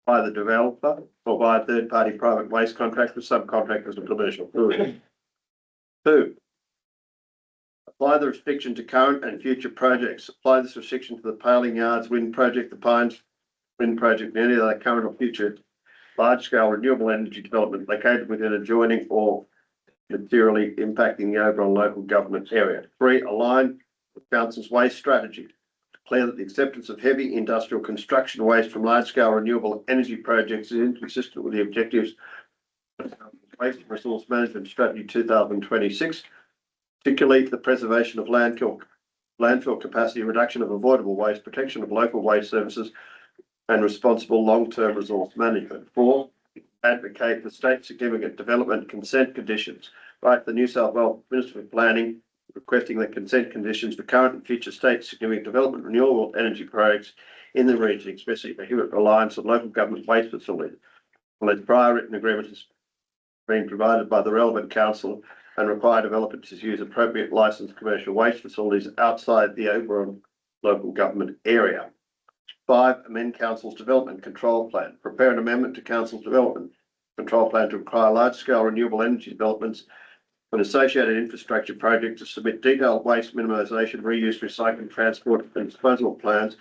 by the developer or by a third-party private waste contractor, subcontractors, or commercial couriers. 2. Apply the restriction to current and future projects. Apply this restriction to the Paling Yards Wind Project, the Pines Wind Project, and any other current or future large-scale renewable energy development located within adjoining or materially impacting the Oberon local government area. 3. Align with Council's waste strategy. Declare that the acceptance of heavy industrial construction waste from large-scale renewable energy projects is inconsistent with the objectives of Waste Resource Management Strategy 2026. Particularly the preservation of landfill capacity, reduction of avoidable waste, protection of local waste services, and responsible long-term resource management. 4, advocate for state significant development consent conditions. Write the New South Wales Minister of Planning requesting that consent conditions for current and future state significant development renewable energy projects in the region expressly prohibit reliance on local government waste facilities, unless prior written agreement has been provided by the relevant council, and require developers to use appropriate licensed commercial waste facilities outside the Oberon local government area. 5, amend council's development control plan. Prepare an amendment to council's development control plan to require large-scale renewable energy developments and associated infrastructure projects to submit detailed waste minimisation, reuse, recycling, transport and disposal plans,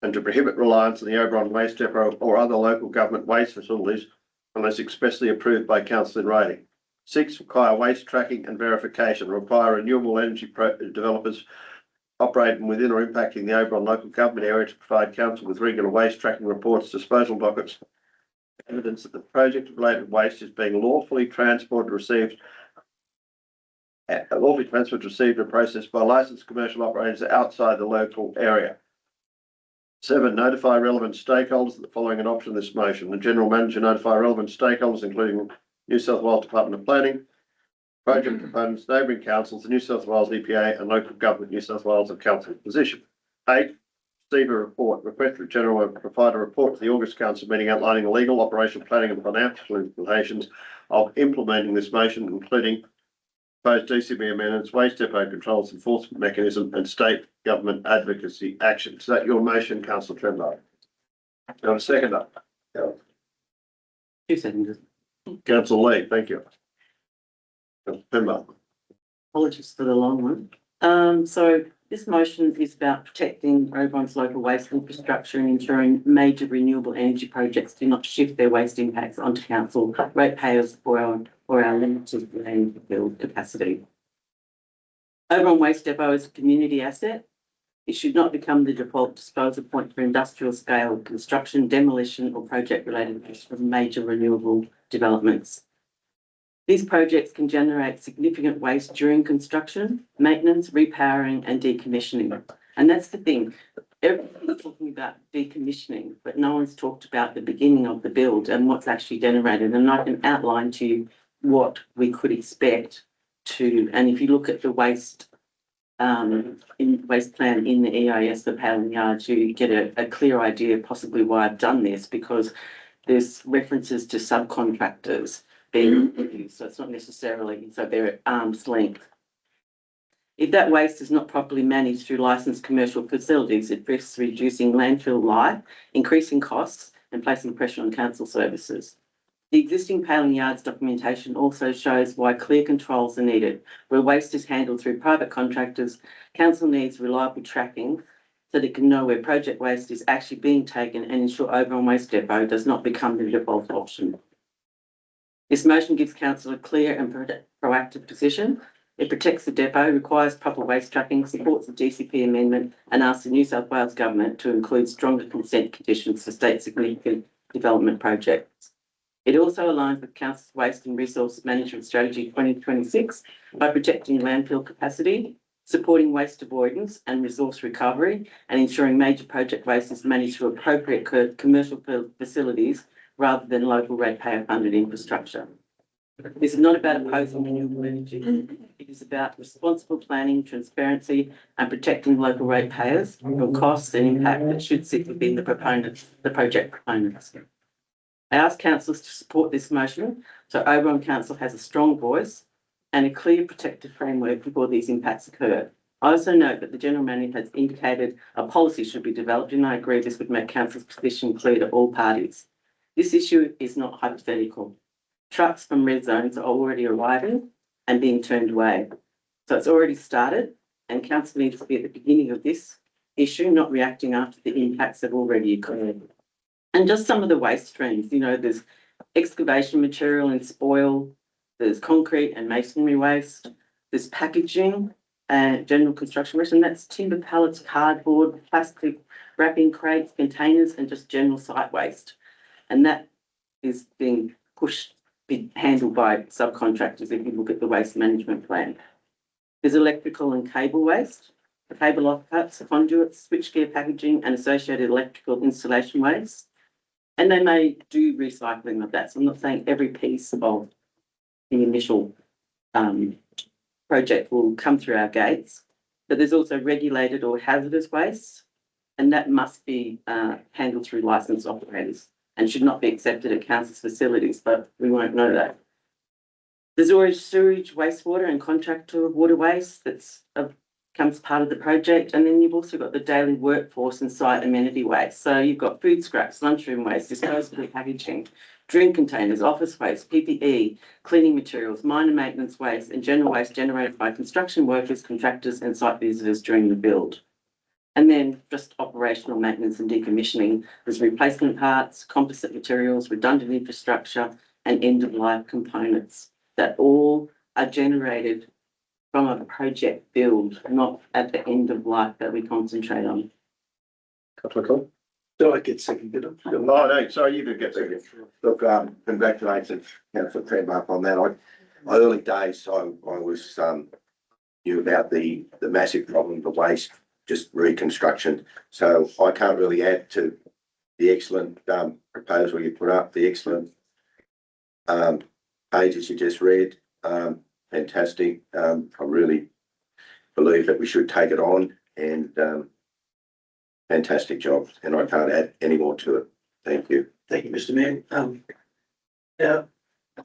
and to prohibit reliance on the Oberon waste depot or other local government waste facilities unless expressly approved by council in writing. 6, require waste tracking and verification. Require renewable energy developers operating within or impacting the Oberon local government area to provide council with regular waste tracking reports, disposal dockets, evidence that the project-related waste is being lawfully transported, received, and processed by licensed commercial operators outside the local area. 7, notify relevant stakeholders that the following adoption of this motion. The General Manager notify relevant stakeholders, including New South Wales Department of Planning, project proponents, neighbouring councils, the New South Wales EPA and local government New South Wales of Council position. 8, receive a report. Request the General to provide a report to the August Council meeting outlining the legal, operational, planning and financial implications of implementing this motion, including proposed DCB amendments, waste depot controls, enforcement mechanism and state government advocacy action. Is that your motion, Councillor Tremblay? You want a seconder? 2 seconds. Councillor Lee, thank you. Councillor Pimmer. Apologies for the long one. So this motion is about protecting Oberon's local waste infrastructure and ensuring major renewable energy projects do not shift their waste impacts onto council ratepayers or our limited landfill capacity. Oberon Waste Depot is a community asset. It should not become the default disposal point for industrial scale construction, demolition or project related risks from major renewable developments. These projects can generate significant waste during construction, maintenance, repowering and decommissioning. And that's the thing. Everyone's talking about decommissioning, but no one's talked about the beginning of the build and what's actually generated. And I can outline to you what we could expect to, and if you look at the waste waste plan in the EIS for Paling Yards, you get a clear idea possibly why I've done this, because there's references to subcontractors being used, so it's not necessarily, so they're at arm's length. If that waste is not properly managed through licensed commercial facilities, it risks reducing landfill life, increasing costs and placing pressure on council services. The existing Paling Yards documentation also shows why clear controls are needed. Where waste is handled through private contractors, council needs reliable tracking so they can know where project waste is actually being taken and ensure Oberon Waste Depot does not become the default option. This motion gives council a clear and proactive position. It protects the depot, requires proper waste tracking, supports the DCP amendment and asks the New South Wales Government to include stronger consent conditions for state significant development projects. It also aligns with Council's Waste and Resource Management Strategy 2026 by protecting landfill capacity, supporting waste avoidance and resource recovery, and ensuring major project waste is managed through appropriate commercial facilities rather than local ratepayer funded infrastructure. This is not about opposing renewable energy. It is about responsible planning, transparency, and protecting local ratepayers from costs and impact that should sit within the project proponents. I ask councillors to support this motion so Oberon Council has a strong voice and a clear protective framework before these impacts occur. I also note that the General Manager has indicated a policy should be developed, and I agree this would make council's position clear to all parties. This issue is not hypothetical. Trucks from red zones are already arriving and being turned away. So it's already started, and council needs to be at the beginning of this issue, not reacting after the impacts have already occurred. And just some of the waste streams, there's excavation material and spoil, there's concrete and masonry waste, there's packaging and general construction waste, and that's timber pallets, cardboard, plastic wrapping crates, containers, and just general site waste. And that is being handled by subcontractors if you look at the waste management plan. There's electrical and cable waste, the cable offcuts, conduits, switchgear packaging, and associated electrical installation waste. And they may do recycling of that. So I'm not saying every piece of the initial project will come through our gates, but there's also regulated or hazardous waste, and that must be handled through licensed operators and should not be accepted at council's facilities, but we won't know that. There's already sewage, wastewater and contractor water waste that's comes part of the project. And then you've also got the daily workforce and site amenity waste. So you've got food scraps, lunchroom waste, disposable packaging, drink containers, office waste, PPE, cleaning materials, minor maintenance waste and general waste generated by construction workers, contractors and site visitors during the build. And then just operational maintenance and decommissioning. There's replacement parts, composite materials, redundant infrastructure and end-of-life components that all are generated from a project build, not at the end of life that we concentrate on. Councillor Cook? Do I get seconded? Oh, no, sorry, you could get seconded. Look, congratulations, Councillor Tremblay, on that. Early days, I was knew about the massive problem, the waste just reconstruction. So I can't really add to the excellent proposal you put up, the excellent pages you just read. Fantastic. I really believe that we should take it on, and fantastic job. And I can't add any more to it. Thank you. Thank you, Mr. Mayor. Now,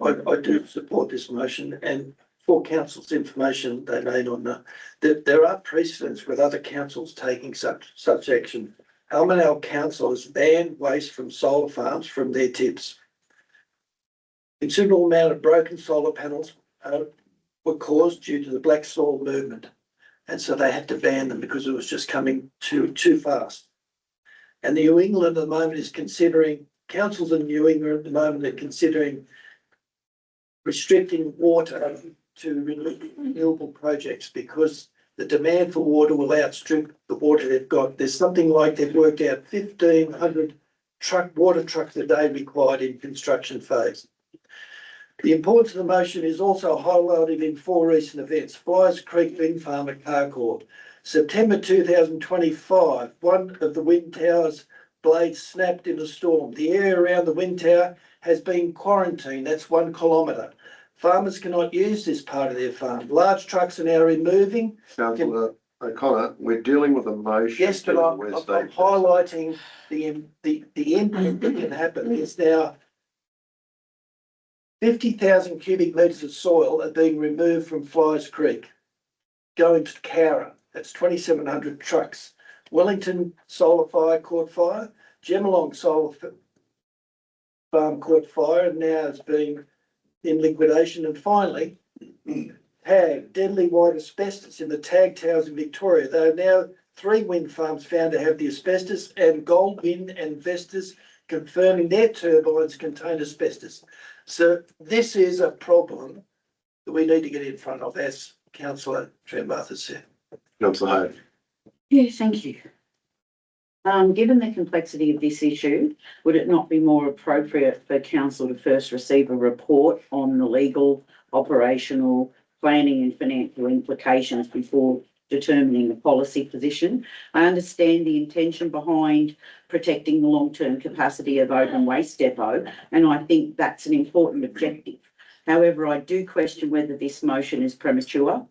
I do support this motion, and for council's information, they may not know that there are precedents with other councils taking such action. Almanel Council has banned waste from solar farms from their tips. Considerable amount of broken solar panels were caused due to the black soil movement, and so they had to ban them because it was just coming too fast. And the New England at the moment is considering, councils in New England at the moment are considering restricting water to renewable projects because the demand for water will outstrip the water they've got. There's something like they've worked out 1,500 water trucks a day required in construction phase. The importance of the motion is also highlighted in 4 recent events. Flyers Creek Wind Farm at Carcourt. September 2025, one of the wind tower's blades snapped in a storm. The area around the wind tower has been quarantined. That's 1 kilometre. Farmers cannot use this part of their farm. Large trucks are now removing. Councillor O'Connor, we're dealing with a motion. Yes, but I'm highlighting the impact that can happen. Is now 50,000 cubic metres of soil are being removed from Flyers Creek, going to Cowra. That's 2,700 trucks. Wellington Solar Fire caught fire. Gemelong Solar Farm caught fire and now is being in liquidation. And finally, TAG, deadly white asbestos in the TAG towers in Victoria. There are now 3 wind farms found to have the asbestos, and Gold Wind and investors confirming their turbines contain asbestos. So this is a problem that we need to get in front of, as Councillor Trembath said. Councillor Hay. Yeah, thank you. Given the complexity of this issue, would it not be more appropriate for council to first receive a report on the legal, operational, planning and financial implications before determining the policy position? I understand the intention behind protecting the long-term capacity of Oberon Waste Depot, and I think that's an important objective. However, I do question whether this motion is premature.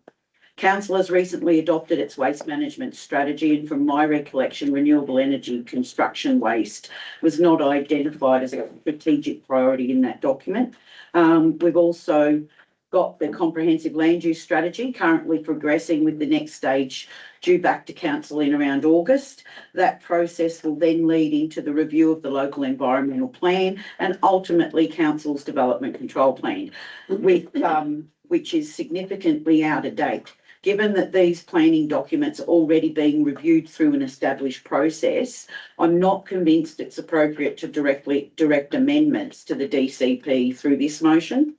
Council has recently adopted its waste management strategy, and from my recollection, renewable energy construction waste was not identified as a strategic priority in that document. We've also got the comprehensive land use strategy currently progressing, with the next stage due back to council in around August. That process will then lead into the review of the local environmental plan and ultimately council's development control plan, which is significantly out of date. Given that these planning documents are already being reviewed through an established process, I'm not convinced it's appropriate to direct amendments to the DCP through this motion.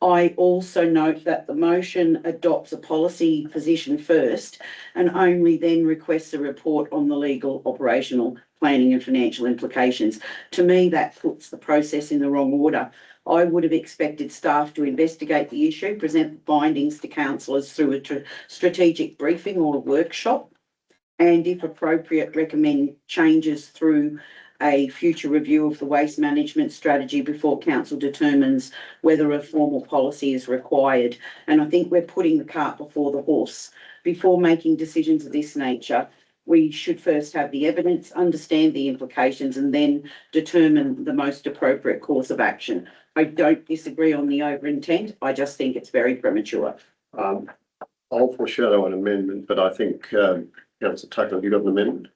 I also note that the motion adopts a policy position first and only then requests a report on the legal, operational, planning and financial implications. To me, that puts the process in the wrong order. I would have expected staff to investigate the issue, present findings to councillors through a strategic briefing or a workshop, and if appropriate, recommend changes through a future review of the waste management strategy before council determines whether a formal policy is required. And I think we're putting the cart before the horse. Before making decisions of this nature, we should first have the evidence, understand the implications, and then determine the most appropriate course of action. I don't disagree on the over intent. I just think it's very premature. I'll foreshadow an amendment, but I think, Councillor Tucker, have you got an amendment?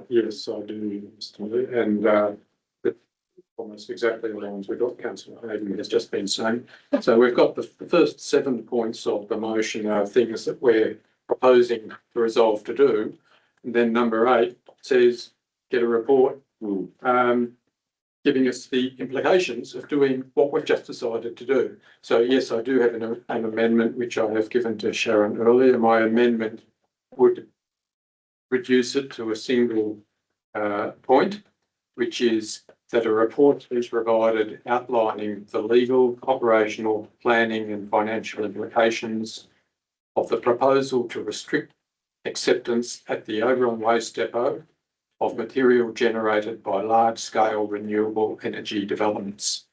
Yes, I do, Mr. Mayor, and it almost exactly aligns with what Councillor Hayden has just been saying. So we've got the first 7 points of the motion are things that we're proposing to resolve to do. And then number 8 says get a report giving us the implications of doing what we've just decided to do. So yes, I do have an amendment which I have given to Sharon earlier. My amendment would reduce it to a single point, which is that a report is provided outlining the legal, operational, planning and financial implications of the proposal to restrict acceptance at the Oberon Waste Depot of material generated by large-scale renewable energy developments.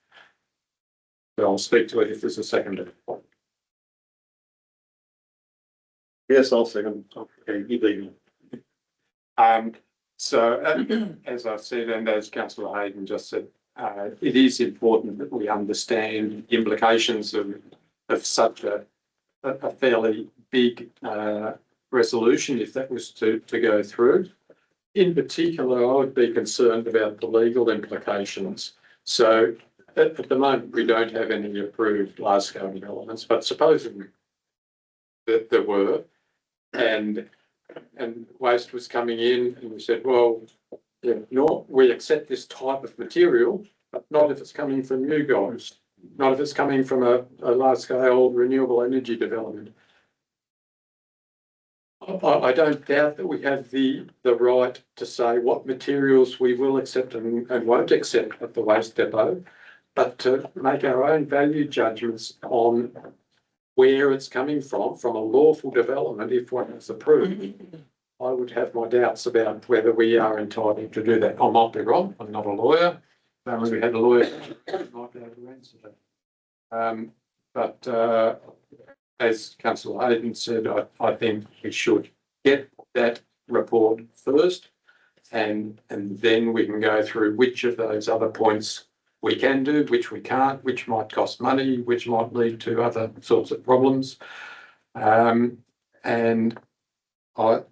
So I'll speak to it if there's a second. Yes, I'll second. Okay, you lead. As I've said, and as Councillor Hayden just said, it is important that we understand the implications of such a fairly big resolution if that was to go through. In particular, I would be concerned about the legal implications. So at the moment, we don't have any approved large-scale developments, but supposing that there were, and waste was coming in, and we said, well, yeah, we accept this type of material, but not if it's coming from you guys, not if it's coming from a large-scale renewable energy development. I don't doubt that we have the right to say what materials we will accept and won't accept at the waste depot, but to make our own value judgments on where it's coming from a lawful development, if one is approved, I would have my doubts about whether we are entitled to do that. I might be wrong. I'm not a lawyer. If we had a lawyer, I might be able to answer that. As Councillor Hayden said, I think we should get that report first, and then we can go through which of those other points we can do, which we can't, which might cost money, which might lead to other sorts of problems. And I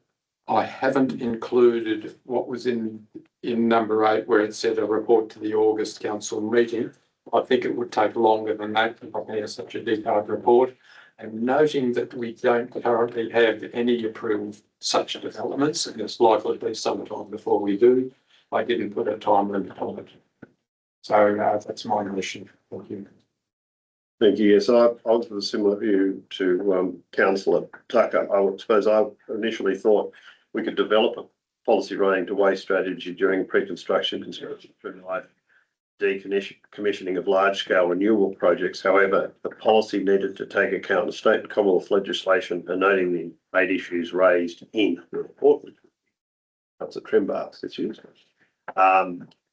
haven't included what was in number 8, where it said a report to the August council meeting. I think it would take longer than that to prepare such a detailed report. And noting that we don't currently have any approved such developments, and it's likely to be sometime before we do, I didn't put a time limit on it. So that's my mission. Thank you. Thank you. Yes, I was of a similar view to Councillor Tucker. I suppose I initially thought we could develop a policy relating to waste strategy during pre-construction construction through life decommissioning of large-scale renewable projects. However, the policy needed to take account of state and Commonwealth legislation and noting the 8 issues raised in the report. That's a Trimbar's issues.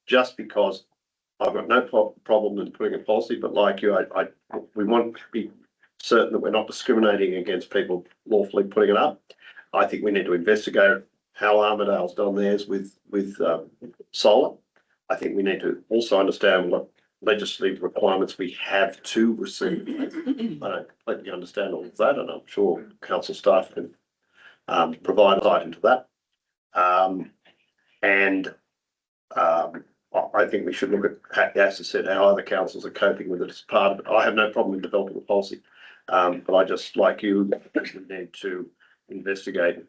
Just because I've got no problem in putting a policy, but like you, we want to be certain that we're not discriminating against people lawfully putting it up. I think we need to investigate how Armidale's done theirs with solar. I think we need to also understand what legislative requirements we have to receive. I don't completely understand all of that, and I'm sure council staff can provide insight into that. I think we should look at, as I said, how other councils are coping with it as part of it. I have no problem in developing a policy, but I just, like you, need to investigate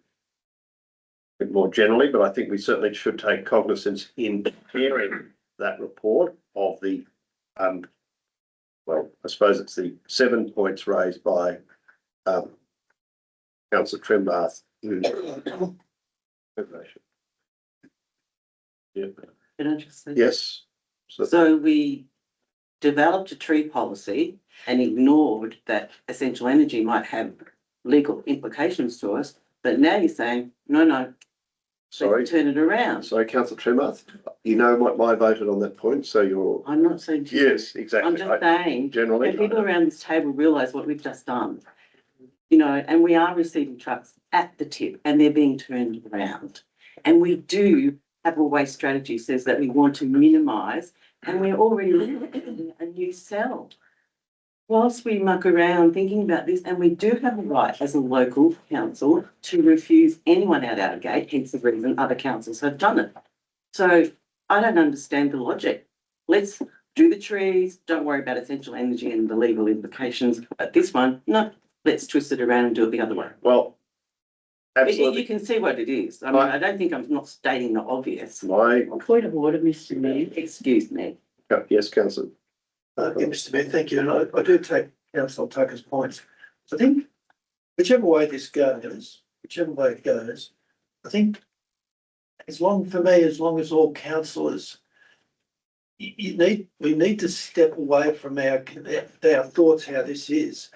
bit more generally, but I think we certainly should take cognizance in preparing that report of the, well, I suppose it's the 7 points raised by Councillor Trimbarth. Yeah. Can I just say? Yes. So we developed a tree policy and ignored that essential energy might have legal implications to us, but now you're saying, no, sorry, turn it around. Sorry, Councillor Trimbarth, you know what I voted on that point, so you're. I'm not saying. Yes, exactly. I'm just saying, generally, when people around this table realise what we've just done, you know, and we are receiving trucks at the tip and they're being turned around. And we do have a waste strategy says that we want to minimise, and we're already in a new cell. Whilst we muck around thinking about this, and we do have a right as a local council to refuse anyone out our gate, hence the reason other councils have done it. So I don't understand the logic. Let's do the trees, don't worry about essential energy and the legal implications. But this one, no, let's twist it around and do it the other way. Well, absolutely. You can see what it is. I mean, I don't think I'm not stating the obvious. Point of order, Mr. Mayor. Excuse me. Yes, Councillor. Yeah, Mr. Mayor, thank you. And I do take Councillor Tucker's points. I think whichever way this goes, whichever way it goes, I think as long as all councillors, we need to step away from our thoughts how this is.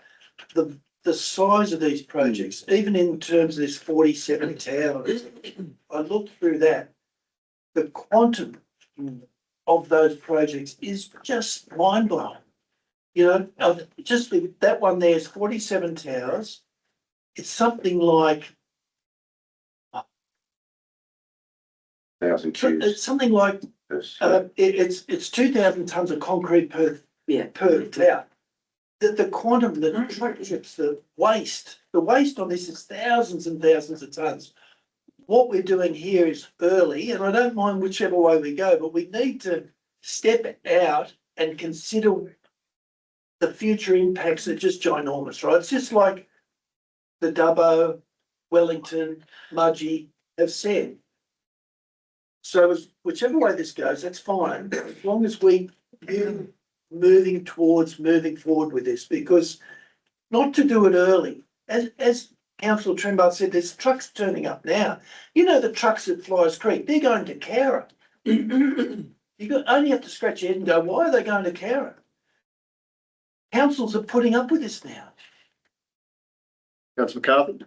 The the size of these projects, even in terms of this 47 towers, I looked through that. The quantum of those projects is just mind blowing. You know, just that one there is 47 towers. It's something like, 1,000 it's Qs. something like, it's 2,000 tons of concrete per tower. The quantum, the trips, the waste on this is thousands and thousands of tons. What we're doing here is early, and I don't mind whichever way we go, but we need to step out and consider the future impacts are just ginormous, right? It's just like the Dubbo, Wellington, Mudgee have said. So whichever way this goes, that's fine, as long as we moving forward with this, because not to do it early, as Councillor Tremblay said, there's trucks turning up now. You know, the trucks at Flyers Creek, they're going to Cowra. Only have to scratch your head and go, why are they going to Cowra? Councils are putting up with this now. Councillor McCarthy?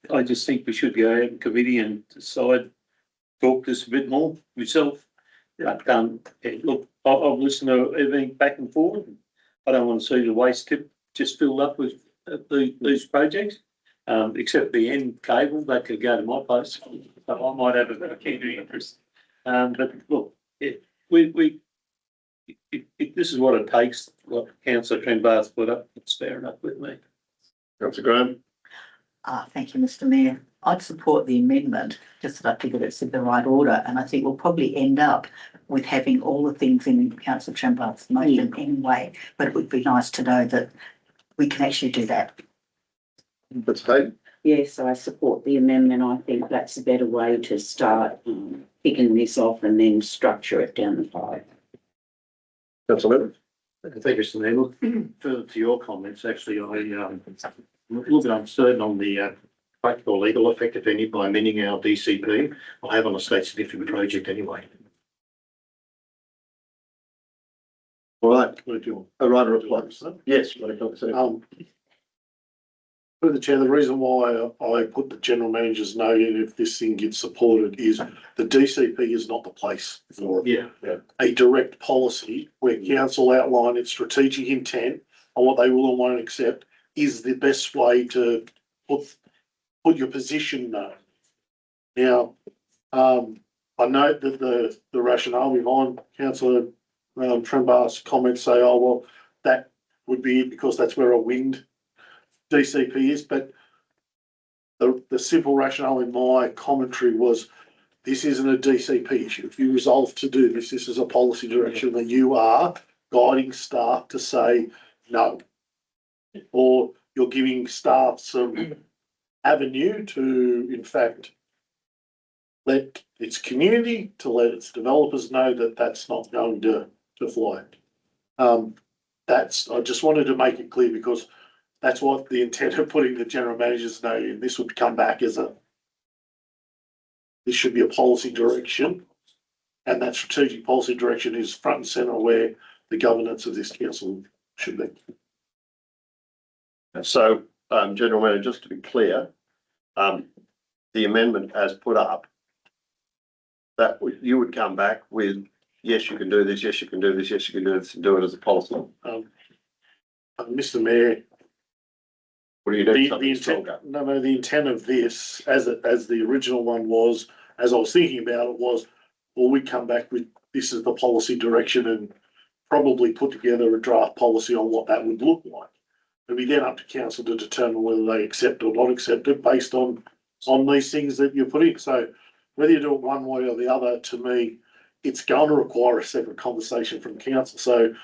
I just think we should go out in committee and decide, talk this a bit more myself. But, look, I've listened to everything back and forward. I don't want to see the waste tip just filled up with these projects, except the end cable, that could go to my place. So I might have a keen interest. But look, if this is what it takes, what Councillor Tremblay put up, it's fair enough with me. Councillor Graham? Thank you, Mr. Mayor. I'd support the amendment, just that I figured it's in the right order, and I think we'll probably end up with having all the things in Councillor Tremblay's motion anyway, but it would be nice to know that we can actually do that. That's Hayden. Yes, I support the amendment. I think that's a better way to start picking this off and then structure it down the pipe. Councillor Evans? Thank you, Mr. Mayor. Look, further to your comments, actually, I'm a little bit uncertain on the practical legal effect, if any, by amending our DCP. I have on a state significant project anyway. All right. What do you want? A right of reply. Yes. Through the chair, the reason why I put the general manager's note in if this thing gets supported is the DCP is not the place for a direct policy where council outline its strategic intent on what they will and won't accept is the best way to put your position there. Now, I note that the rationale behind Councillor Tremblay's comments say, oh, well, that would be it because that's where a wind DCP is, but the simple rationale in my commentary was this isn't a DCP issue. If you resolve to do this, this is a policy direction that you are guiding staff to say no, or you're giving staff some avenue to, in fact, let its community, to let its developers know that that's not going to fly. I just wanted to make it clear because that's what the intent of putting the general manager's note in. This would come back as this should be a policy direction, and that strategic policy direction is front and centre where the governance of this council should be. So, General Manager, just to be clear, the amendment as put up, that you would come back with, yes, you can do this, yes, you can do this, yes, you can do this, and do it as a policy. Mr. Mayor, what do you do? The intent of this, as the original one was, as I was thinking about it, was, well, we come back with this is the policy direction and probably put together a draft policy on what that would look like. It'd be then up to council to determine whether they accept or not accept it based on these things that you put in. So whether you do it one way or the other, to me, it's going to require a separate conversation from council. So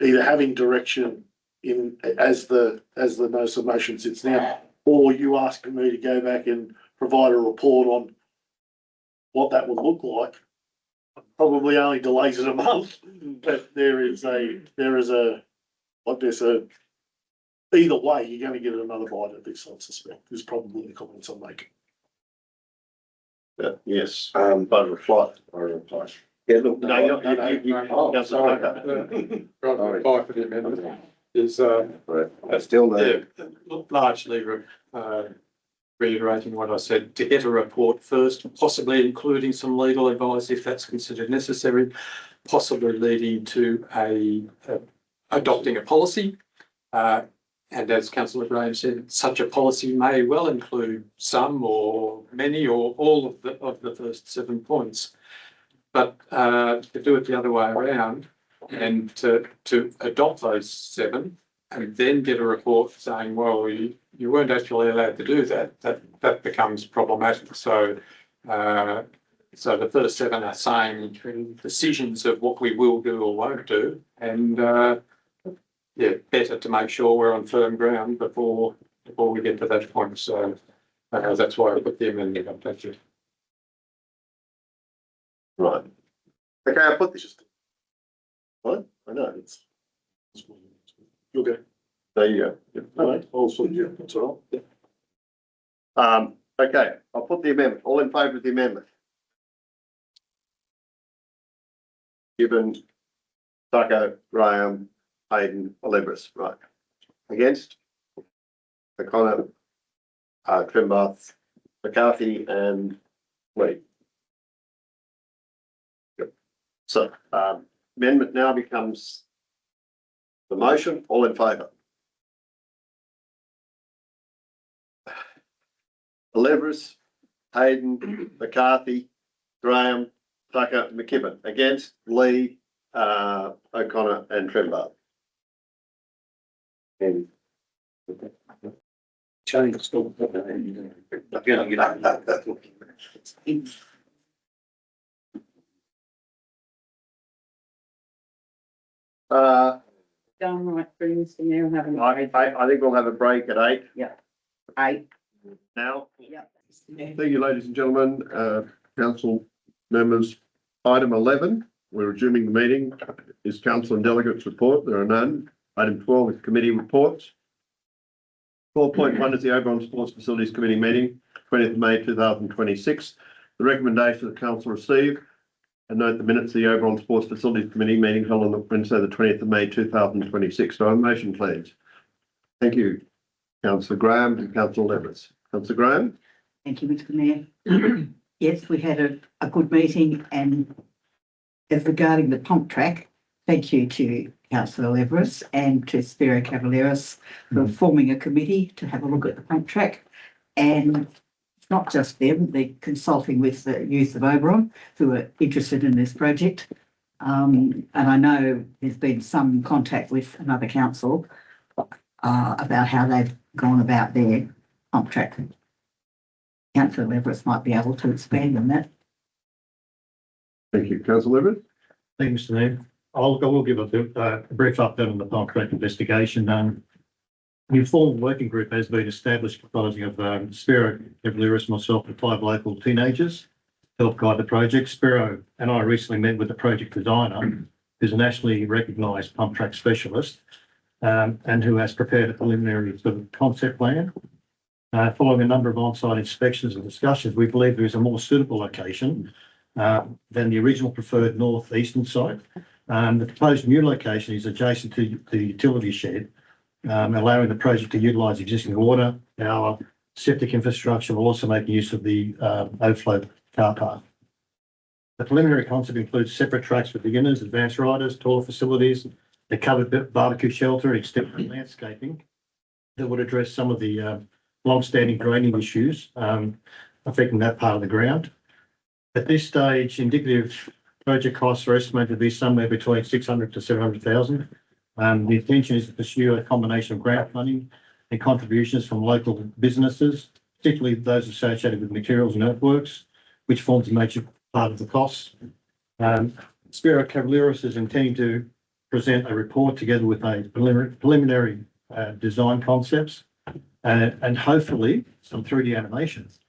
either having direction in as the notice of motion sits now, or you asking me to go back and provide a report on what that would look like, probably only delays it a month. But either way, you're going to get another bite at this, I suspect, is probably the comments I'm making. Yes, by reply. Yeah, look. No, you're not. Oh, sorry. Right, apply for the amendment is, Still there. largely, reiterating what I said, to get a report first, possibly including some legal advice if that's considered necessary, possibly leading to adopting a policy. And as Councillor Graham said, such a policy may well include some or many or all of the first 7 points. But to do it the other way around and to adopt those 7 and then get a report saying, well, you weren't actually allowed to do that, that becomes problematic. So so the first 7 are saying decisions of what we will do or won't do, and yeah, better to make sure we're on firm ground before we get to that point. So that's why I put the amendment up. Thank you. Right. Okay, I put this. What? I know, it's. Okay. There you go. Yeah. All right. Also, yeah, that's all right. Yeah. Okay, I'll put the amendment. All in favour of the amendment? Gibbon, Tucker, Graham, Hayden, Olivers, right. Against? O'Connor, Trimbath, McCarthy and Lee. Good. So amendment now becomes the motion. All in favour? Olivers, Hayden, McCarthy, Graham, Tucker, McKibben. Against? Lee, O'Connor and Trimbath. And Change. Done right through, Mr. Mayor, having. I think we'll have a break at 8 Eight. now. Yeah. Thank you, ladies and gentlemen, council members. Item 11, we're resuming the meeting, is council and delegates report. There are none. Item 12 is committee reports. 12.1 is the Oberon Sports Facilities Committee meeting, 20th of May 2026. The recommendation of the council received, and note the minutes of the Oberon Sports Facilities Committee meeting held on Wednesday the 20th of May 2026. So a motion, please. Thank you, Councillor Graham and Councillor Levers. Councillor Graham. Thank you, Mr. Mayor. Yes, we had a good meeting, and as regarding the pump track, thank you to Councillor Leveris and to Spiro Cavaliers for forming a committee to have a look at the pump track. And it's not just them, they're consulting with the youth of Oberon who are interested in this project. And I know there's been some contact with another council about how they've gone about their pump track. Councillor Leveris might be able to expand on that. Thank you, Councillor Leveris. Thank you, Mr. Mayor. I will give a brief update on the pump track investigation. The informal working group has been established comprising of Spiro Cavaliers, myself and 5 local teenagers to help guide the project. Spiro and I recently met with the project designer, who's a nationally recognised pump track specialist, and who has prepared a preliminary sort of concept plan. Following a number of on-site inspections and discussions, we believe there is a more suitable location than the original preferred northeastern site. The proposed new location is adjacent to the utility shed, allowing the project to utilise existing water, power, septic infrastructure, while also making use of the overflow car park. The preliminary concept includes separate tracks for beginners, advanced riders, taller facilities, a covered barbecue shelter, and extensive landscaping that would address some of the long-standing draining issues affecting that part of the ground. At this stage, indicative project costs are estimated to be somewhere between 600 to 700,000. The intention is to pursue a combination of grant funding and contributions from local businesses, particularly those associated with materials and earthworks, which forms a major part of the costs. Spiro Cavaliers is intending to present a report together with a preliminary design concepts and hopefully some 3D animations.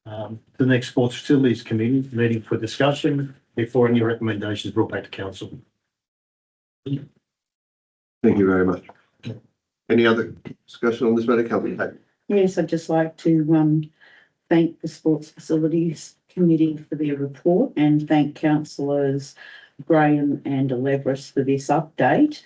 The next Sports Facilities Committee meeting for discussion before any recommendations brought back to council. Thank you very much. Any other discussion on this matter? Councillor Hayden. Yes, I'd just like to thank the Sports Facilities committee for their report and thank councillors Graham and Alevris for this update.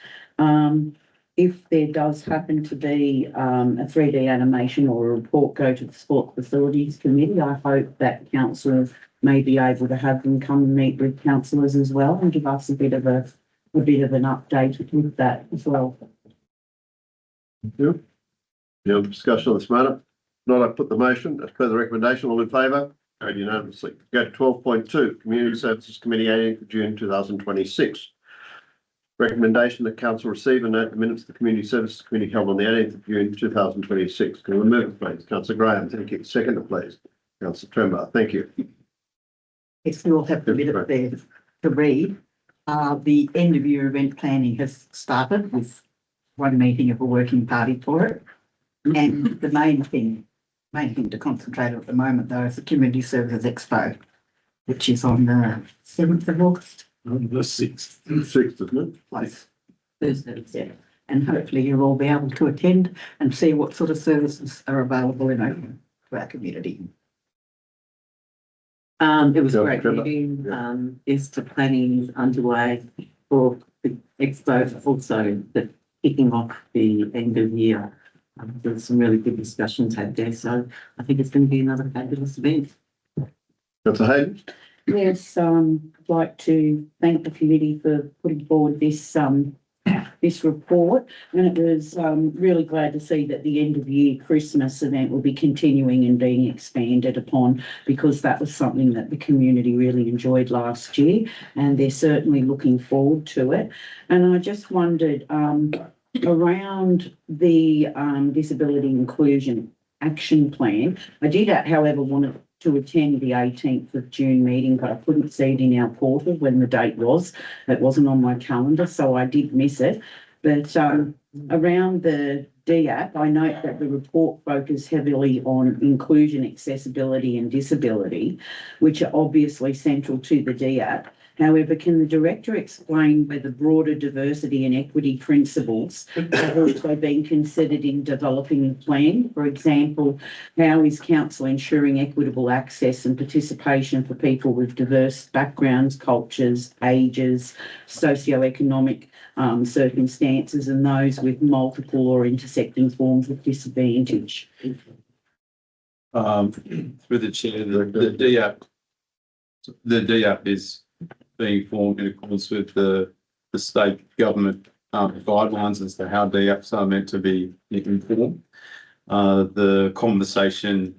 If there does happen to be a 3D animation or a report go to the Sport Facilities Committee, I hope that council may be able to have them come and meet with councillors as well and give us a bit of an update with that as well. Thank you. Any other discussion on this matter? Not, I put the motion as per the recommendation. All in favour? Carried unanimously. Go to 12.2, Community Services Committee, 18th of June 2026. Recommendation that council receive and note the minutes of the Community Services Committee held on the 18th of June 2026. Can we move it, please? Councillor Graham, thank you. Second, please. Councillor Tremblay, thank you. If you'll have a bit of there to read, the end of year event planning has started with one meeting of a working party for it. And the main thing to concentrate on at the moment though is the Community Services Expo, which is on the 7th of August. On the 6th. 6th, isn't it? Close. Thursday, yeah. And hopefully you'll all be able to attend and see what sort of services are available in Oakland to our community. It was a Yeah, great Trevor. meeting. Is the planning is underway for the expo, also the kicking off the end of year. There's some really good discussions had there, so I think it's going to be another fabulous event. Councillor Hayden? Yes, I'd like to thank the committee for putting forward this this report, and it was really glad to see that the end of year Christmas event will be continuing and being expanded upon, because that was something that the community really enjoyed last year, and they're certainly looking forward to it. And I just wondered around the disability inclusion action plan. I did, however, want to attend the 18th of June meeting, but I couldn't see it in our portal when the date was. It wasn't on my calendar, so I did miss it. But around the DAP, I note that the report focused heavily on inclusion, accessibility and disability, which are obviously central to the DAP. However, can the director explain whether broader diversity and equity principles have also been considered in developing the plan? For example, how is council ensuring equitable access and participation for people with diverse backgrounds, cultures, ages, socioeconomic circumstances, and those with multiple or intersecting forms of disadvantage? Through the chair, the DAP is being formed in accordance with the state government guidelines as to how DAPs are meant to be informed. The conversation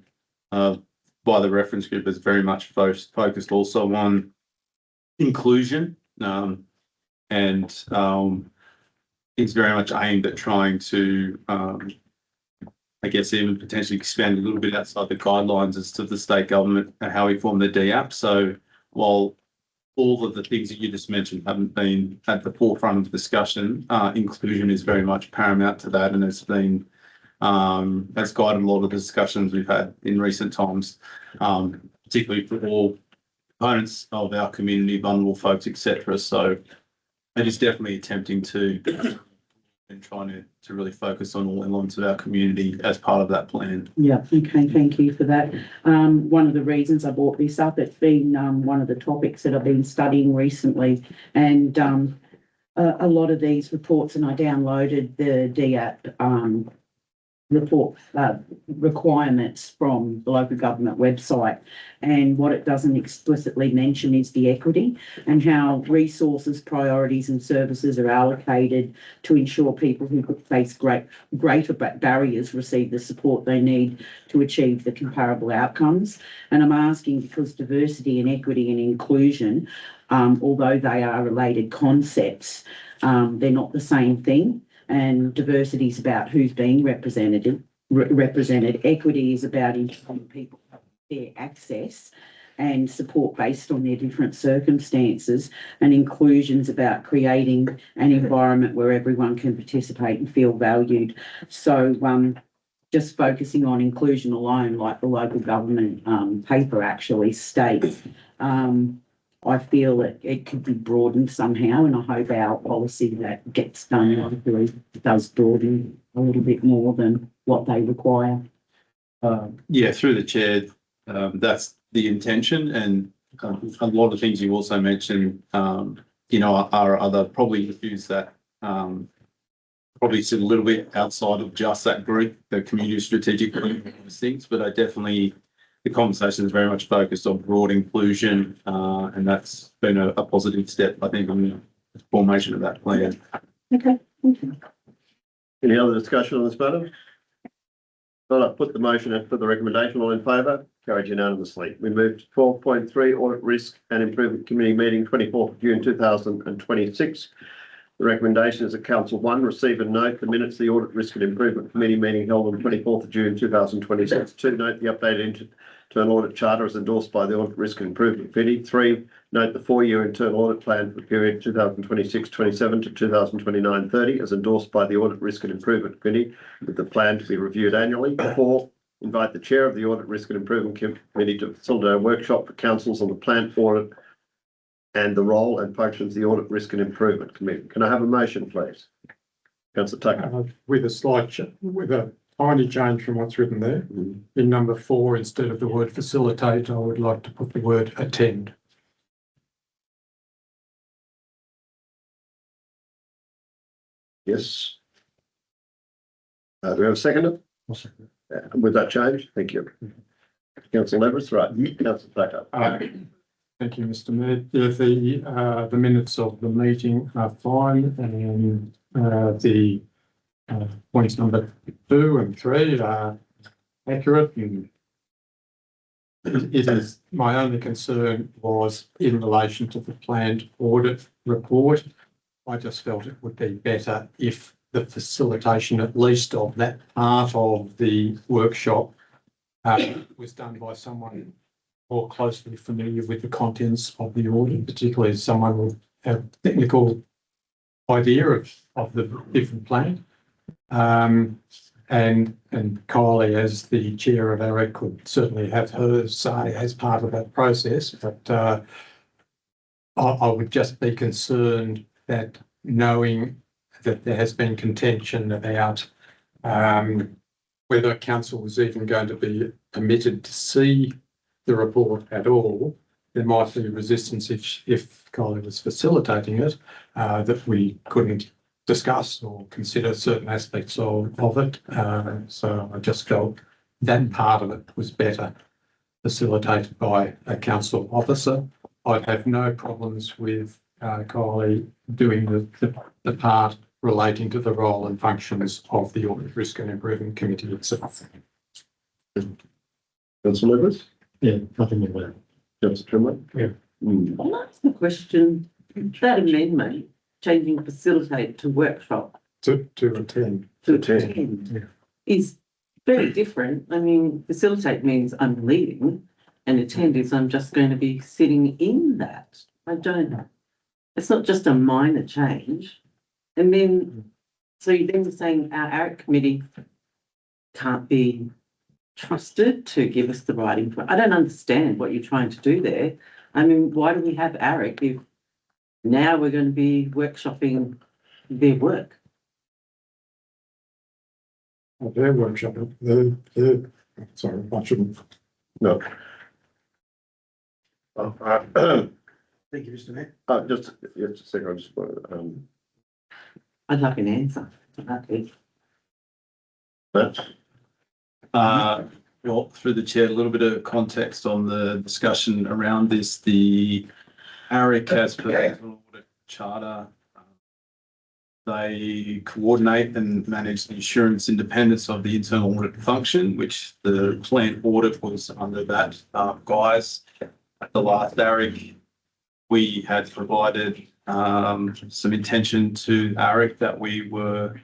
by the reference group is very much focused also on inclusion, and it's very much aimed at trying to, I guess, even potentially expand a little bit outside the guidelines as to the state government and how we form the DAP. So while all of the things that you just mentioned haven't been at the forefront of discussion, inclusion is very much paramount to that, and it's been has guided a lot of the discussions we've had in recent times, particularly for all components of our community, vulnerable folks, etc. So it is definitely attempting to and trying to really focus on all elements of our community as part of that plan. Yeah, okay, thank you for that. One of the reasons I brought this up, it's been one of the topics that I've been studying recently, and a lot of these reports, and I downloaded the DAP report requirements from the local government website, and what it doesn't explicitly mention is the equity and how resources, priorities and services are allocated to ensure people who could face greater barriers receive the support they need to achieve the comparable outcomes. And I'm asking because diversity and equity and inclusion, although they are related concepts, they're not the same thing. And diversity is about who's being represented. Equity is about ensuring people have fair access and support based on their different circumstances. And inclusion is about creating an environment where everyone can participate and feel valued. So just focusing on inclusion alone, like the local government paper actually states, I feel that it could be broadened somehow, and I hope our policy that gets done hopefully does broaden a little bit more than what they require. Yeah, through the chair, that's the intention, and a lot of things you also mentioned, are other probably issues that probably sit a little bit outside of just that group, the community strategic group, those things, but the conversation is very much focused on broad inclusion, and that's been a positive step, I think, on the formation of that plan. Okay, thank you. Any other discussion on this matter? Well, I put the motion in for the recommendation. All in favour? Carried unanimously. We move to 12.3 Audit Risk and Improvement Committee meeting 24th of June 2026. The recommendation is that Council 1 receive and note the minutes of the Audit Risk and Improvement Committee meeting held on 24th of June 2026. 2, note the updated internal audit charter as endorsed by the Audit Risk and Improvement Committee. 3, note the 4-year internal audit plan for the period 2026-27 to 2029-30 as endorsed by the Audit Risk and Improvement Committee, with the plan to be reviewed annually. 4, invite the Chair of the Audit Risk and Improvement Committee to facilitate a workshop for councils on the plan audit and the role and functions of the Audit Risk and Improvement Committee. Can I have a motion, please? Councillor Tucker. With a tiny change from what's written there. In number 4, instead of the word facilitate, I would like to put the word attend. Yes. Do we have a seconder? With that change, thank you. Councillor Leverett, right. Councillor Tucker. Thank you, Mr. Mayor. Yeah, the minutes of the meeting are fine, and the points number 2 and 3 are accurate. And it is, my only concern was in relation to the planned audit report. I just felt it would be better if the facilitation, at least of that part of the workshop, was done by someone more closely familiar with the contents of the audit, particularly someone with a technical idea of the different plan. And Kylie, as the chair of AREC, could certainly have her say as part of that process, but I would just be concerned that, knowing that there has been contention about whether council was even going to be permitted to see the report at all, there might be resistance if Kylie was facilitating it, that we couldn't discuss or consider certain aspects of it. So I just felt that part of it was better facilitated by a council officer. I'd have no problems with Kylie doing the part relating to the role and functions of the Audit Risk and Improvement Committee itself. Councillor Leverett? Yeah, nothing more there. Councillor Trimley? Yeah. I'll ask the question, that amendment, changing facilitate to workshop. To attend. To attend is very different. I mean, facilitate means I'm leading, and attend is I'm just going to be sitting in that. I don't know. It's not just a minor change. And then, so you're then saying our AREC committee can't be trusted to give us the right info. I don't understand what you're trying to do there. I mean, why do we have AREC if now we're going to be workshopping their work? Their workshop, sorry, I shouldn't. No. Thank you, Mr. Mayor. Just a second. I just I'd like an answer to that, please. Well, through the chair, a little bit of context on the discussion around this. The AREC, as per the internal audit charter, they coordinate and manage the assurance independence of the internal audit function, which the planned audit was under that guise. At the last AREC, we had provided some intention to AREC that we were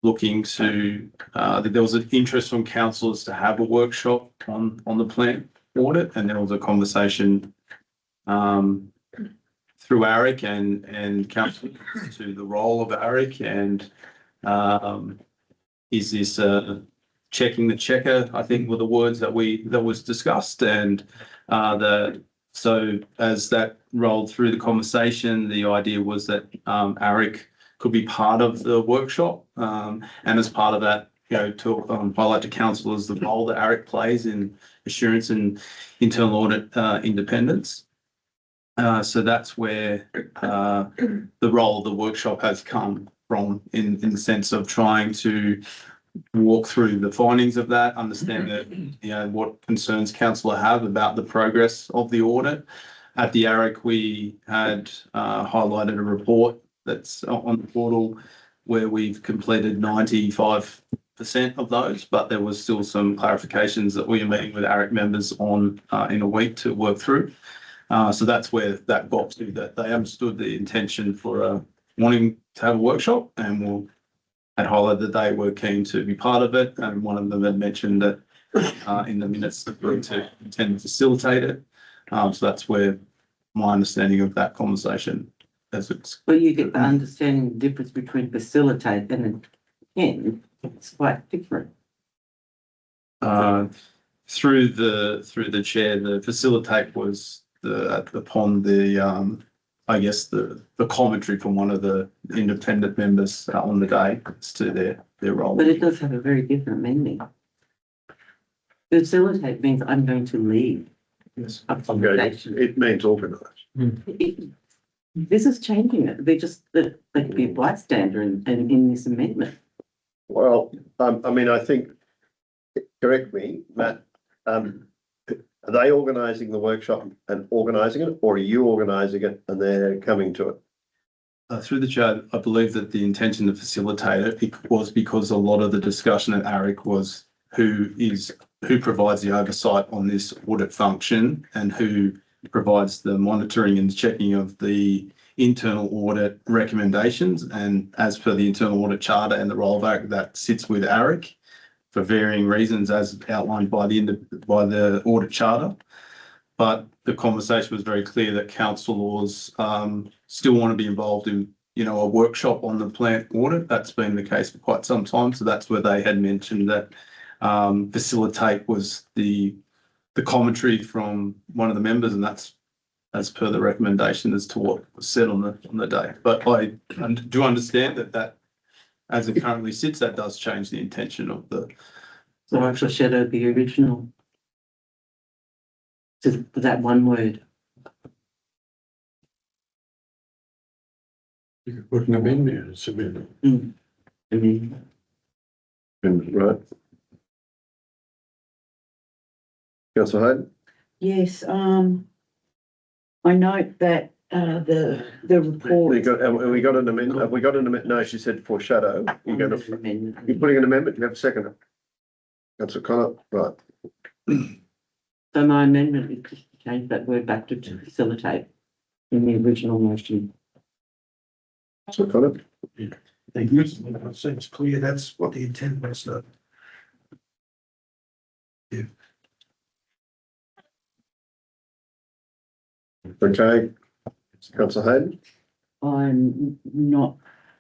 looking to, that there was an interest from councillors to have a workshop on the plant audit, and there was a conversation through AREC and council to the role of AREC, and is this checking the checker, I think were the words that was discussed, and so as that rolled through the conversation, the idea was that AREC could be part of the workshop, and as part of that, to highlight to councillors the role that AREC plays in assurance and internal audit independence. So that's where the role of the workshop has come from in the sense of trying to walk through the findings of that, understand that, what concerns councillor have about the progress of the audit. At the ARIC, we had highlighted a report that's on the portal where we've completed 95% of those, but there was still some clarifications that we are meeting with ARIC members on in a week to work through. So that's where that got to, that they understood the intention for wanting to have a workshop, and had highlighted that they were keen to be part of it. And one of them had mentioned that in the minutes that we're to intend to facilitate it. So that's where my understanding of that conversation as it's. Well, you get the understanding the difference between facilitate and attend. It's quite different. Through the chair, the facilitate was upon the I guess the commentary from one of the independent members on the day as to their role. But it does have a very different meaning. Facilitate means I'm going to lead. Yes. It means organise. This is changing it. They could be a bystander in this amendment. Well, I mean, I think, correct me, Matt, are they organising the workshop and organising it, or are you organising it and they're coming to it? Through the chair, I believe that the intention to facilitate it was because a lot of the discussion at ARIC was who provides the oversight on this audit function and who provides the monitoring and checking of the internal audit recommendations. And as per the internal audit charter and the role of ARIC, that sits with ARIC for varying reasons as outlined by the audit charter. But the conversation was very clear that councillors still want to be involved in, a workshop on the plant audit. That's been the case for quite some time. So that's where they had mentioned that facilitate was the commentary from one of the members, and that's as per the recommendation as to what was said on the day. But I do understand that as it currently sits, that does change the intention of the. So I foreshadowed the original. To that one word. You could put an amendment, it's amendment. Right. Councillor Hayden? Yes, I note that the report. Have we got an amendment? Have we got an amendment? No, she said foreshadow. You're putting an amendment? You have a second. Councillor Connor, right. So my amendment is just to change that word back to facilitate in the original motion. Councillor Connor? Thank you. It seems clear that's what the intent was. Okay. Councillor Hayden? I'm not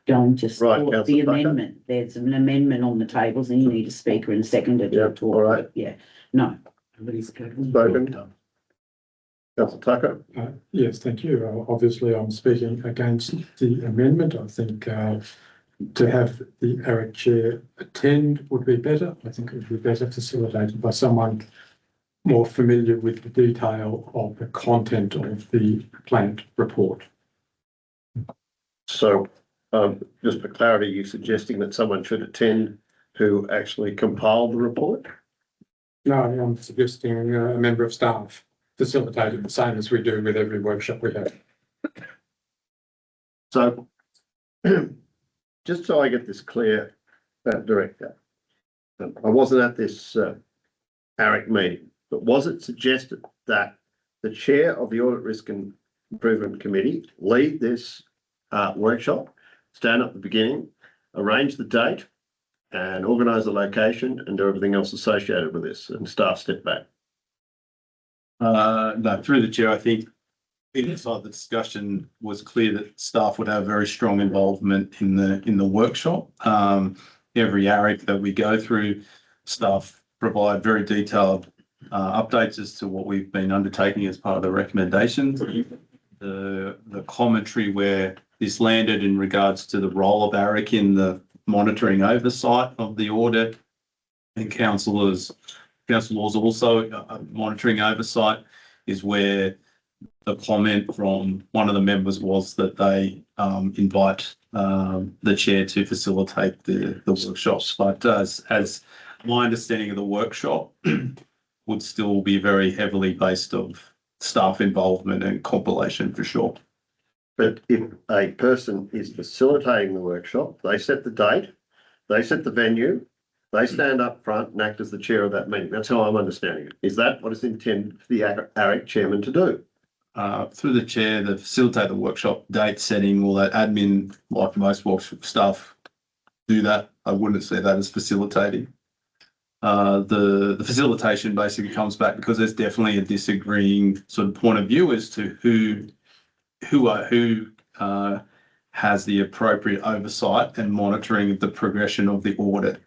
going to support the Councillor Tucker? amendment. There's an amendment on the tables and you need a speaker and a seconder to Yeah, talk. all right. Yeah, no. Spoken. Councillor Tucker? Yes, thank you. Obviously, I'm speaking against the amendment. I think to have the ARIC chair attend would be better. I think it would be better facilitated by someone more familiar with the detail of the content of the plant report. So, just for clarity, you're suggesting that someone should attend who actually compiled the report? No, I'm suggesting a member of staff facilitate it the same as we do with every workshop we have. So, just so I get this clear, Director, I wasn't at this ARIC meeting, but was it suggested that the chair of the Audit Risk and Improvement Committee lead this workshop, stand at the beginning, arrange the date, and organise the location and do everything else associated with this, and staff step back? No, through the chair, I think inside the discussion was clear that staff would have very strong involvement in the workshop. Every ARIC that we go through, staff provide very detailed updates as to what we've been undertaking as part of the recommendations. The commentary where this landed in regards to the role of ARIC in the monitoring oversight of the audit and councillors council laws also monitoring oversight is where the comment from one of the members was that they invite the chair to facilitate the workshops. But as my understanding of the workshop would still be very heavily based of staff involvement and compilation for sure. But if a person is facilitating the workshop, they set the date, they set the venue, they stand up front and act as the chair of that meeting. That's how I'm understanding it. Is that what is intended for the ARIC chairman to do? Through the chair, the facilitate the workshop date setting, all that admin, like most workshop staff do that. I wouldn't say that as facilitating. The facilitation basically comes back because there's definitely a disagreeing sort of point of view as to who has the appropriate oversight and monitoring of the progression of the audit,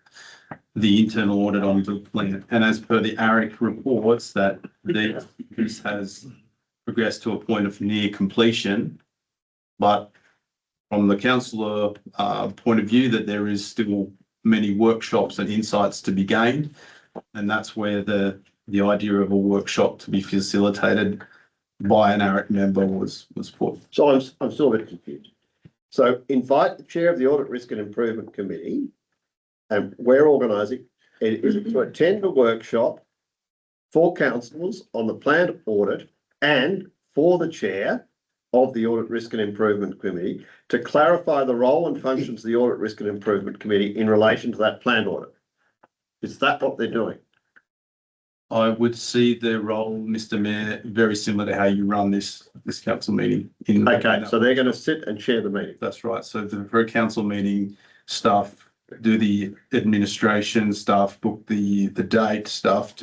the internal audit on the plan. And as per the ARIC reports, that this has progressed to a point of near completion, but from the councillor point of view, that there is still many workshops and insights to be gained, and that's where the idea of a workshop to be facilitated by an ARIC member was put. So I'm still a bit confused. So invite the chair of the Audit Risk and Improvement Committee, and we're organising it is to attend a workshop for councillors on the planned audit and for the chair of the Audit Risk and Improvement Committee to clarify the role and functions of the Audit Risk and Improvement Committee in relation to that planned audit. Is that what they're doing? I would see their role, Mr. Mayor, very similar to how you run this council meeting. Okay, so they're going to sit and chair the meeting. That's right. So for a council meeting, staff do the administration, staff book the date, staff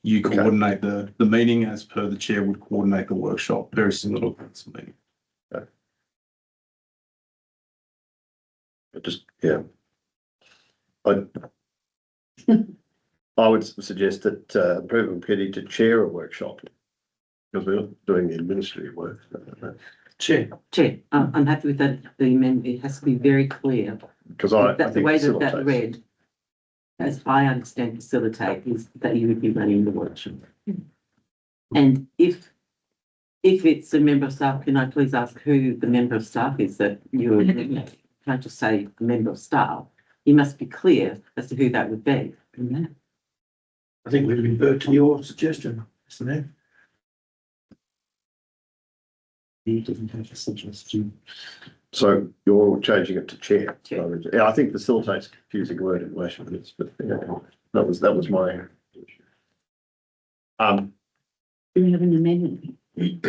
you coordinate the meeting as per the chair would coordinate the workshop. Very similar to a council meeting. Okay. Yeah. I would suggest that improvement committee to chair a workshop because we're not doing the administrative work. Chair, I'm happy with that. The amendment, it has to be very clear. Because I That the think way that read, as I understand facilitate, is that you would be running the workshop. And if it's a member of staff, can I please ask who the member of staff is that you're, you can't just say a member of staff. You must be clear as to who that would be. I think we revert to your suggestion, isn't it? He doesn't have a suggestion. So you're changing it to chair. Yeah, I think facilitate's a confusing word in relation to this, but yeah, that was my. Do we have an amendment? We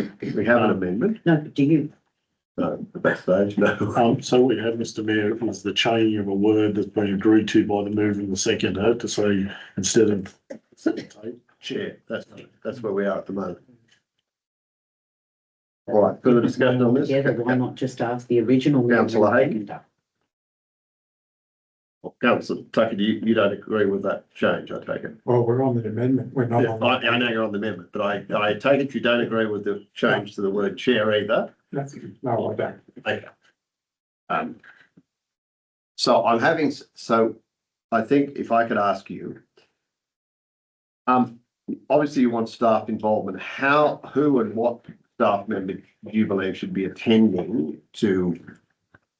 have an amendment. No, do you? No, at that stage, no. So we have, Mr. Mayor, is the change of a word that's been agreed to by the mover and the seconder to say instead of Chair, that's where we are at the moment. All right, further discussion on this? Together, why not just ask the original? Councillor Hayden. Councillor Tucker, you don't agree with that change, I take it? Well, we're on the amendment. We're not on. I know you're on the amendment, but I take it you don't agree with the change to the word chair either? No, I don't. Okay. So I think if I could ask you, obviously you want staff involvement. Who and what staff member do you believe should be attending to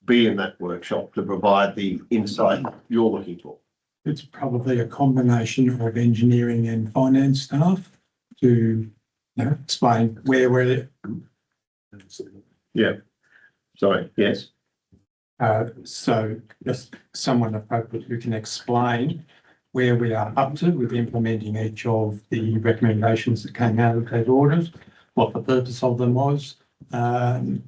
be in that workshop to provide the insight you're looking for? It's probably a combination of engineering and finance staff to, explain where we're. Yeah. Sorry. Yes. So just someone appropriate who can explain where we are up to with implementing each of the recommendations that came out of that audit, what the purpose of them was, and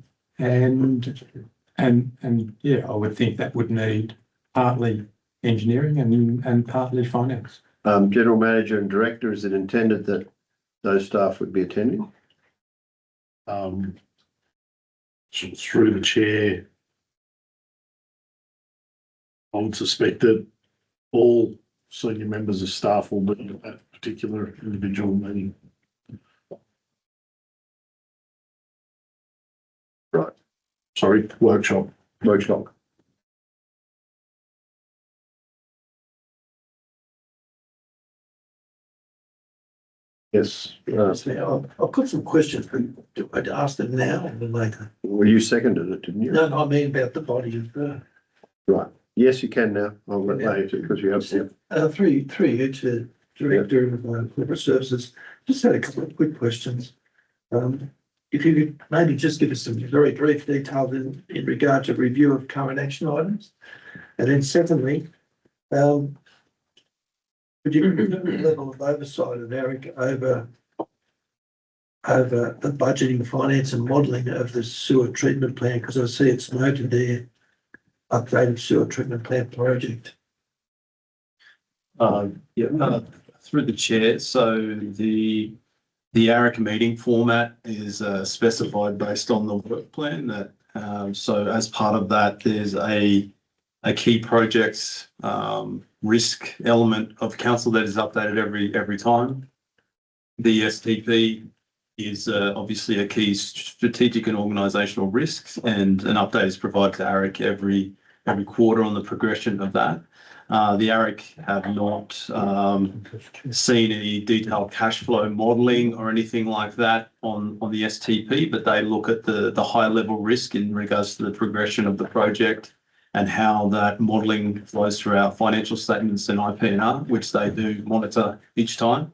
yeah, I would think that would need partly engineering and partly finance. General manager and director, is it intended that those staff would be attending? Through the chair, I would suspect that all senior members of staff will be at that particular individual meeting. Right. Sorry, workshop. Yes, Now, I've got some questions, but do I ask them now or later? well, you seconded it, didn't you? No, no, I mean about the body of the, Right, yes, you can now, I'll let later, because you have to. through you to Director of Corporate Services. Just had a couple of quick questions. If you could maybe just give us some very brief detail in regard to review of current action items. And then secondly, would you confirm the level of oversight of Eric over the budgeting, finance and modelling of the sewer treatment plant? Because I see it's noted there, updated sewer treatment plant project. Through the chair, so the ARIC meeting format is specified based on the work plan that, so as part of that, there's a key projects risk element of council that is updated every time. The STP is obviously a key strategic and organisational risks, and an update is provided to ARIC every quarter on the progression of that. The ARIC have not seen any detailed cash flow modelling or anything like that on the STP, but they look at the high level risk in regards to the progression of the project and how that modelling flows through our financial statements and IPNR, which they do monitor each time.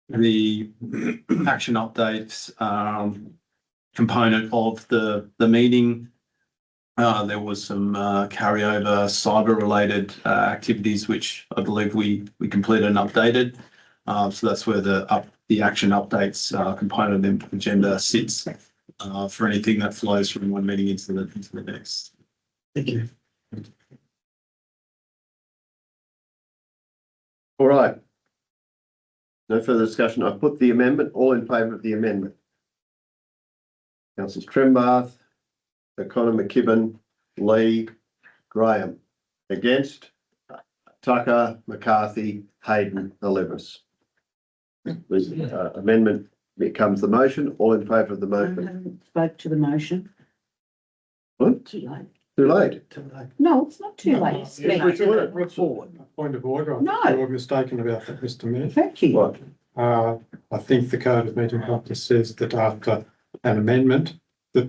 The action updates component of the meeting, there was some carryover cyber related activities, which I believe we completed and updated. So that's where the action updates component of the agenda sits for anything that flows from one meeting into the next. Thank you. All right. No further discussion. I put the amendment. All in favour of the amendment? Councillors Trembath, O'Connor, McKibben, Lee, Graham. Against? Tucker, McCarthy, Hayden, Olivers. The amendment becomes the motion. All in favour of the motion? Spoke to the motion. What? Too late. Too late. No, it's not too late. Speak to the report. Point of order. No. You're mistaken about that, Mr. Mayor. Thank you. What? I think the code of meeting practice says that after an amendment, the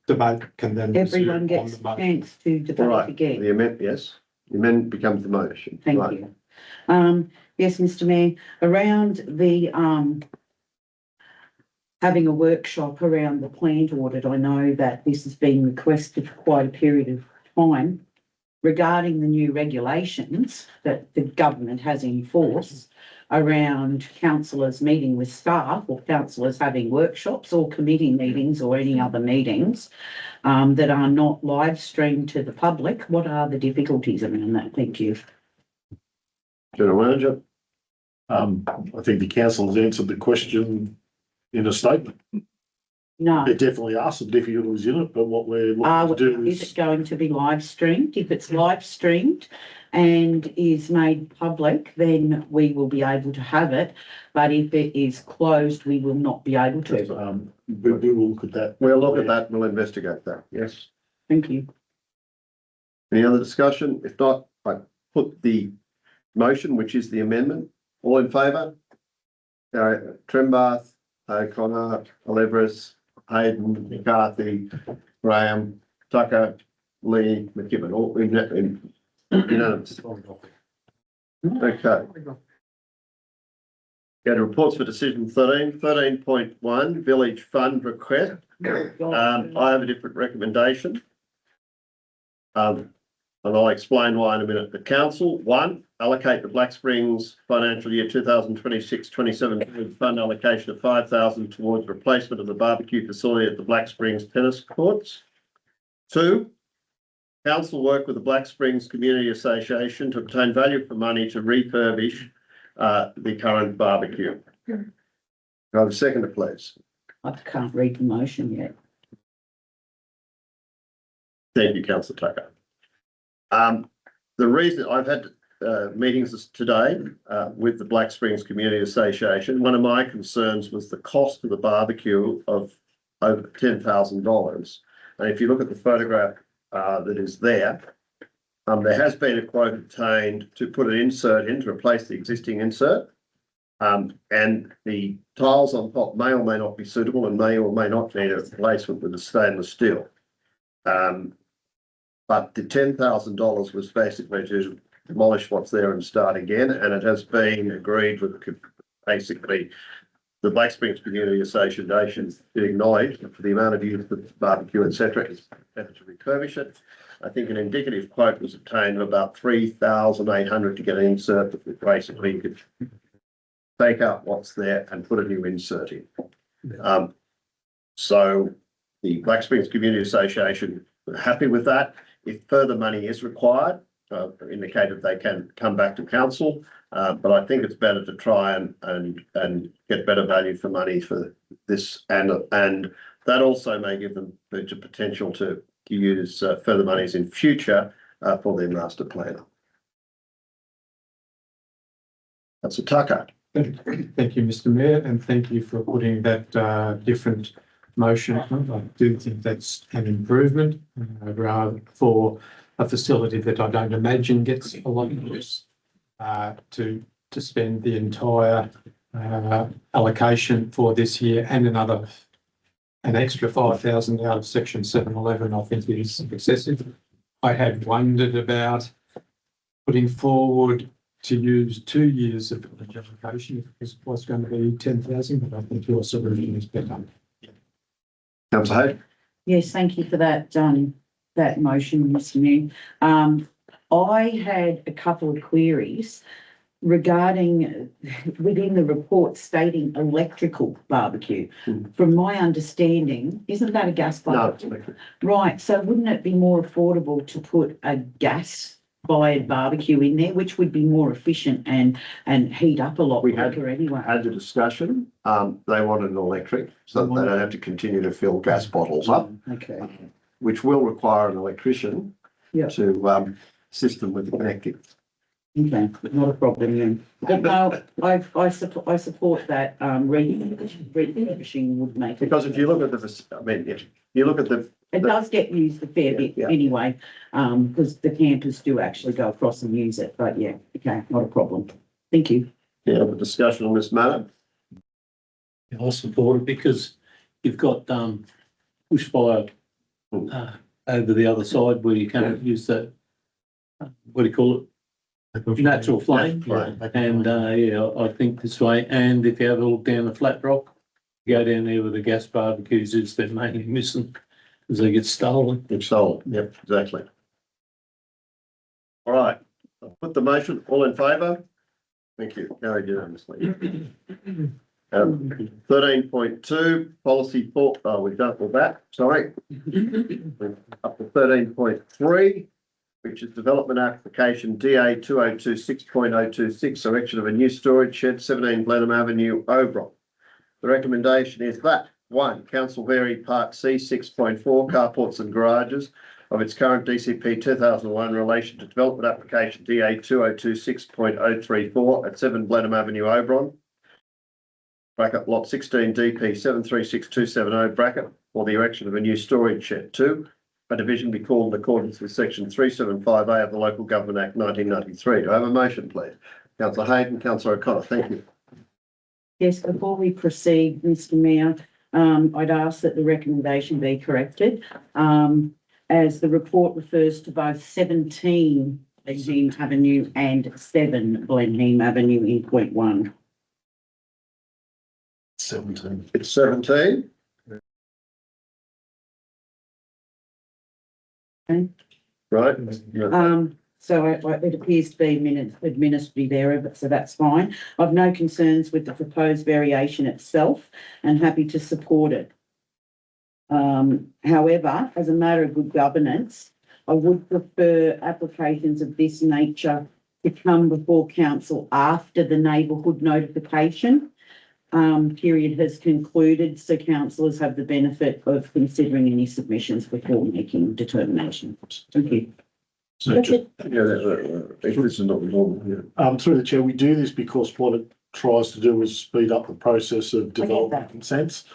debate can then. Everyone resume gets on a the motion. chance to All debate right. again. The amendment, yes. The amendment becomes the motion. Thank Right. you. Yes, Mr. Mayor, around the having a workshop around the plant audit, I know that this has been requested for quite a period of time regarding the new regulations that the government has in force around councillors meeting with staff or councillors having workshops or committee meetings or any other meetings that are not live streamed to the public. What are the difficulties around that? Thank you. General Manager. I think the council has answered the question in a statement. No. There definitely are some difficulties in it, but what we're looking to do Is it going to be live streamed? If it's live streamed and is made public, then we will be able to have it. But if it is closed, we will not be able to. we will look at that. We'll look at that and we'll investigate that. Yes. Thank you. Any other discussion? If not, I put the motion, which is the amendment. All in favour? Trembath, O'Connor, Olivers, Hayden, McCarthy, Graham, Tucker, Lee, McKibben, all unanimous. Okay. Go to reports for decision 13.1, village fund request. I have a different recommendation. And I'll explain why in a minute. The council, 1, allocate the Black Springs financial year 2026-27 fund allocation of 5,000 towards replacement of the barbecue facility at the Black Springs tennis courts. 2, council work with the Black Springs Community Association to obtain value for money to refurbish the current barbecue. Can I have a seconder, please? I can't read the motion yet. Thank you, Councillor Tucker. The reason I've had meetings today with the Black Springs Community Association, one of my concerns was the cost of the barbecue of over $10,000. And if you look at the photograph that is there, there has been a quote obtained to put an insert in to replace the existing insert. And the tiles on top may or may not be suitable and may or may not need a replacement with a stainless steel. But the $10,000 was basically to demolish what's there and start again, and it has been agreed with basically the Black Springs Community Association to acknowledge for the amount of use of barbecue, etc., is better to refurbish it. I think an indicative quote was obtained of about $3,800 to get an insert that basically you could take out what's there and put a new insert in. So the Black Springs Community Association are happy with that. If further money is required, indicated they can come back to council, but I think it's better to try and get better value for money for this, and that also may give them the potential to use further monies in future for their master planner. That's a Tucker. Thank you, Mr. Mayor, and thank you for putting that different motion. I do think that's an improvement rather for a facility that I don't imagine gets a lot of use to spend the entire allocation for this year and an extra 5,000 out of section 711. I think is excessive. I had wondered about putting forward to use 2 years of allocation if it was going to be 10,000, but I think your solution is better. Councillor Hayden. Yes, thank you for that, that motion, Mr. Mayor. I had a couple of queries regarding within the report stating electrical barbecue. From my understanding, isn't that a gas barbecue? No, it's electric. Right, so wouldn't it be more affordable to put a gas-fired barbecue in there, which would be more efficient and heat up a lot quicker anyway? Had the discussion, they wanted an electric, so that they don't have to continue to fill gas bottles up. Okay. Which will require an electrician Yeah. to assist them with the connecting. Okay, not a problem then. But no, I support that, refurbishing would make it. Because if you look at if you look at It does get used a fair bit anyway, because the campers do actually go across and use it, but yeah, okay, not a problem. Thank you. Yeah, the discussion on this matter. I'll support it because you've got bushfire over the other side where you can't use that, what do you call it? Natural flame. And yeah, I think this way. And if you have a look down the flat rock, go down there where the gas barbecues is, they're mainly missing because they get stolen. It's sold, yep, exactly. All right, I'll put the motion, all in favour? Thank you, carried unanimously. 13.2, policy for, we've done with that, sorry. Up to 13.3, which is development application DA 2026.026, erection of a new storage shed, 17 Blenheim Avenue, Oberon. The recommendation is that 1, council vary part C 6.4 carports and garages of its current DCP 2001 in relation to development application DA 2026.034 at 7 Blenheim Avenue, Oberon. Bracket lot 16 DP 736270 bracket for the erection of a new storage shed. 2, a division be called in accordance with section 375A of the Local Government Act 1993. Do I have a motion, please? Councillor Hayden, Councillor O'Connor, thank you. Yes, before we proceed, Mr. Mayor, I'd ask that the recommendation be corrected, as the report refers to both 17 Blenheim Avenue and 7 Blenheim Avenue in point 1. 17. It's 17. Okay. Right. So it appears to be administrative error, so that's fine. I've no concerns with the proposed variation itself and happy to support it. However, as a matter of good governance, I would prefer applications of this nature to come before council after the neighbourhood notification period has concluded, so councillors have the benefit of considering any submissions before making determinations. Thank you. So this is not normal. through the chair, we do this because what it tries to do is speed up the process of development consents.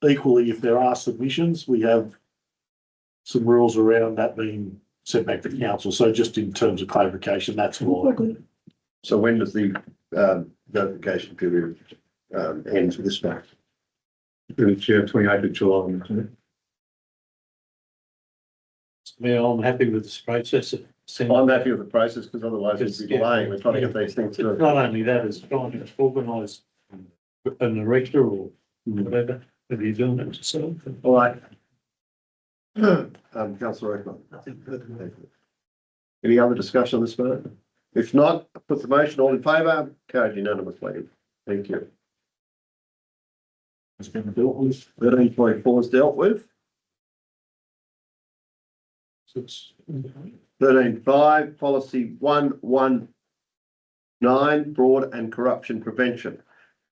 Equally, if there are submissions, we have some rules around that being sent back to council. So just in terms of clarification, that's why. So when does the notification period ends with this month. Through the chair, 28th of July. Yeah, I'm happy with this process. I'm happy with the process because otherwise we'd be delaying. We're trying to get these things through. Not only that, it's trying to organise an erector or whatever, if you're doing it yourself. All right. Councillor Oakman. Nothing further. Any other discussion on this matter? If not, put the motion, all in favour, carried unanimously. Thank you. It's been dealt with. 13.4 is dealt with. 13.5, policy 119, fraud and corruption prevention.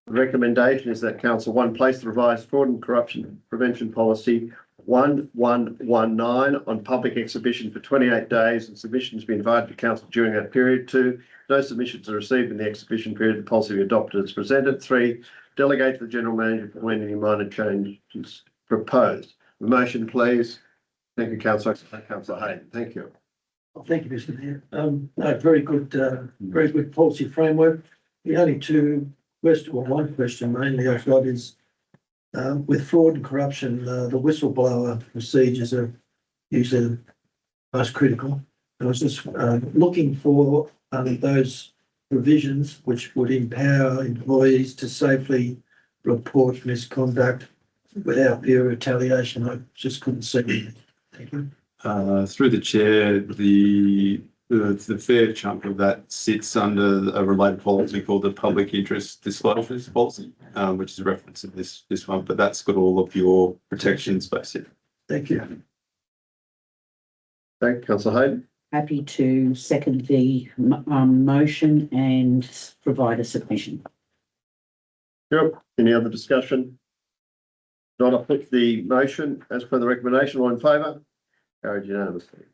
The recommendation is that council one, place the revised fraud and corruption prevention policy 1119 on public exhibition for 28 days and submissions be invited to council during that period. 2, no submissions are received in the exhibition period, the policy be adopted as presented. 3, delegate to the general manager for when any minor changes proposed. The motion, please. Thank you, councillor. Councillor Hayden. Thank you. Well, thank you, Mr. Mayor. No, very good policy framework. The only one question mainly I've got is, with fraud and corruption, the whistleblower procedures are usually the most critical. I was just looking for those provisions which would empower employees to safely report misconduct without fear of retaliation. I just couldn't see it. Thank you. Through the chair, the fair chunk of that sits under a related policy called the Public Interest Disclosures Policy, which is referenced in this one, but that's got all of your protections basically. Thank you. Thank you, councillor Hayden. Happy to second the motion and provide a submission. Yep. Any other discussion? Not, I put the motion as per the recommendation. All in favour? Carried unanimously.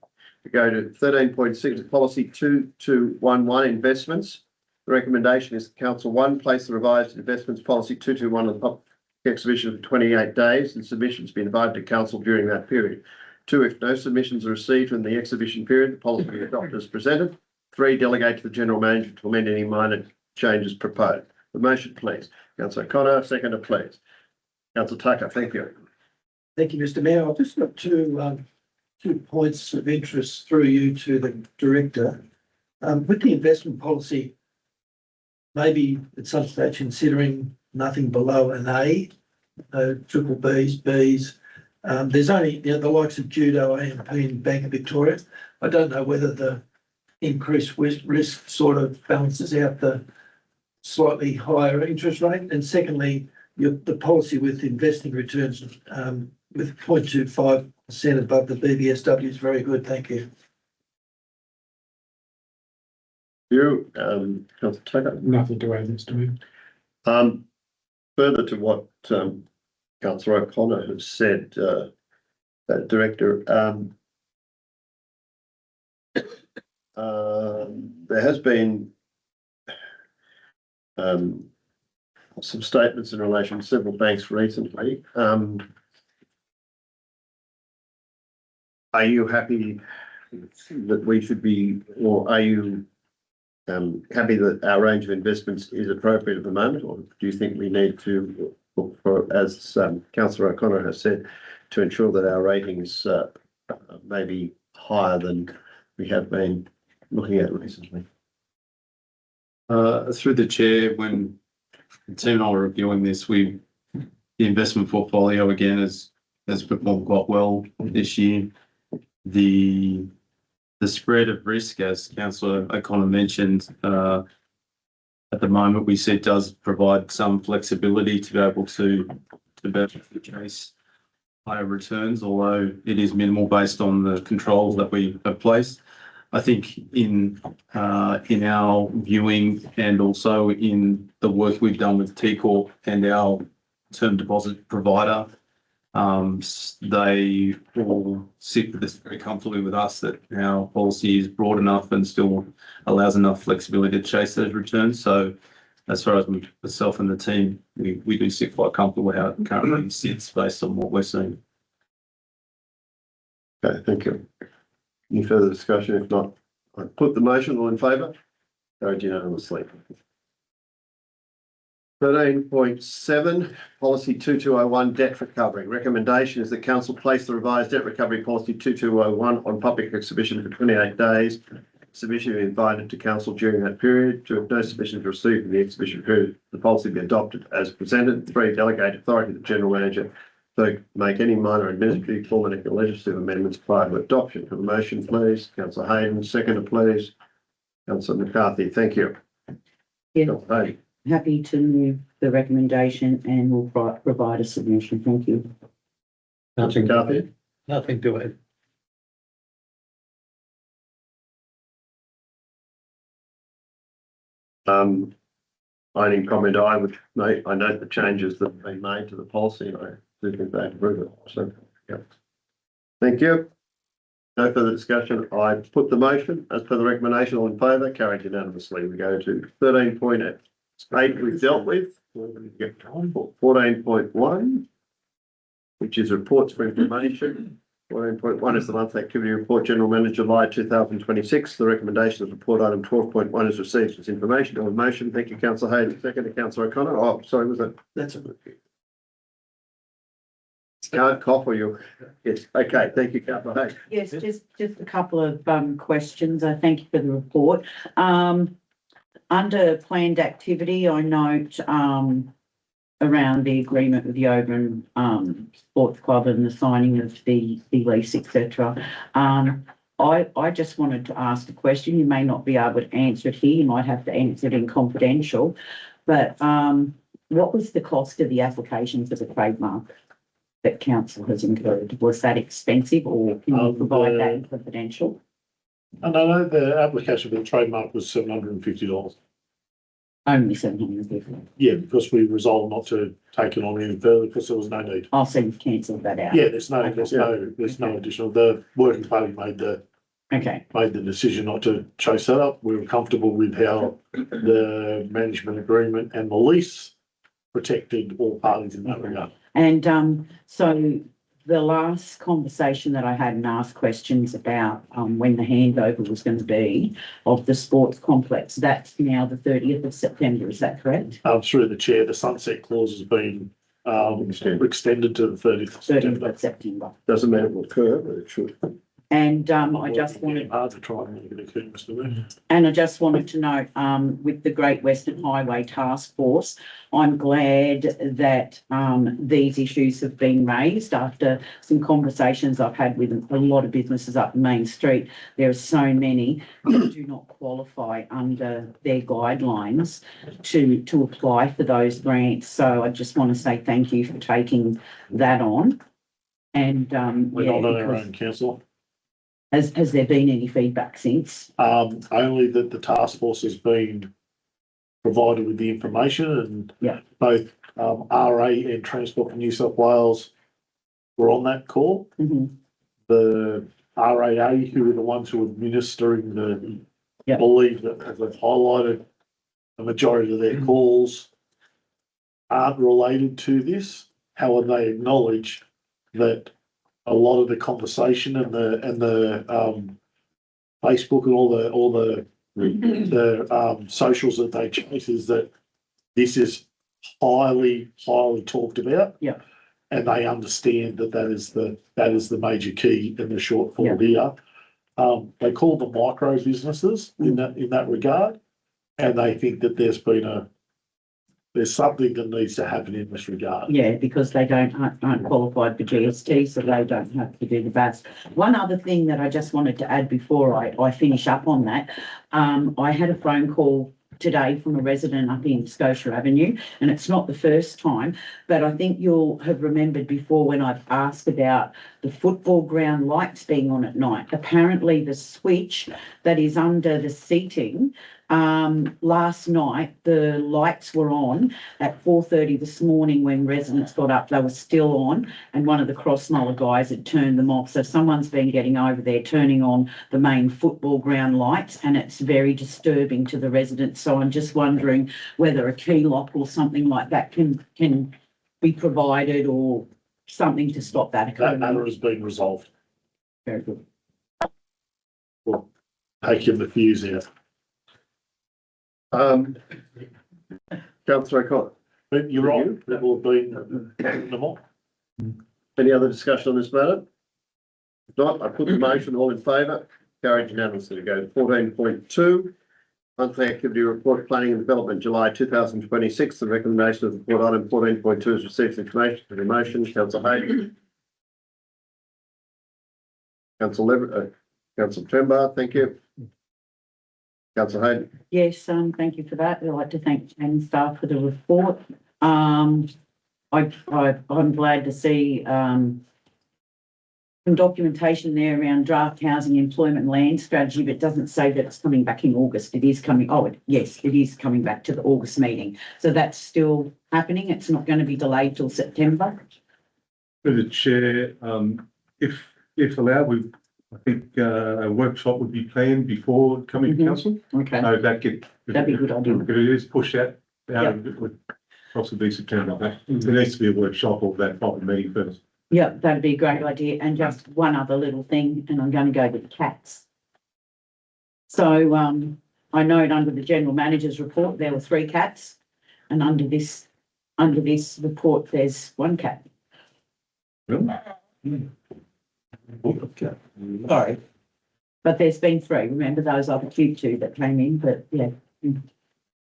We go to 13.6, policy 2211, investments. The recommendation is council one, place the revised investments policy 221 on the public exhibition for 28 days and submissions be invited to council during that period. 2, if no submissions are received in the exhibition period, the policy be adopted as presented. 3, delegate to the general manager to amend any minor changes proposed. The motion, please. Councillor Connor, seconder, please. Councillor Tucker, thank you. Thank you, Mr. Mayor. I've just got two points of interest through you to the director. With the investment policy, maybe at some stage considering nothing below an A, triple Bs, Bs. There's only the likes of Judo, AMP and Bank of Victoria. I don't know whether the increased risk sort of balances out the slightly higher interest rate. And secondly, the policy with investing returns with 0.25% above the BBSW is very good. Thank you. You, Councillor Tucker. Nothing to add, Mr. Mayor. Further to what Councillor O'Connor has said, Director, there has been some statements in relation to several banks recently. Are you happy that we should be, or are you happy that our range of investments is appropriate at the moment, or do you think we need to look for, as Councillor O'Connor has said, to ensure that our ratings may be higher than we have been looking at recently? Through the chair, when the team and I were reviewing this, the investment portfolio again has performed quite well this year. The spread of risk, as Councillor O'Connor mentioned, at the moment we see it does provide some flexibility to be able to chase higher returns, although it is minimal based on the controls that we have placed. I think in our viewing and also in the work we've done with T Corp and our term deposit provider, they all sit with this very comfortably with us that our policy is broad enough and still allows enough flexibility to chase those returns. So as far as myself and the team, we do sit quite comfortable with how it currently sits based on what we're seeing. Okay, thank you. Any further discussion? If not, I put the motion. All in favour? Carried unanimously. 13.7, policy 2201, debt recovery. Recommendation is that council place the revised debt recovery policy 2201 on public exhibition for 28 days. Submission is invited to council during that period. To have no submissions received in the exhibition period, the policy be adopted as presented. 3, delegate authority to the general manager to make any minor administrative, formal, or legislative amendments prior to adoption. Have a motion, please. Councillor Hayden, seconder, please. Councillor McCarthy, thank you. Yeah. Councillor Hayden. Happy to move the recommendation and will provide a submission. Thank you. Nothing, McCarthy. nothing to it. Only comment I would make, I note the changes that have been made to the policy, and I do think they improve it. So, yeah. Thank you. No further discussion. I put the motion as per the recommendation. All in favour, carried unanimously. We go to 13.8 we've dealt with. 14.1, which is reports for information. 14.1 is the monthly activity report, General Manager, July 2026. The recommendation of report item 12.1 is received as information on motion. Thank you, Councillor Hayden. Second to Councillor O'Connor. Oh, sorry, was that? That's a good. Can't cough or you? Yes. Okay. Thank you, Councillor Hayden. Yes, just a couple of questions. I thank you for the report. Under planned activity, I note around the agreement with the Oberon Sports Club and the signing of the lease, etc. I just wanted to ask a question. You may not be able to answer it here. You might have to answer it in confidential. But what was the cost of the application for the trademark that council has incurred? Was that expensive, or can you provide that in confidential? I know the application for the trademark was $750. Only 750. Yeah, because we resolved not to take it on any further because there was no need. I'll see you've cancelled that out. Yeah, there's no additional. The working party made the decision not to chase that up. We were comfortable with how the management agreement and the lease protected all parties in that regard. And so the last conversation that I had and asked questions about when the handover was going to be of the sports complex, that's now the 30th of September, is that correct? Through the chair, the sunset clause has been extended to the 30th of September. 30th of September. Doesn't mean it will occur, but it should. And I just wanted hard to try and make it occur, Mr. Mayor. And I just wanted to note, with the Great Western Highway Task Force, I'm glad that these issues have been raised after some conversations I've had with a lot of businesses up Main Street. There are so many that do not qualify under their guidelines to apply for those grants. So I just want to say thank you for taking that on. And We're not on our own, council. Has there been any feedback since? Only that the task force has been provided with the information, and both RA and Transport for New South Wales were on that call. The RAA, who are the ones who are administering believe that, as I've highlighted, the majority of their calls aren't related to this. However, they acknowledge that a lot of the conversation and the Facebook and all the socials that they chase is that this is highly talked about. Yeah. And they understand that is the major key in the shortfall here. They call them micro businesses in that regard, and they think that there's something that needs to happen in this regard. Yeah, because they aren't qualified for GST, so they don't have to do the VAS. One other thing that I just wanted to add before I finish up on that, I had a phone call today from a resident up in Scotia Avenue, and it's not the first time, but I think you'll have remembered before when I've asked about the football ground lights being on at night. Apparently the switch that is under the seating, last night the lights were on at 4:30 this morning. When residents got up, they were still on, and one of the Crossmoller guys had turned them off. So someone's been getting over there, turning on the main football ground lights, and it's very disturbing to the residents. So I'm just wondering whether a key lock or something like that can be provided, or something to stop that occurring. That matter has been resolved. Very good. We'll take the fuse out. Councillor O'Connor. But you're right, that will be them all. Any other discussion on this matter? If not, I put the motion, all in favour, carried unanimously. Go to 14.2. Monthly activity report, planning and development, July 2026. The recommendation of the report item 14.2 is received information for the motion. Councillor Hayden. Councillor Trembar, thank you. Councillor Hayden. Yes, thank you for that. I'd like to thank and staff for the report. I'm glad to see some documentation there around draft housing, employment and land strategy, but it doesn't say that it's coming back in August. It is coming, yes, it is coming back to the August meeting. So that's still happening. It's not going to be delayed till September. Through the chair, if allowed, I think a workshop would be planned before coming to council. Okay. So that'd be a good idea. If it is pushed out, it would possibly be September. There needs to be a workshop or that proper meeting first. Yeah, that'd be a great idea. And just one other little thing, and I'm going to go with the cats. So I note under the general manager's report, there were 3 cats, and under this report, there's 1 cat. Sorry. But there's been 3. Remember those other cute 2 that came in, but yeah.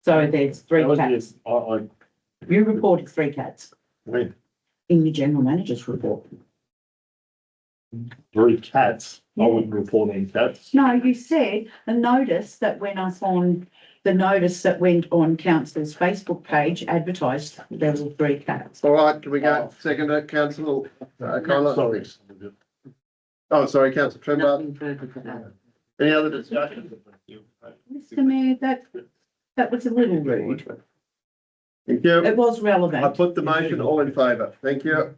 So there's 3 cats. You reported 3 cats. When? In the general manager's report. 3 cats, I wouldn't report any cats. No, you said the notice that went up on, the notice that went on council's Facebook page advertised there were 3 cats. All right, can we go second to councillor O'Connor? Sorry. Oh, sorry, councillor Trembar. Nothing further to that. Any other discussion? Mr Mayor, that was a little rude. Thank you. It was I relevant. put the motion, all in favour. Thank you.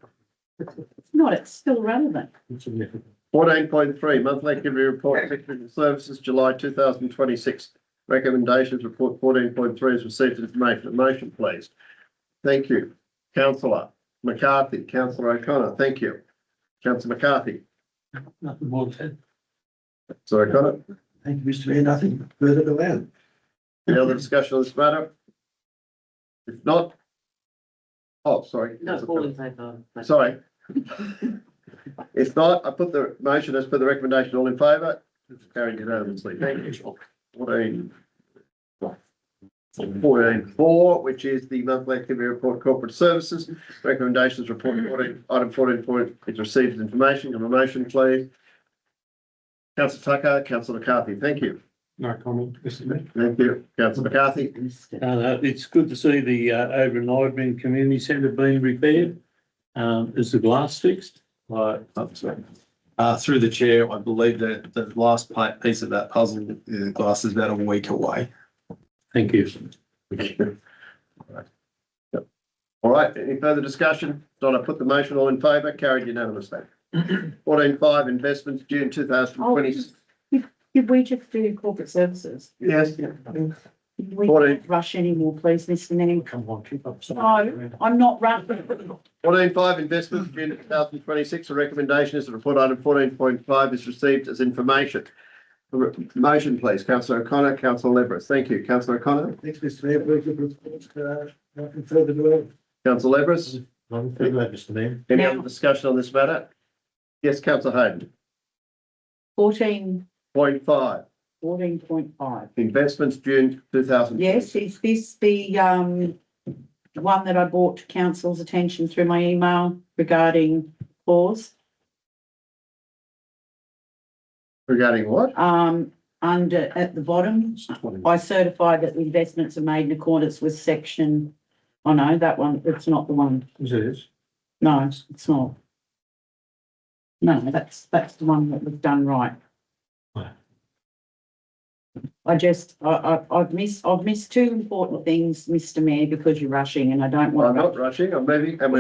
It's not, it's still relevant. 14.3, monthly activity report, technical services, July 2026. Recommendations report 14.3 is received information. A motion, please. Thank you. Councillor McCarthy, Councillor O'Connor, thank you. Councillor McCarthy. Nothing more to add. Sorry, O'Connor. Thank you, Mr Mayor. Nothing further to add. Any other discussion on this matter? If not, sorry. No, all in favour. Sorry. If not, I put the motion as per the recommendation, all in favour. It's carried unanimously. Thank you. 14.4, which is the monthly activity report, corporate services. Recommendations report, item 14 point is received information. Give a motion, please. Councillor Tucker, Councillor McCarthy, thank you. No comment, Mr Mayor. Thank you. Councillor McCarthy. It's good to see the Oberon Community Centre being repaired. Is the glass fixed? Through the chair, I believe that the last piece of that puzzle, the glass is about a week away. Thank you. All right, any further discussion? Don't I put the motion, all in favour? Carried unanimously. 14.5, investments, June 2020. Did we just do corporate services? Yes. We can't rush anymore, please, Mr Mayor. Come on, keep up. No, I'm not rushing. 14.5, investments, June 2026. The recommendation is the report item 14.5 is received as information. Motion, please. Councillor O'Connor, Councillor Leverett. Thank you. Councillor O'Connor. Thanks, Mr Mayor. Very good report. Nothing further to add. Councillor Leverett. Nothing further, Mr Mayor. Any other discussion on this matter? Yes, Councillor Hayden. 14.5. 14.5. Investments, June 2000. Yes, is this the one that I brought to council's attention through my email regarding clause? Regarding what? Under at the bottom, I certify that the investments are made in accordance with section. Oh no, that one, it's not the one. It is. No, it's not. No, that's the one that was done right. I've missed 2 important things, Mr Mayor, because you're rushing and I don't want. I'm not rushing, I'm moving, and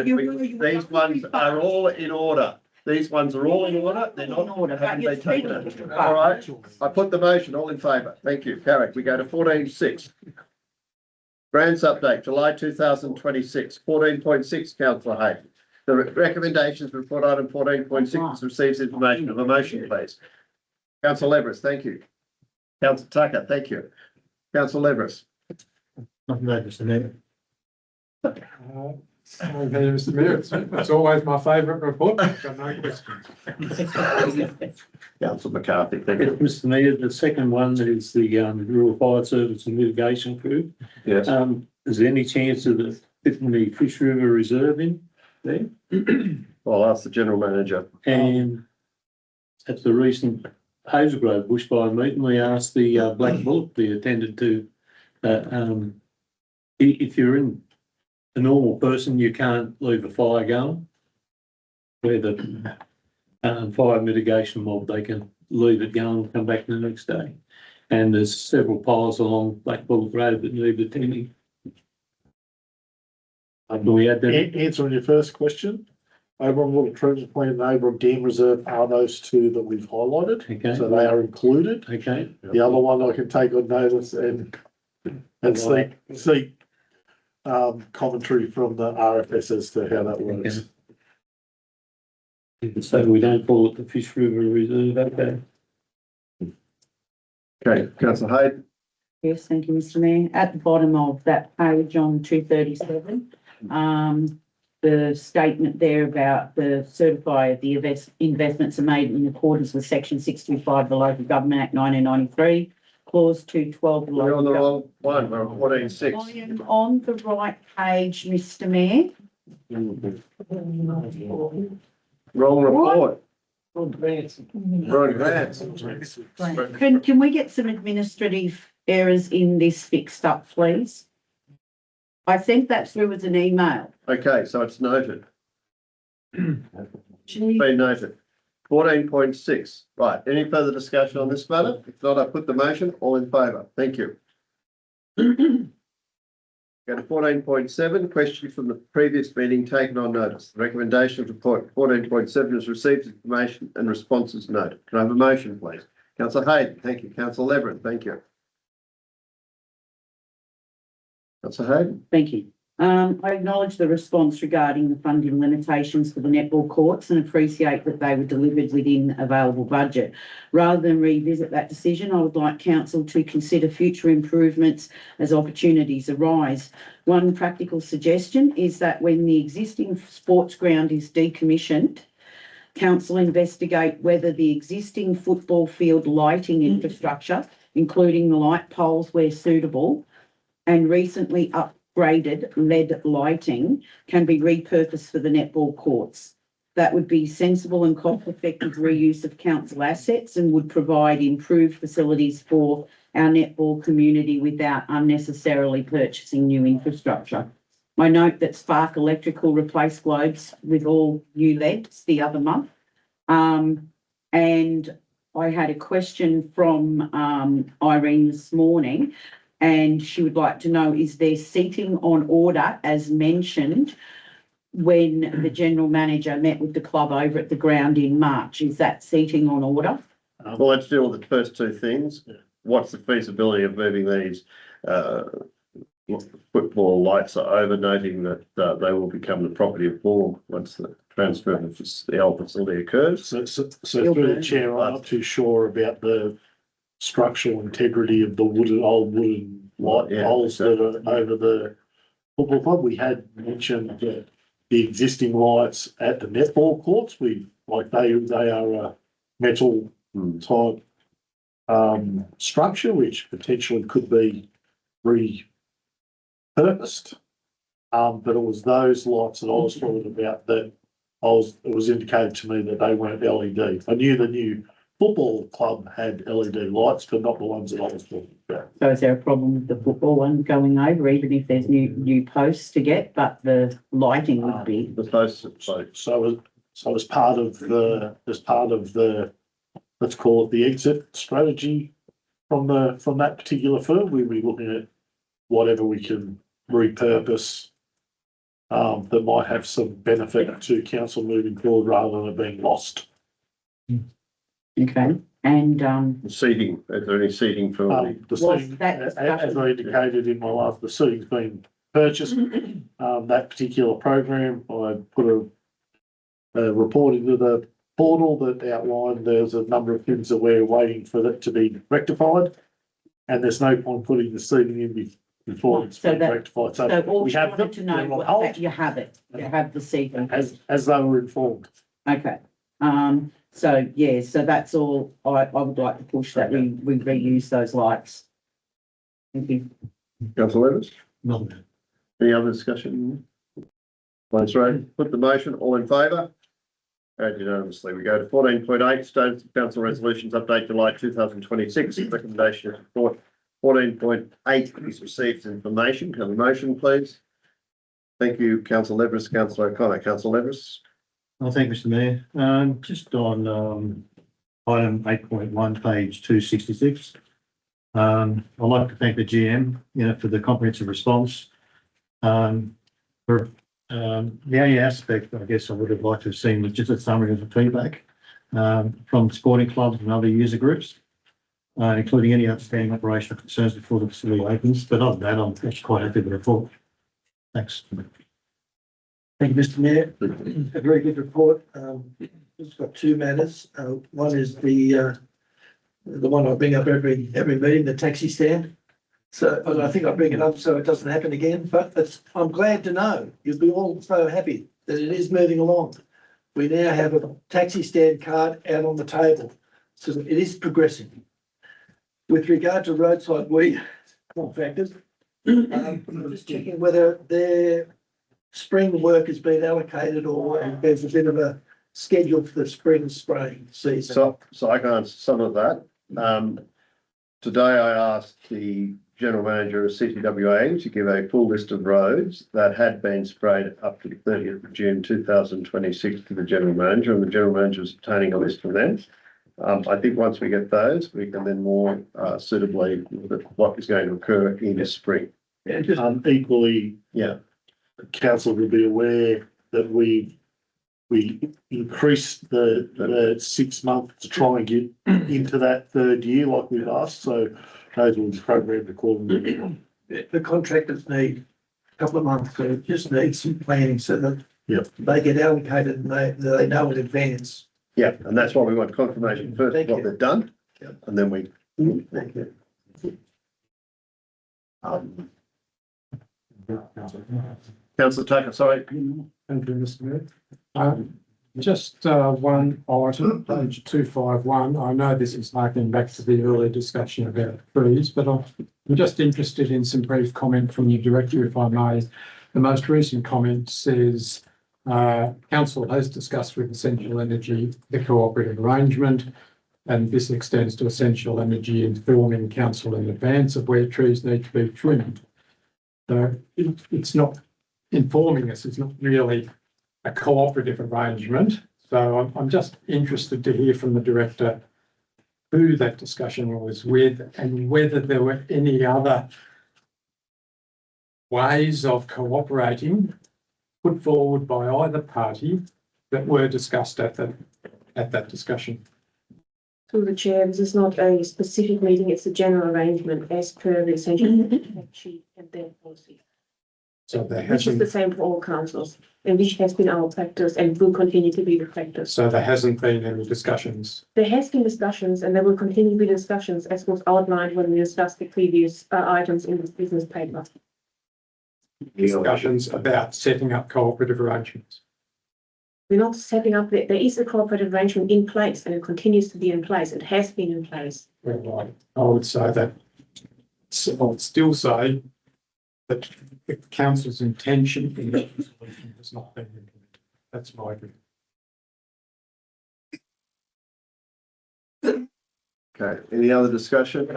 these ones are all in order. These ones are all in order, they're not in order, haven't they taken it? All right, I put the motion, all in favour. Thank you, carried. We go to 14.6. Grants update, July 2026, 14.6, Councillor Hayden. The recommendations report item 14.6 receives information of a motion, please. Councillor Leverett, thank you. Councillor Tucker, thank you. Councillor Leverett. Nothing further, Mr Mayor. Mr Mayor, it's always my favourite report. I've got no questions. Councillor McCarthy, thank you. Mr Mayor, the second one is the Rural Fire Service and Mitigation Crew. Yes. Is there any chance of the fitting the Fish River Reserve in there? I'll ask the general manager. And at the recent Hazel Grove bushfire meeting, we asked the Black Bullock be attended to. If you're in a normal person, you can't leave a fire going. Where the fire mitigation mob, they can leave it going and come back the next day. And there's several piles along Black Bullock Road that need attending. Can we add that? Answering your first question, Oberon Water Treatment Plant and Oberon Dam Reserve are those two that we've highlighted. Okay. So they are included. Okay. The other one I can take on notice and seek commentary from the RFS as to how that works. Okay. So we don't call it the Fish River Reserve, okay? Okay, councillor Hayden. Yes, thank you, Mr Mayor. At the bottom of that page on 237, the statement there about the certify the investments are made in accordance with section 625 of the Local Government Act 1993, clause 212 of the We're on the Local wrong one, we're on 14.6. I am on the right page, Mr Mayor. Wrong report. Well, grants. Wrong grants. Can we get some administrative errors in this fixed up, please? I sent that through as an email. Okay, so it's noted. Gee, Been noted. 14.6. Right, any further discussion on this matter? If not, I put the motion. All in favour. Thank you. Go to 14.7, question from the previous meeting taken on notice. The recommendation of report 14.7 has received information and responses noted. Can I have a motion, please? Councillor Hayden, thank you. Councillor Leverin, thank you. Councillor Hayden. Thank you. I acknowledge the response regarding the funding limitations for the netball courts and appreciate that they were delivered within available budget. Rather than revisit that decision, I would like council to consider future improvements as opportunities arise. One practical suggestion is that when the existing sports ground is decommissioned, council investigate whether the existing football field lighting infrastructure, including the light poles where suitable, and recently upgraded LED lighting can be repurposed for the netball courts. That would be sensible and cost-effective reuse of council assets and would provide improved facilities for our netball community without unnecessarily purchasing new infrastructure. I note that Spark Electrical replaced globes with all new LEDs the other month. And I had a question from Irene this morning, and she would like to know, is there seating on order as mentioned when the general manager met with the club over at the ground in March? Is that seating on order? Well, let's deal with the first two things. What's the feasibility of moving these football lights are over, noting that they will become the property of Bourne once the transfer of the old facility occurs. So through the chair, I'm not too sure about the structural integrity of the old wooden light poles that are over the football club. We had mentioned that the existing lights at the netball courts, they are a metal type structure which potentially could be repurposed. But it was those lights that I was talking about that it was indicated to me that they weren't LED. I knew the new football club had LED lights, but not the ones that I was talking about. So is there a problem with the football one going over, even if there's new posts to get, but the lighting would be? The posts. So as part of the let's call it the exit strategy from that particular firm, we'll be looking at whatever we can repurpose that might have some benefit to council moving forward rather than it being lost. Okay, and seating, is there any seating for the seating, as I indicated in my last, the seating's been purchased. That particular program, I put a report into the portal that outlined there's a number of things that we're waiting for that to be rectified. And there's no point putting the seating in before it's So been that- rectified. So So all we you have wanted them, to they're know on was hold, that you have it, you have the sequence. as they were informed. Okay, so yeah, so that's all, I would like to push that we reuse those lights. Thank you. Councillor Evans, Nothing. any other discussion? That's right, put the motion, all in favour? Carried unanimously. We go to 14.8, States Council Resolutions Update July 2026, recommendation of report. 14.8 is received information. Can I have a motion, please? Thank you, Councillor Leveris, Councillor O'Connor. Councillor Leveris. Oh, thank you, Mr. Mayor. Just on, item 8.1, page 266. I'd like to thank the GM, for the comprehensive response. The only aspect, I guess, I would have liked to have seen was just a summary of the feedback, from sporting clubs and other user groups, including any outstanding operational concerns before the facility opens. But other than that, I'm actually quite happy with the report. Thanks. Thank you, Mr. Mayor. A very good report. It's got two matters. One is the one I bring up every meeting, the taxi stand. So and I think I bring it up so it doesn't happen again, but I'm glad to know you'll be all so happy that it is moving along. We now have a taxi stand card out on the table, so it is progressing. With regard to roadside weed contractors, I'm just checking whether their spring work has been allocated or there's a bit of a schedule for the spring spraying season. So I can answer some of that. Today I asked the General Manager of CTWA to give a full list of roads that had been sprayed up to the 30th of June 2026 to the General Manager, and the General Manager is obtaining a list from them. I think once we get those, we can then more suitably look at what is going to occur in the spring. And just equally, Yeah. the council will be aware that we increased the 6 months to try and get into that third year like we've asked, so those will be programmed accordingly. The contractors need a couple of months, so it just need some planning so that Yep. they get allocated and they know in advance. Yeah, and that's why we want confirmation first of Thank what you. they've done, Yep. and then we. Thank you. Councillor Tucker, sorry. Thank you, Mr. Mayor. Just one item, page 251. I know this is harking back to the earlier discussion about trees, but I'm just interested in some brief comment from the director, if I may. The most recent comment says, council has discussed with Essential Energy the cooperative arrangement, and this extends to Essential Energy informing council in advance of where trees need to be trimmed. So it's not informing us, it's not really a cooperative arrangement. So I'm just interested to hear from the director who that discussion was with and whether there were any other ways of cooperating put forward by either party that were discussed at that discussion. Through the chair, this is not a specific meeting, it's a general arrangement as per the essential sheet and their policy. So there Which is hasn't, the same for all councils, and which has been our practice and will continue to be the practice. so there hasn't been any discussions. There has been discussions and there will continue to be discussions as was outlined when we discussed the previous items in this business paper. Discussions about setting up cooperative arrangements. We're not setting up, there is a cooperative arrangement in place and it continues to be in place. It has been in place. Well, I would say that, I would still say that the council's intention in that resolution has not been implemented. That's my view. Okay, any other discussion?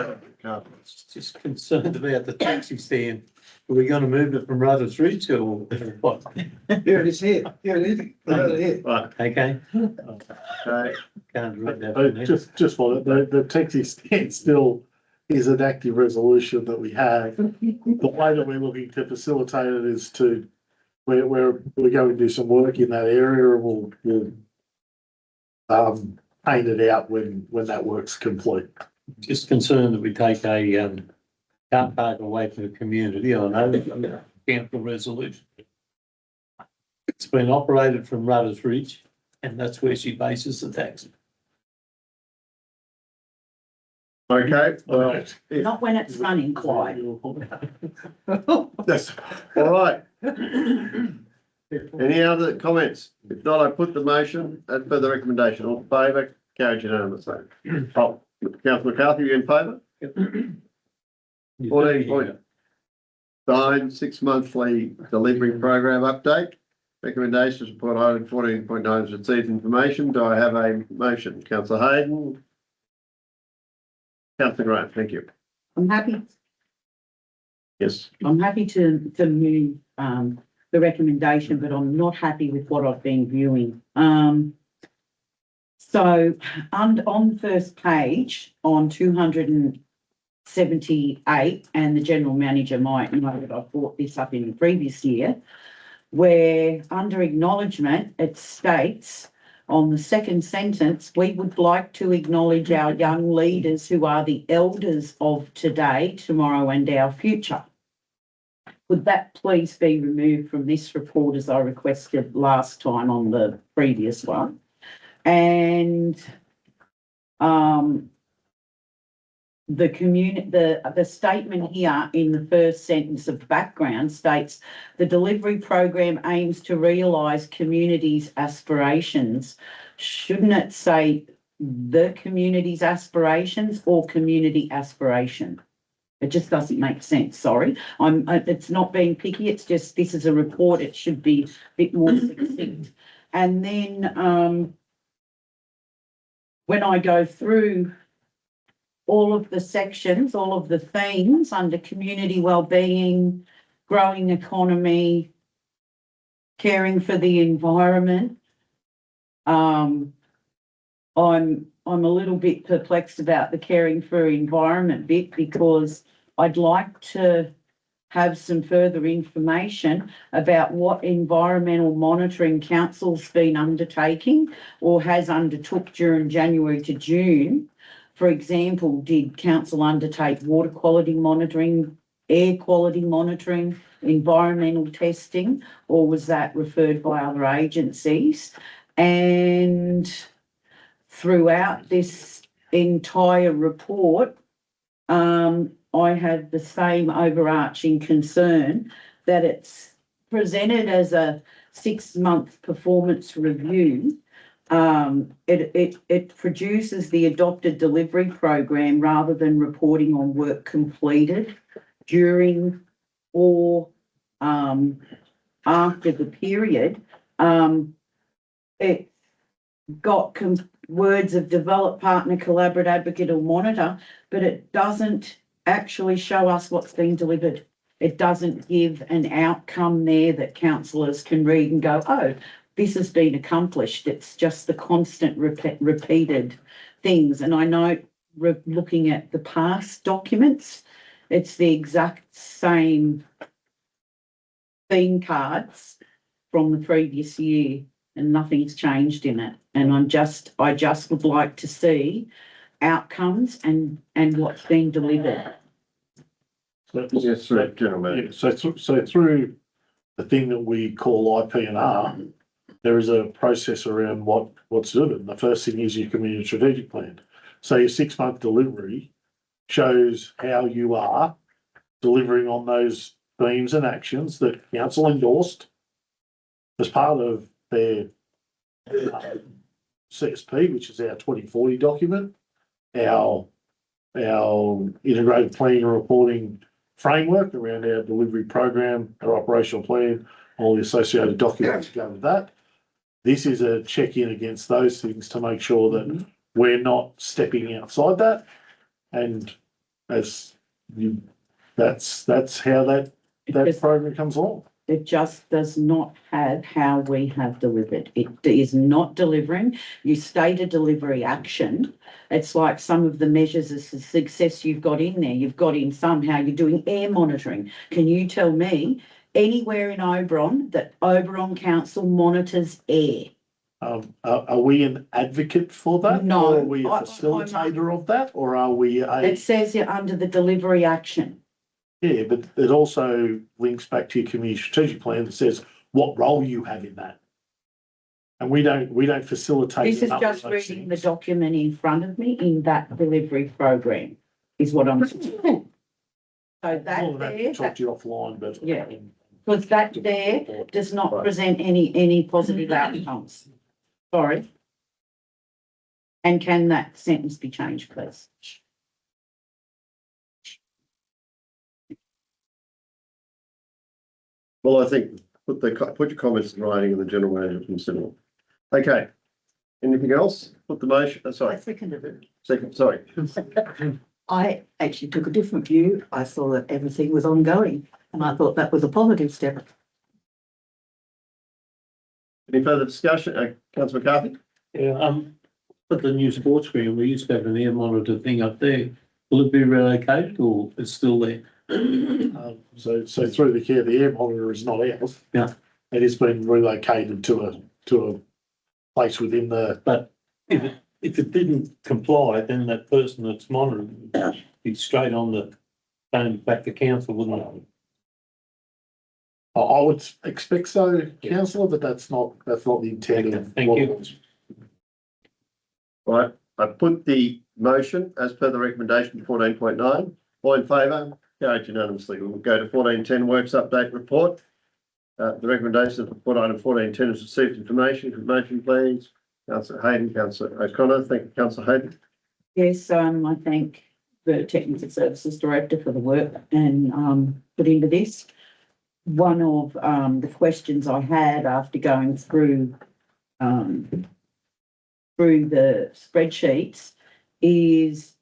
Just concerned about the taxi stand. Are we going to move it from Rudders Ridge or what? Here it is here, here it is, right here. Right, Okay. okay. Can't read that. Just for the taxi stand still is an active resolution that we have. The way that we're looking to facilitate it is to, we're going to do some work in that area and we'll paint it out when that work's complete. Just concerned that we take a car park away from the community. I know it's a council resolution. It's been operated from Rudders Ridge and that's where she bases the tax. Okay, well, if- Not when it's running, Clyde. that's, all right. Any other comments? If not, I put the motion as per the recommendation. All in favour, carried unanimously. Oh, Councillor McCarthy, you in favour? 14.9, 6 monthly delivery program update. Recommendations report item 14.9 is received information. Do I have a motion? Councillor Hayden. Councillor Grant, thank you. I'm happy Yes. I'm happy to move the recommendation, but I'm not happy with what I've been viewing. So on the first page on 278, and the general manager might know that I brought this up in the previous year, where under acknowledgement, it states on the second sentence, we would like to acknowledge our young leaders who are the elders of today, tomorrow, and our future. Would that please be removed from this report as I requested last time on the previous one? And the statement here in the first sentence of background states the delivery program aims to realise community's aspirations. Shouldn't it say the community's aspirations or community aspiration? It just doesn't make sense, sorry. It's not being picky, it's just, this is a report, it should be a bit more succinct. And then, when I go through all of the sections, all of the themes under community wellbeing, growing economy, caring for the environment, I'm a little bit perplexed about the caring for environment bit, because I'd like to have some further information about what environmental monitoring council's been undertaking or has undertook during January to June. For example, did council undertake water quality monitoring, air quality monitoring, environmental testing, or was that referred by other agencies? And throughout this entire report, I have the same overarching concern that it's presented as a 6-month performance review. It produces the adopted delivery program rather than reporting on work completed during or after the period. It's got words of develop, partner, collaborate, advocate or monitor, but it doesn't actually show us what's been delivered. It doesn't give an outcome there that councillors can read and go, oh, this has been accomplished. It's just the constant repeated things. And I know looking at the past documents, it's the exact same theme cards from the previous year and nothing's changed in it. And I just would like to see outcomes and what's being delivered. Yes, sir, General Manager. So through the thing that we call IP&R, there is a process around what's delivered. And the first thing is your community strategic plan. So your 6-month delivery shows how you are delivering on those themes and actions that council endorsed as part of their CSP, which is our 2040 document, our integrated planning and reporting framework around our delivery program, our operational plan, all the associated documents go with that. This is a check-in against those things to make sure that we're not stepping outside that. And that's how that program comes along. It just does not have how we have delivered. It is not delivering. You state a delivery action. It's like some of the measures of success you've got in there. You've got in somehow you're doing air monitoring. Can you tell me anywhere in Oberon that Oberon Council monitors air? Are we an advocate for that? No. Or are we a facilitator of that? Or are we It says it under the delivery action. Yeah, but it also links back to your community strategic plan that says what role you have in that. And we don't facilitate. This is just reading the document in front of me in that delivery program. is what I'm. So that All of that, there, talk to you offline, but. Yeah. because that there does not present any positive outcomes. Sorry. And can that sentence be changed, please? Well, I think put your comments in writing and the general manager can consider it. Okay. Anything else? Put the motion, I sorry, seconded it. second, sorry. I actually took a different view. I saw that everything was ongoing and I thought that was a positive step. Any further discussion? Councillor McCarthy? Yeah, but the new sports green, we used to have an air monitor thing up there. Will it be relocated or it's still there? So through the care, the air monitor is not out. Yeah. It has been relocated to a place within the. But if it didn't comply, then that person that's monitoring would be straight on the phone back to council, wouldn't it? I would expect so, councillor, but that's not the intent of. Thank you. Right, I put the motion as per the recommendation 14.9. All in favour? Carried unanimously. We will go to 14.10 works update report. The recommendation for item 14.10 is received information. Information, please. Councillor Hayden, Councillor O'Connor. Thank you, Councillor Hayden. Yes, I thank the Technical Services Director for the work and put into this. One of the questions I had after going through the spreadsheets is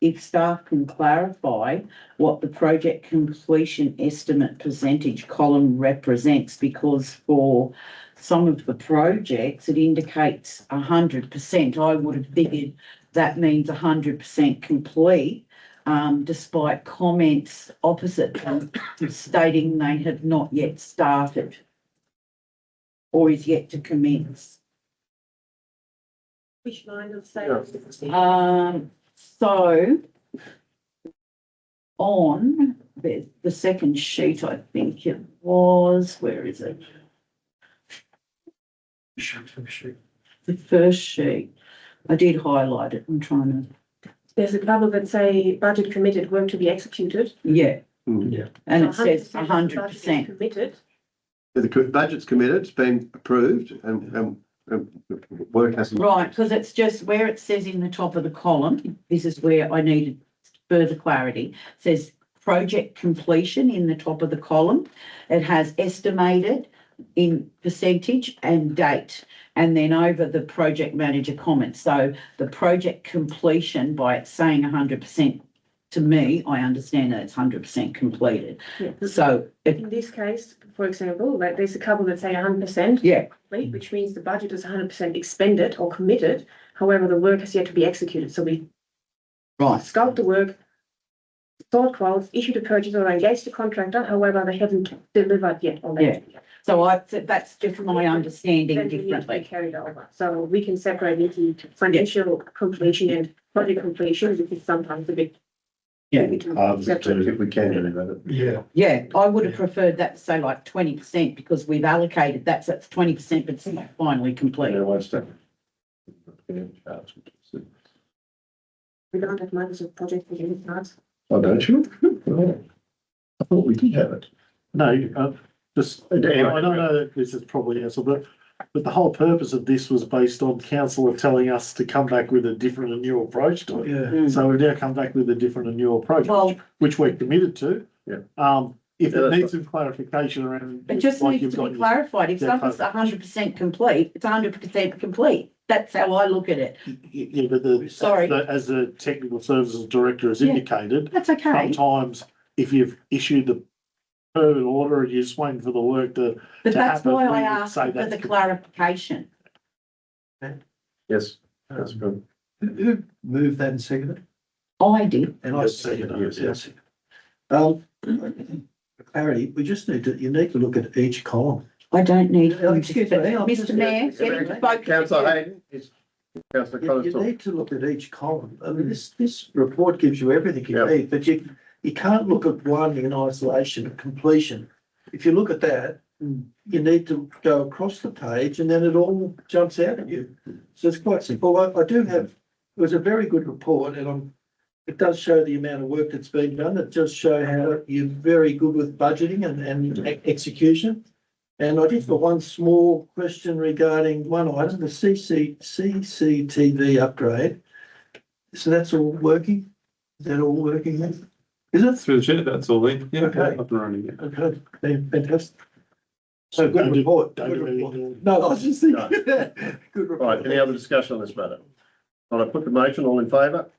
if staff can clarify what the project completion estimate percentage column represents, because for some of the projects, it indicates 100%. I would have figured that means 100% complete, despite comments opposite them stating they have not yet started or is yet to commence. Which line of sales? So on the second sheet, I think it was, where is it? The first sheet. I did highlight it. I'm trying to. There's a couple that say budget committed, work to be executed. Yeah. Yeah. And it So says 100% 100%. committed. The budget's committed, it's been approved and work hasn't. Right, because it's just where it says in the top of the column, this is where I needed further clarity. It says project completion in the top of the column. It has estimated in percentage and date, and then over the project manager comments. So the project completion, by it saying 100%, to me, I understand that it's 100% completed. Yeah. So In this case, for example, like there's a couple that say 100%. Yeah. Complete, which means the budget is 100% expended or committed. However, the work has yet to be executed. So we scope the work, sort quotes, issue the purchase order, engage the contractor. However, they haven't delivered yet on that. Yeah. So that's just my understanding Then we need to be differently. carried over. So we can separate into financial completion and project completion, which is sometimes a bit. Yeah. If we can anyway. Yeah. Yeah, I would have preferred that to say like 20% because we've allocated that's 20%, but it's not finally complete. We don't have money for project beginning parts. Oh, don't you? I thought we did have it. No, just, I don't know that this is probably answer, but the whole purpose of this was based on councillor telling us to come back with a different and new approach to it. Yeah. So we've now come back with a different and new approach, Well, which we're committed to. Yeah. If Yeah, it that's needs some clarification around. it just like needs you've to got be your- clarified. If Yeah, something's 100% complete, it's 100% complete. That's how I look at it. Yeah, but Sorry. as the technical services director has Yeah. indicated, That's okay. sometimes if you've issued the permit order and you're just waiting for the work to. But to that's happen, why we I would asked say for the that's- clarification. Yes, that's good. Who moved that and seconded? I did. And I Yes, seconded yes, it, yes. For clarity, we just you need to look at each column. I don't need. Oh, excuse me, I'm just- Mr Mayor, get him to focus. Councillor Hayden is. Councillor You Connor's talking. need to look at each column. I mean, this report gives you everything you Yep. need, but you can't look at one in isolation, completion. If you look at that, you need to go across the page and then it all jumps out at you. So it's quite simple. I do have, it was a very good report and it does show the amount of work that's been done. It does show how you're very good with budgeting and execution. And I just got one small question regarding one item, the CCTV upgrade. So that's all working? Is that all working then? Is it? Through the chair, that's all then. Yeah, Okay. up and running. Yeah. Okay, fantastic. So good report. Good report. No, I was just thinking. Good report. Right, any other discussion on this matter? I put the motion, all in favour?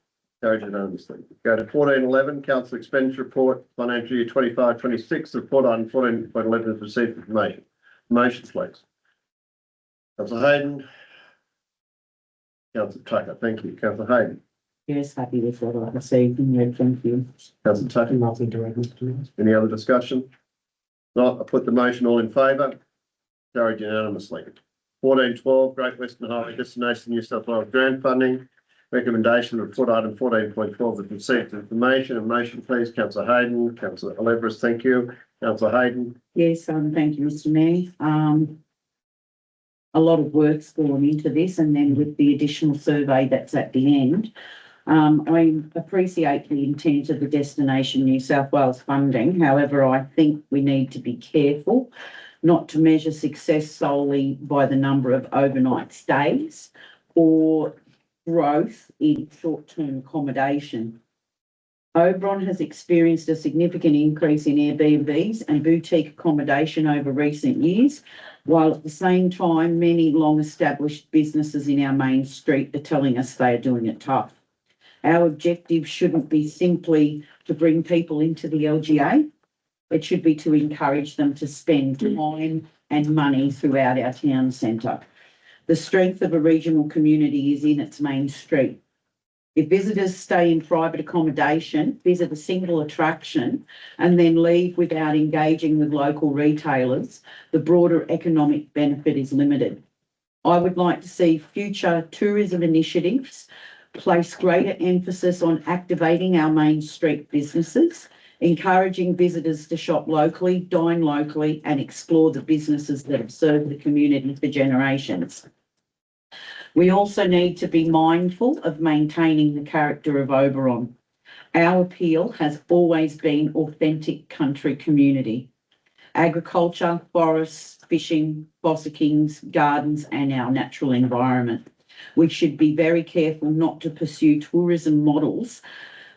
Carried unanimously. Go to 14.11, council expenditure report, financial year 25-26. The report on 14.11 is received information. Motion, please. Councillor Hayden. Councillor Tucker, thank you. Councillor Hayden. Yes, happy with what I received and read, thank you. Councillor Tucker. Nothing to add, Mr. Chair. Any other discussion? Not, I put the motion, all in favour? Carried unanimously. 14.12, Great Western Highway Destination New South Wales grant funding. Recommendation report item 14.12 is received information and motion, please. Councillor Hayden, Councillor Olivers, thank you. Councillor Hayden. Yes, thank you, Mr. Mayor. A lot of work's gone into this, and then with the additional survey that's at the end, I appreciate the intent of the Destination New South Wales funding. However, I think we need to be careful not to measure success solely by the number of overnight stays or growth in short-term accommodation. Oberon has experienced a significant increase in Airbnbs and boutique accommodation over recent years, while at the same time, many long-established businesses in our main street are telling us they are doing it tough. Our objective shouldn't be simply to bring people into the LGA. It should be to encourage them to spend time and money throughout our town centre. The strength of a regional community is in its main street. If visitors stay in private accommodation, visit a single attraction, and then leave without engaging with local retailers, the broader economic benefit is limited. I would like to see future tourism initiatives place greater emphasis on activating our main street businesses, encouraging visitors to shop locally, dine locally, and explore the businesses that have served the community for generations. We also need to be mindful of maintaining the character of Oberon. Our appeal has always been authentic country community. Agriculture, forests, fishing, fossicking, gardens, and our natural environment. We should be very careful not to pursue tourism models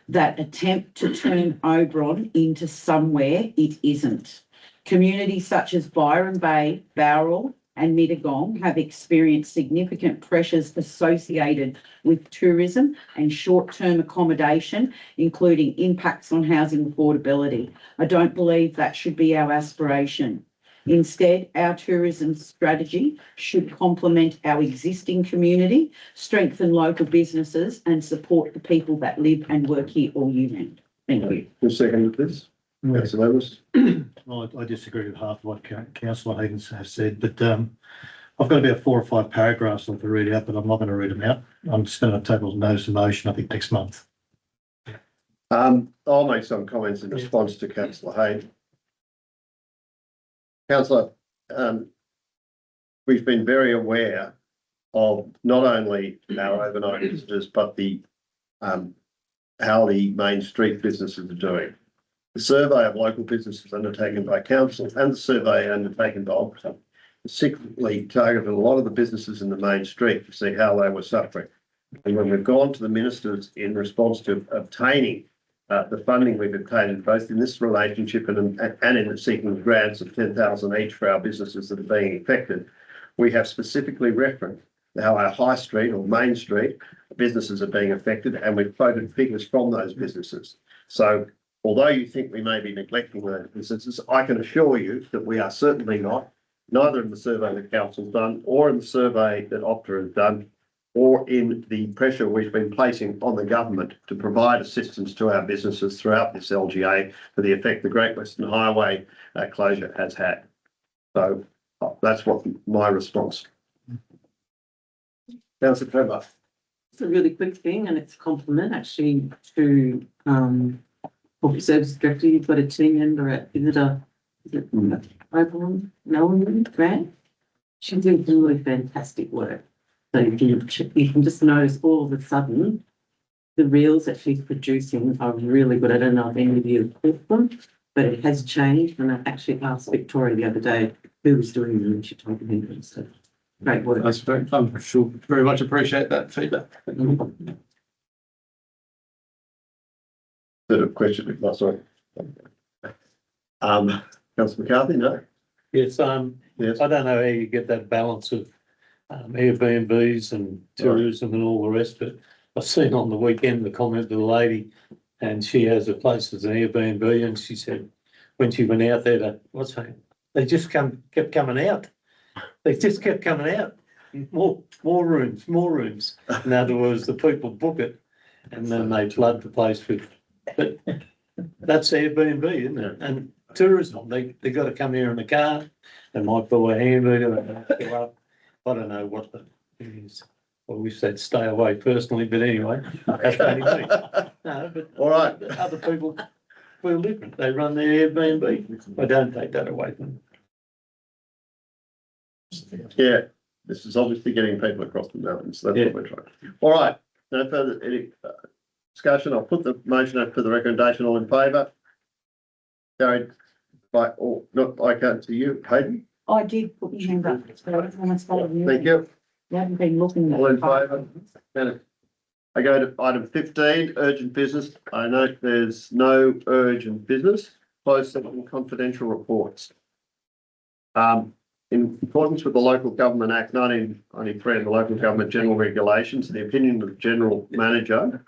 that attempt to turn Oberon into somewhere it isn't. Communities such as Byron Bay, Bowral, and Mittagong have experienced significant pressures associated with tourism and short-term accommodation, including impacts on housing affordability. I don't believe that should be our aspiration. Instead, our tourism strategy should complement our existing community, strengthen local businesses, and support the people that live and work here all year round. Thank you. Who seconded this? Councillor Evans. Well, I disagree with half of what Councillor Hayden has said, but I've got about 4 or 5 paragraphs I'll to read out, but I'm not going to read them out. I'm just going to table notice of motion, I think, next month. I'll make some comments in response to Councillor Hayden. Councillor, we've been very aware of not only our overnight visitors, but the how the main street businesses are doing. The survey of local businesses undertaken by council and the survey undertaken by Oberon particularly targeted a lot of the businesses in the main street to see how they were suffering. And when we've gone to the ministers in response to obtaining the funding we've obtained, both in this relationship and in the seeking grants of 10,000 each for our businesses that are being affected, we have specifically referenced how our high street or main street businesses are being affected, and we've quoted figures from those businesses. So although you think we may be neglecting those businesses, I can assure you that we are certainly not, neither in the survey that council's done or in the survey that Opta has done, or in the pressure we've been placing on the government to provide assistance to our businesses throughout this LGA for the effect the Great Western Highway closure has had. So that's what my response. Councillor Trevor. It's a really quick thing, and it's a compliment actually to Corporate Services Director. You've got a team member at Visitor, is it Oberon? Melanie Grant? She's doing some really fantastic work. So you can just notice all of a sudden the reels that she's producing are really good. I don't know if any of you have bought them, but it has changed. And I actually asked Victoria the other day who was doing them, and she told me. So great work. That's very, I'm sure, very much appreciate that feedback. Bit of question, if not, sorry. Councillor McCarthy, no? Yes, Yes. I don't know how you get that balance of Airbnbs and tourism and all the rest, but I've seen on the weekend the comment of the lady, and she has a place as an Airbnb, and she said when she went out there, they just kept coming out. They just kept coming out. More rooms. In other words, the people book it, and then they flood the place with. But that's Airbnb, isn't it? And tourism, they got to come here in a car. They might buy a hamburger. Go up. I don't know what the thing is. Well, we said stay away personally, but anyway, that's only me. No, but All right. other people feel different. They run their Airbnb. I don't take that away from them. Yeah, this is obviously getting people across the mountains. That's what we're trying. All right, no further discussion. I'll put the motion up for the recommendation. All in favour? Carried by all, not, I can't see you, Hayden. I did put my hand up. Thank you. You haven't been looking. All in favour? I go to item 15, urgent business. I note there's no urgent business. Closed session confidential reports. In accordance with the Local Government Act 1993 and the Local Government General Regulations, the opinion of the General Manager,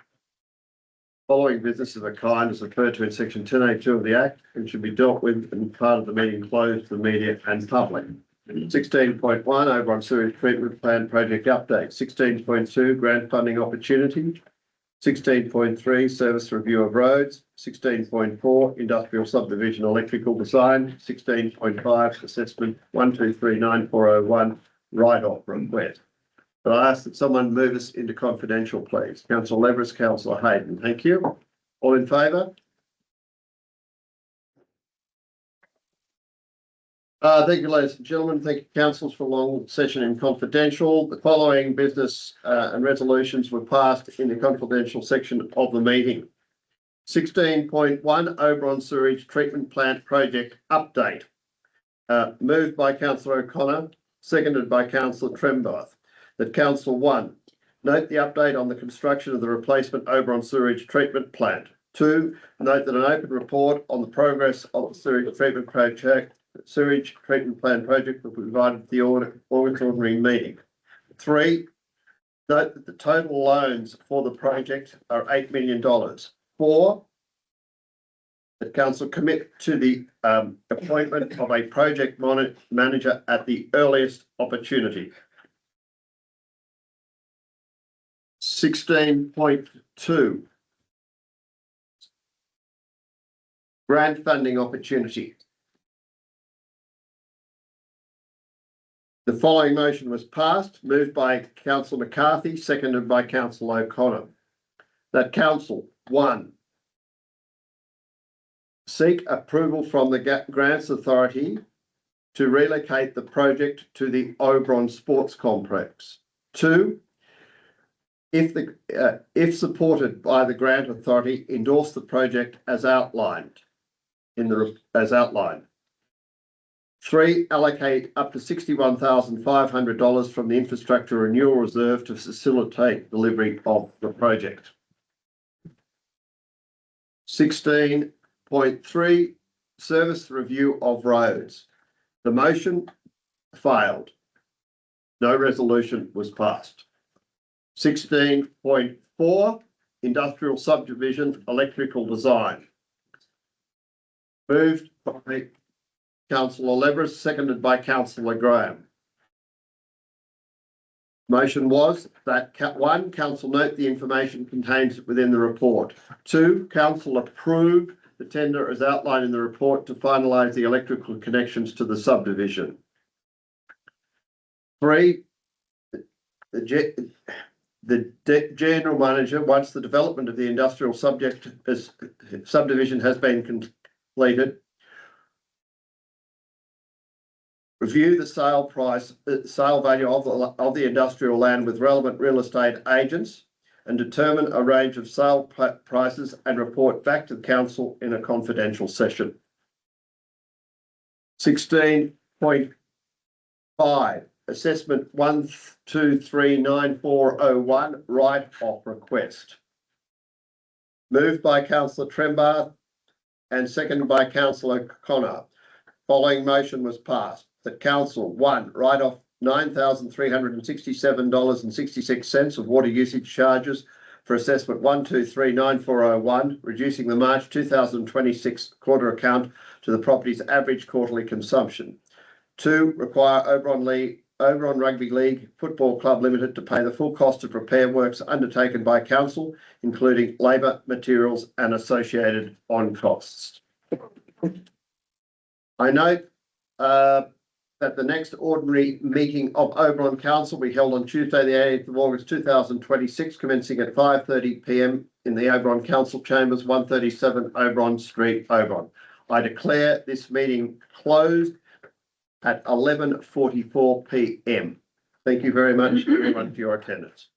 following business of a kind is referred to in section 10A2 of the Act and should be dealt with in part of the meeting closed to the media and public. 16.1 Oberon Sewage Treatment Plant Project Update. 16.2 Grant Funding Opportunity. 16.3 Service Review of Roads. 16.4 Industrial Subdivision Electrical Design. 16.5 Assessment 1239401 Write-off Request. But I ask that someone move us into confidential, please. Councillor Leveris, Councillor Hayden. Thank you. All in favour? Thank you, ladies and gentlemen. Thank you, councillors, for a long session in confidential. The following business and resolutions were passed in the confidential section of the meeting. 16.1 Oberon Sewage Treatment Plant Project Update. Moved by Councillor O'Connor, seconded by Councillor Trembath. That Council 1, note the update on the construction of the replacement Oberon Sewage Treatment Plant. 2, note that an open report on the progress of the sewage treatment plant project will be provided at the August ordinary meeting. 3, note that the total loans for the project are $8 million. 4, that council commit to the appointment of a project manager at the earliest opportunity. 16.2 grant funding opportunity. The following motion was passed, moved by Councillor McCarthy, seconded by Councillor O'Connor. That Council 1, seek approval from the Grants Authority to relocate the project to the Oberon Sports Complex. 2, if supported by the Grant Authority, endorse the project as outlined. 3, allocate up to $61,500 from the Infrastructure Renewal Reserve to facilitate delivery of the project. 16.3 Service Review of Roads. The motion failed. No resolution was passed. 16.4 Industrial Subdivision Electrical Design. Moved by Councillor Leveris, seconded by Councillor Graham. Motion was that 1, council note the information contained within the report. 2, council approve the tender as outlined in the report to finalise the electrical connections to the subdivision. 3, the general manager, once the development of the industrial subdivision has been completed, review the sale price, sale value of the industrial land with relevant real estate agents, and determine a range of sale prices and report back to the council in a confidential session. 16.5 Assessment 1239401 write-off request. Moved by councillor Trembath and seconded by councillor Connor. Following motion was passed that council, 1, write off $9,367.66 of water usage charges for assessment 1239401, reducing the March 2026 quarter account to the property's average quarterly consumption. 2, require Oberon Rugby League Football Club Limited to pay the full cost of repair works undertaken by council, including labour, materials and associated on costs. I note that the next ordinary meeting of Oberon Council will be held on Tuesday, the 8th of August 2026, commencing at 5:30 p.m. in the Oberon Council Chambers, 137 Oberon Street, Oberon. I declare this meeting closed at 11:44 p.m. Thank you very much, everyone, for your attendance.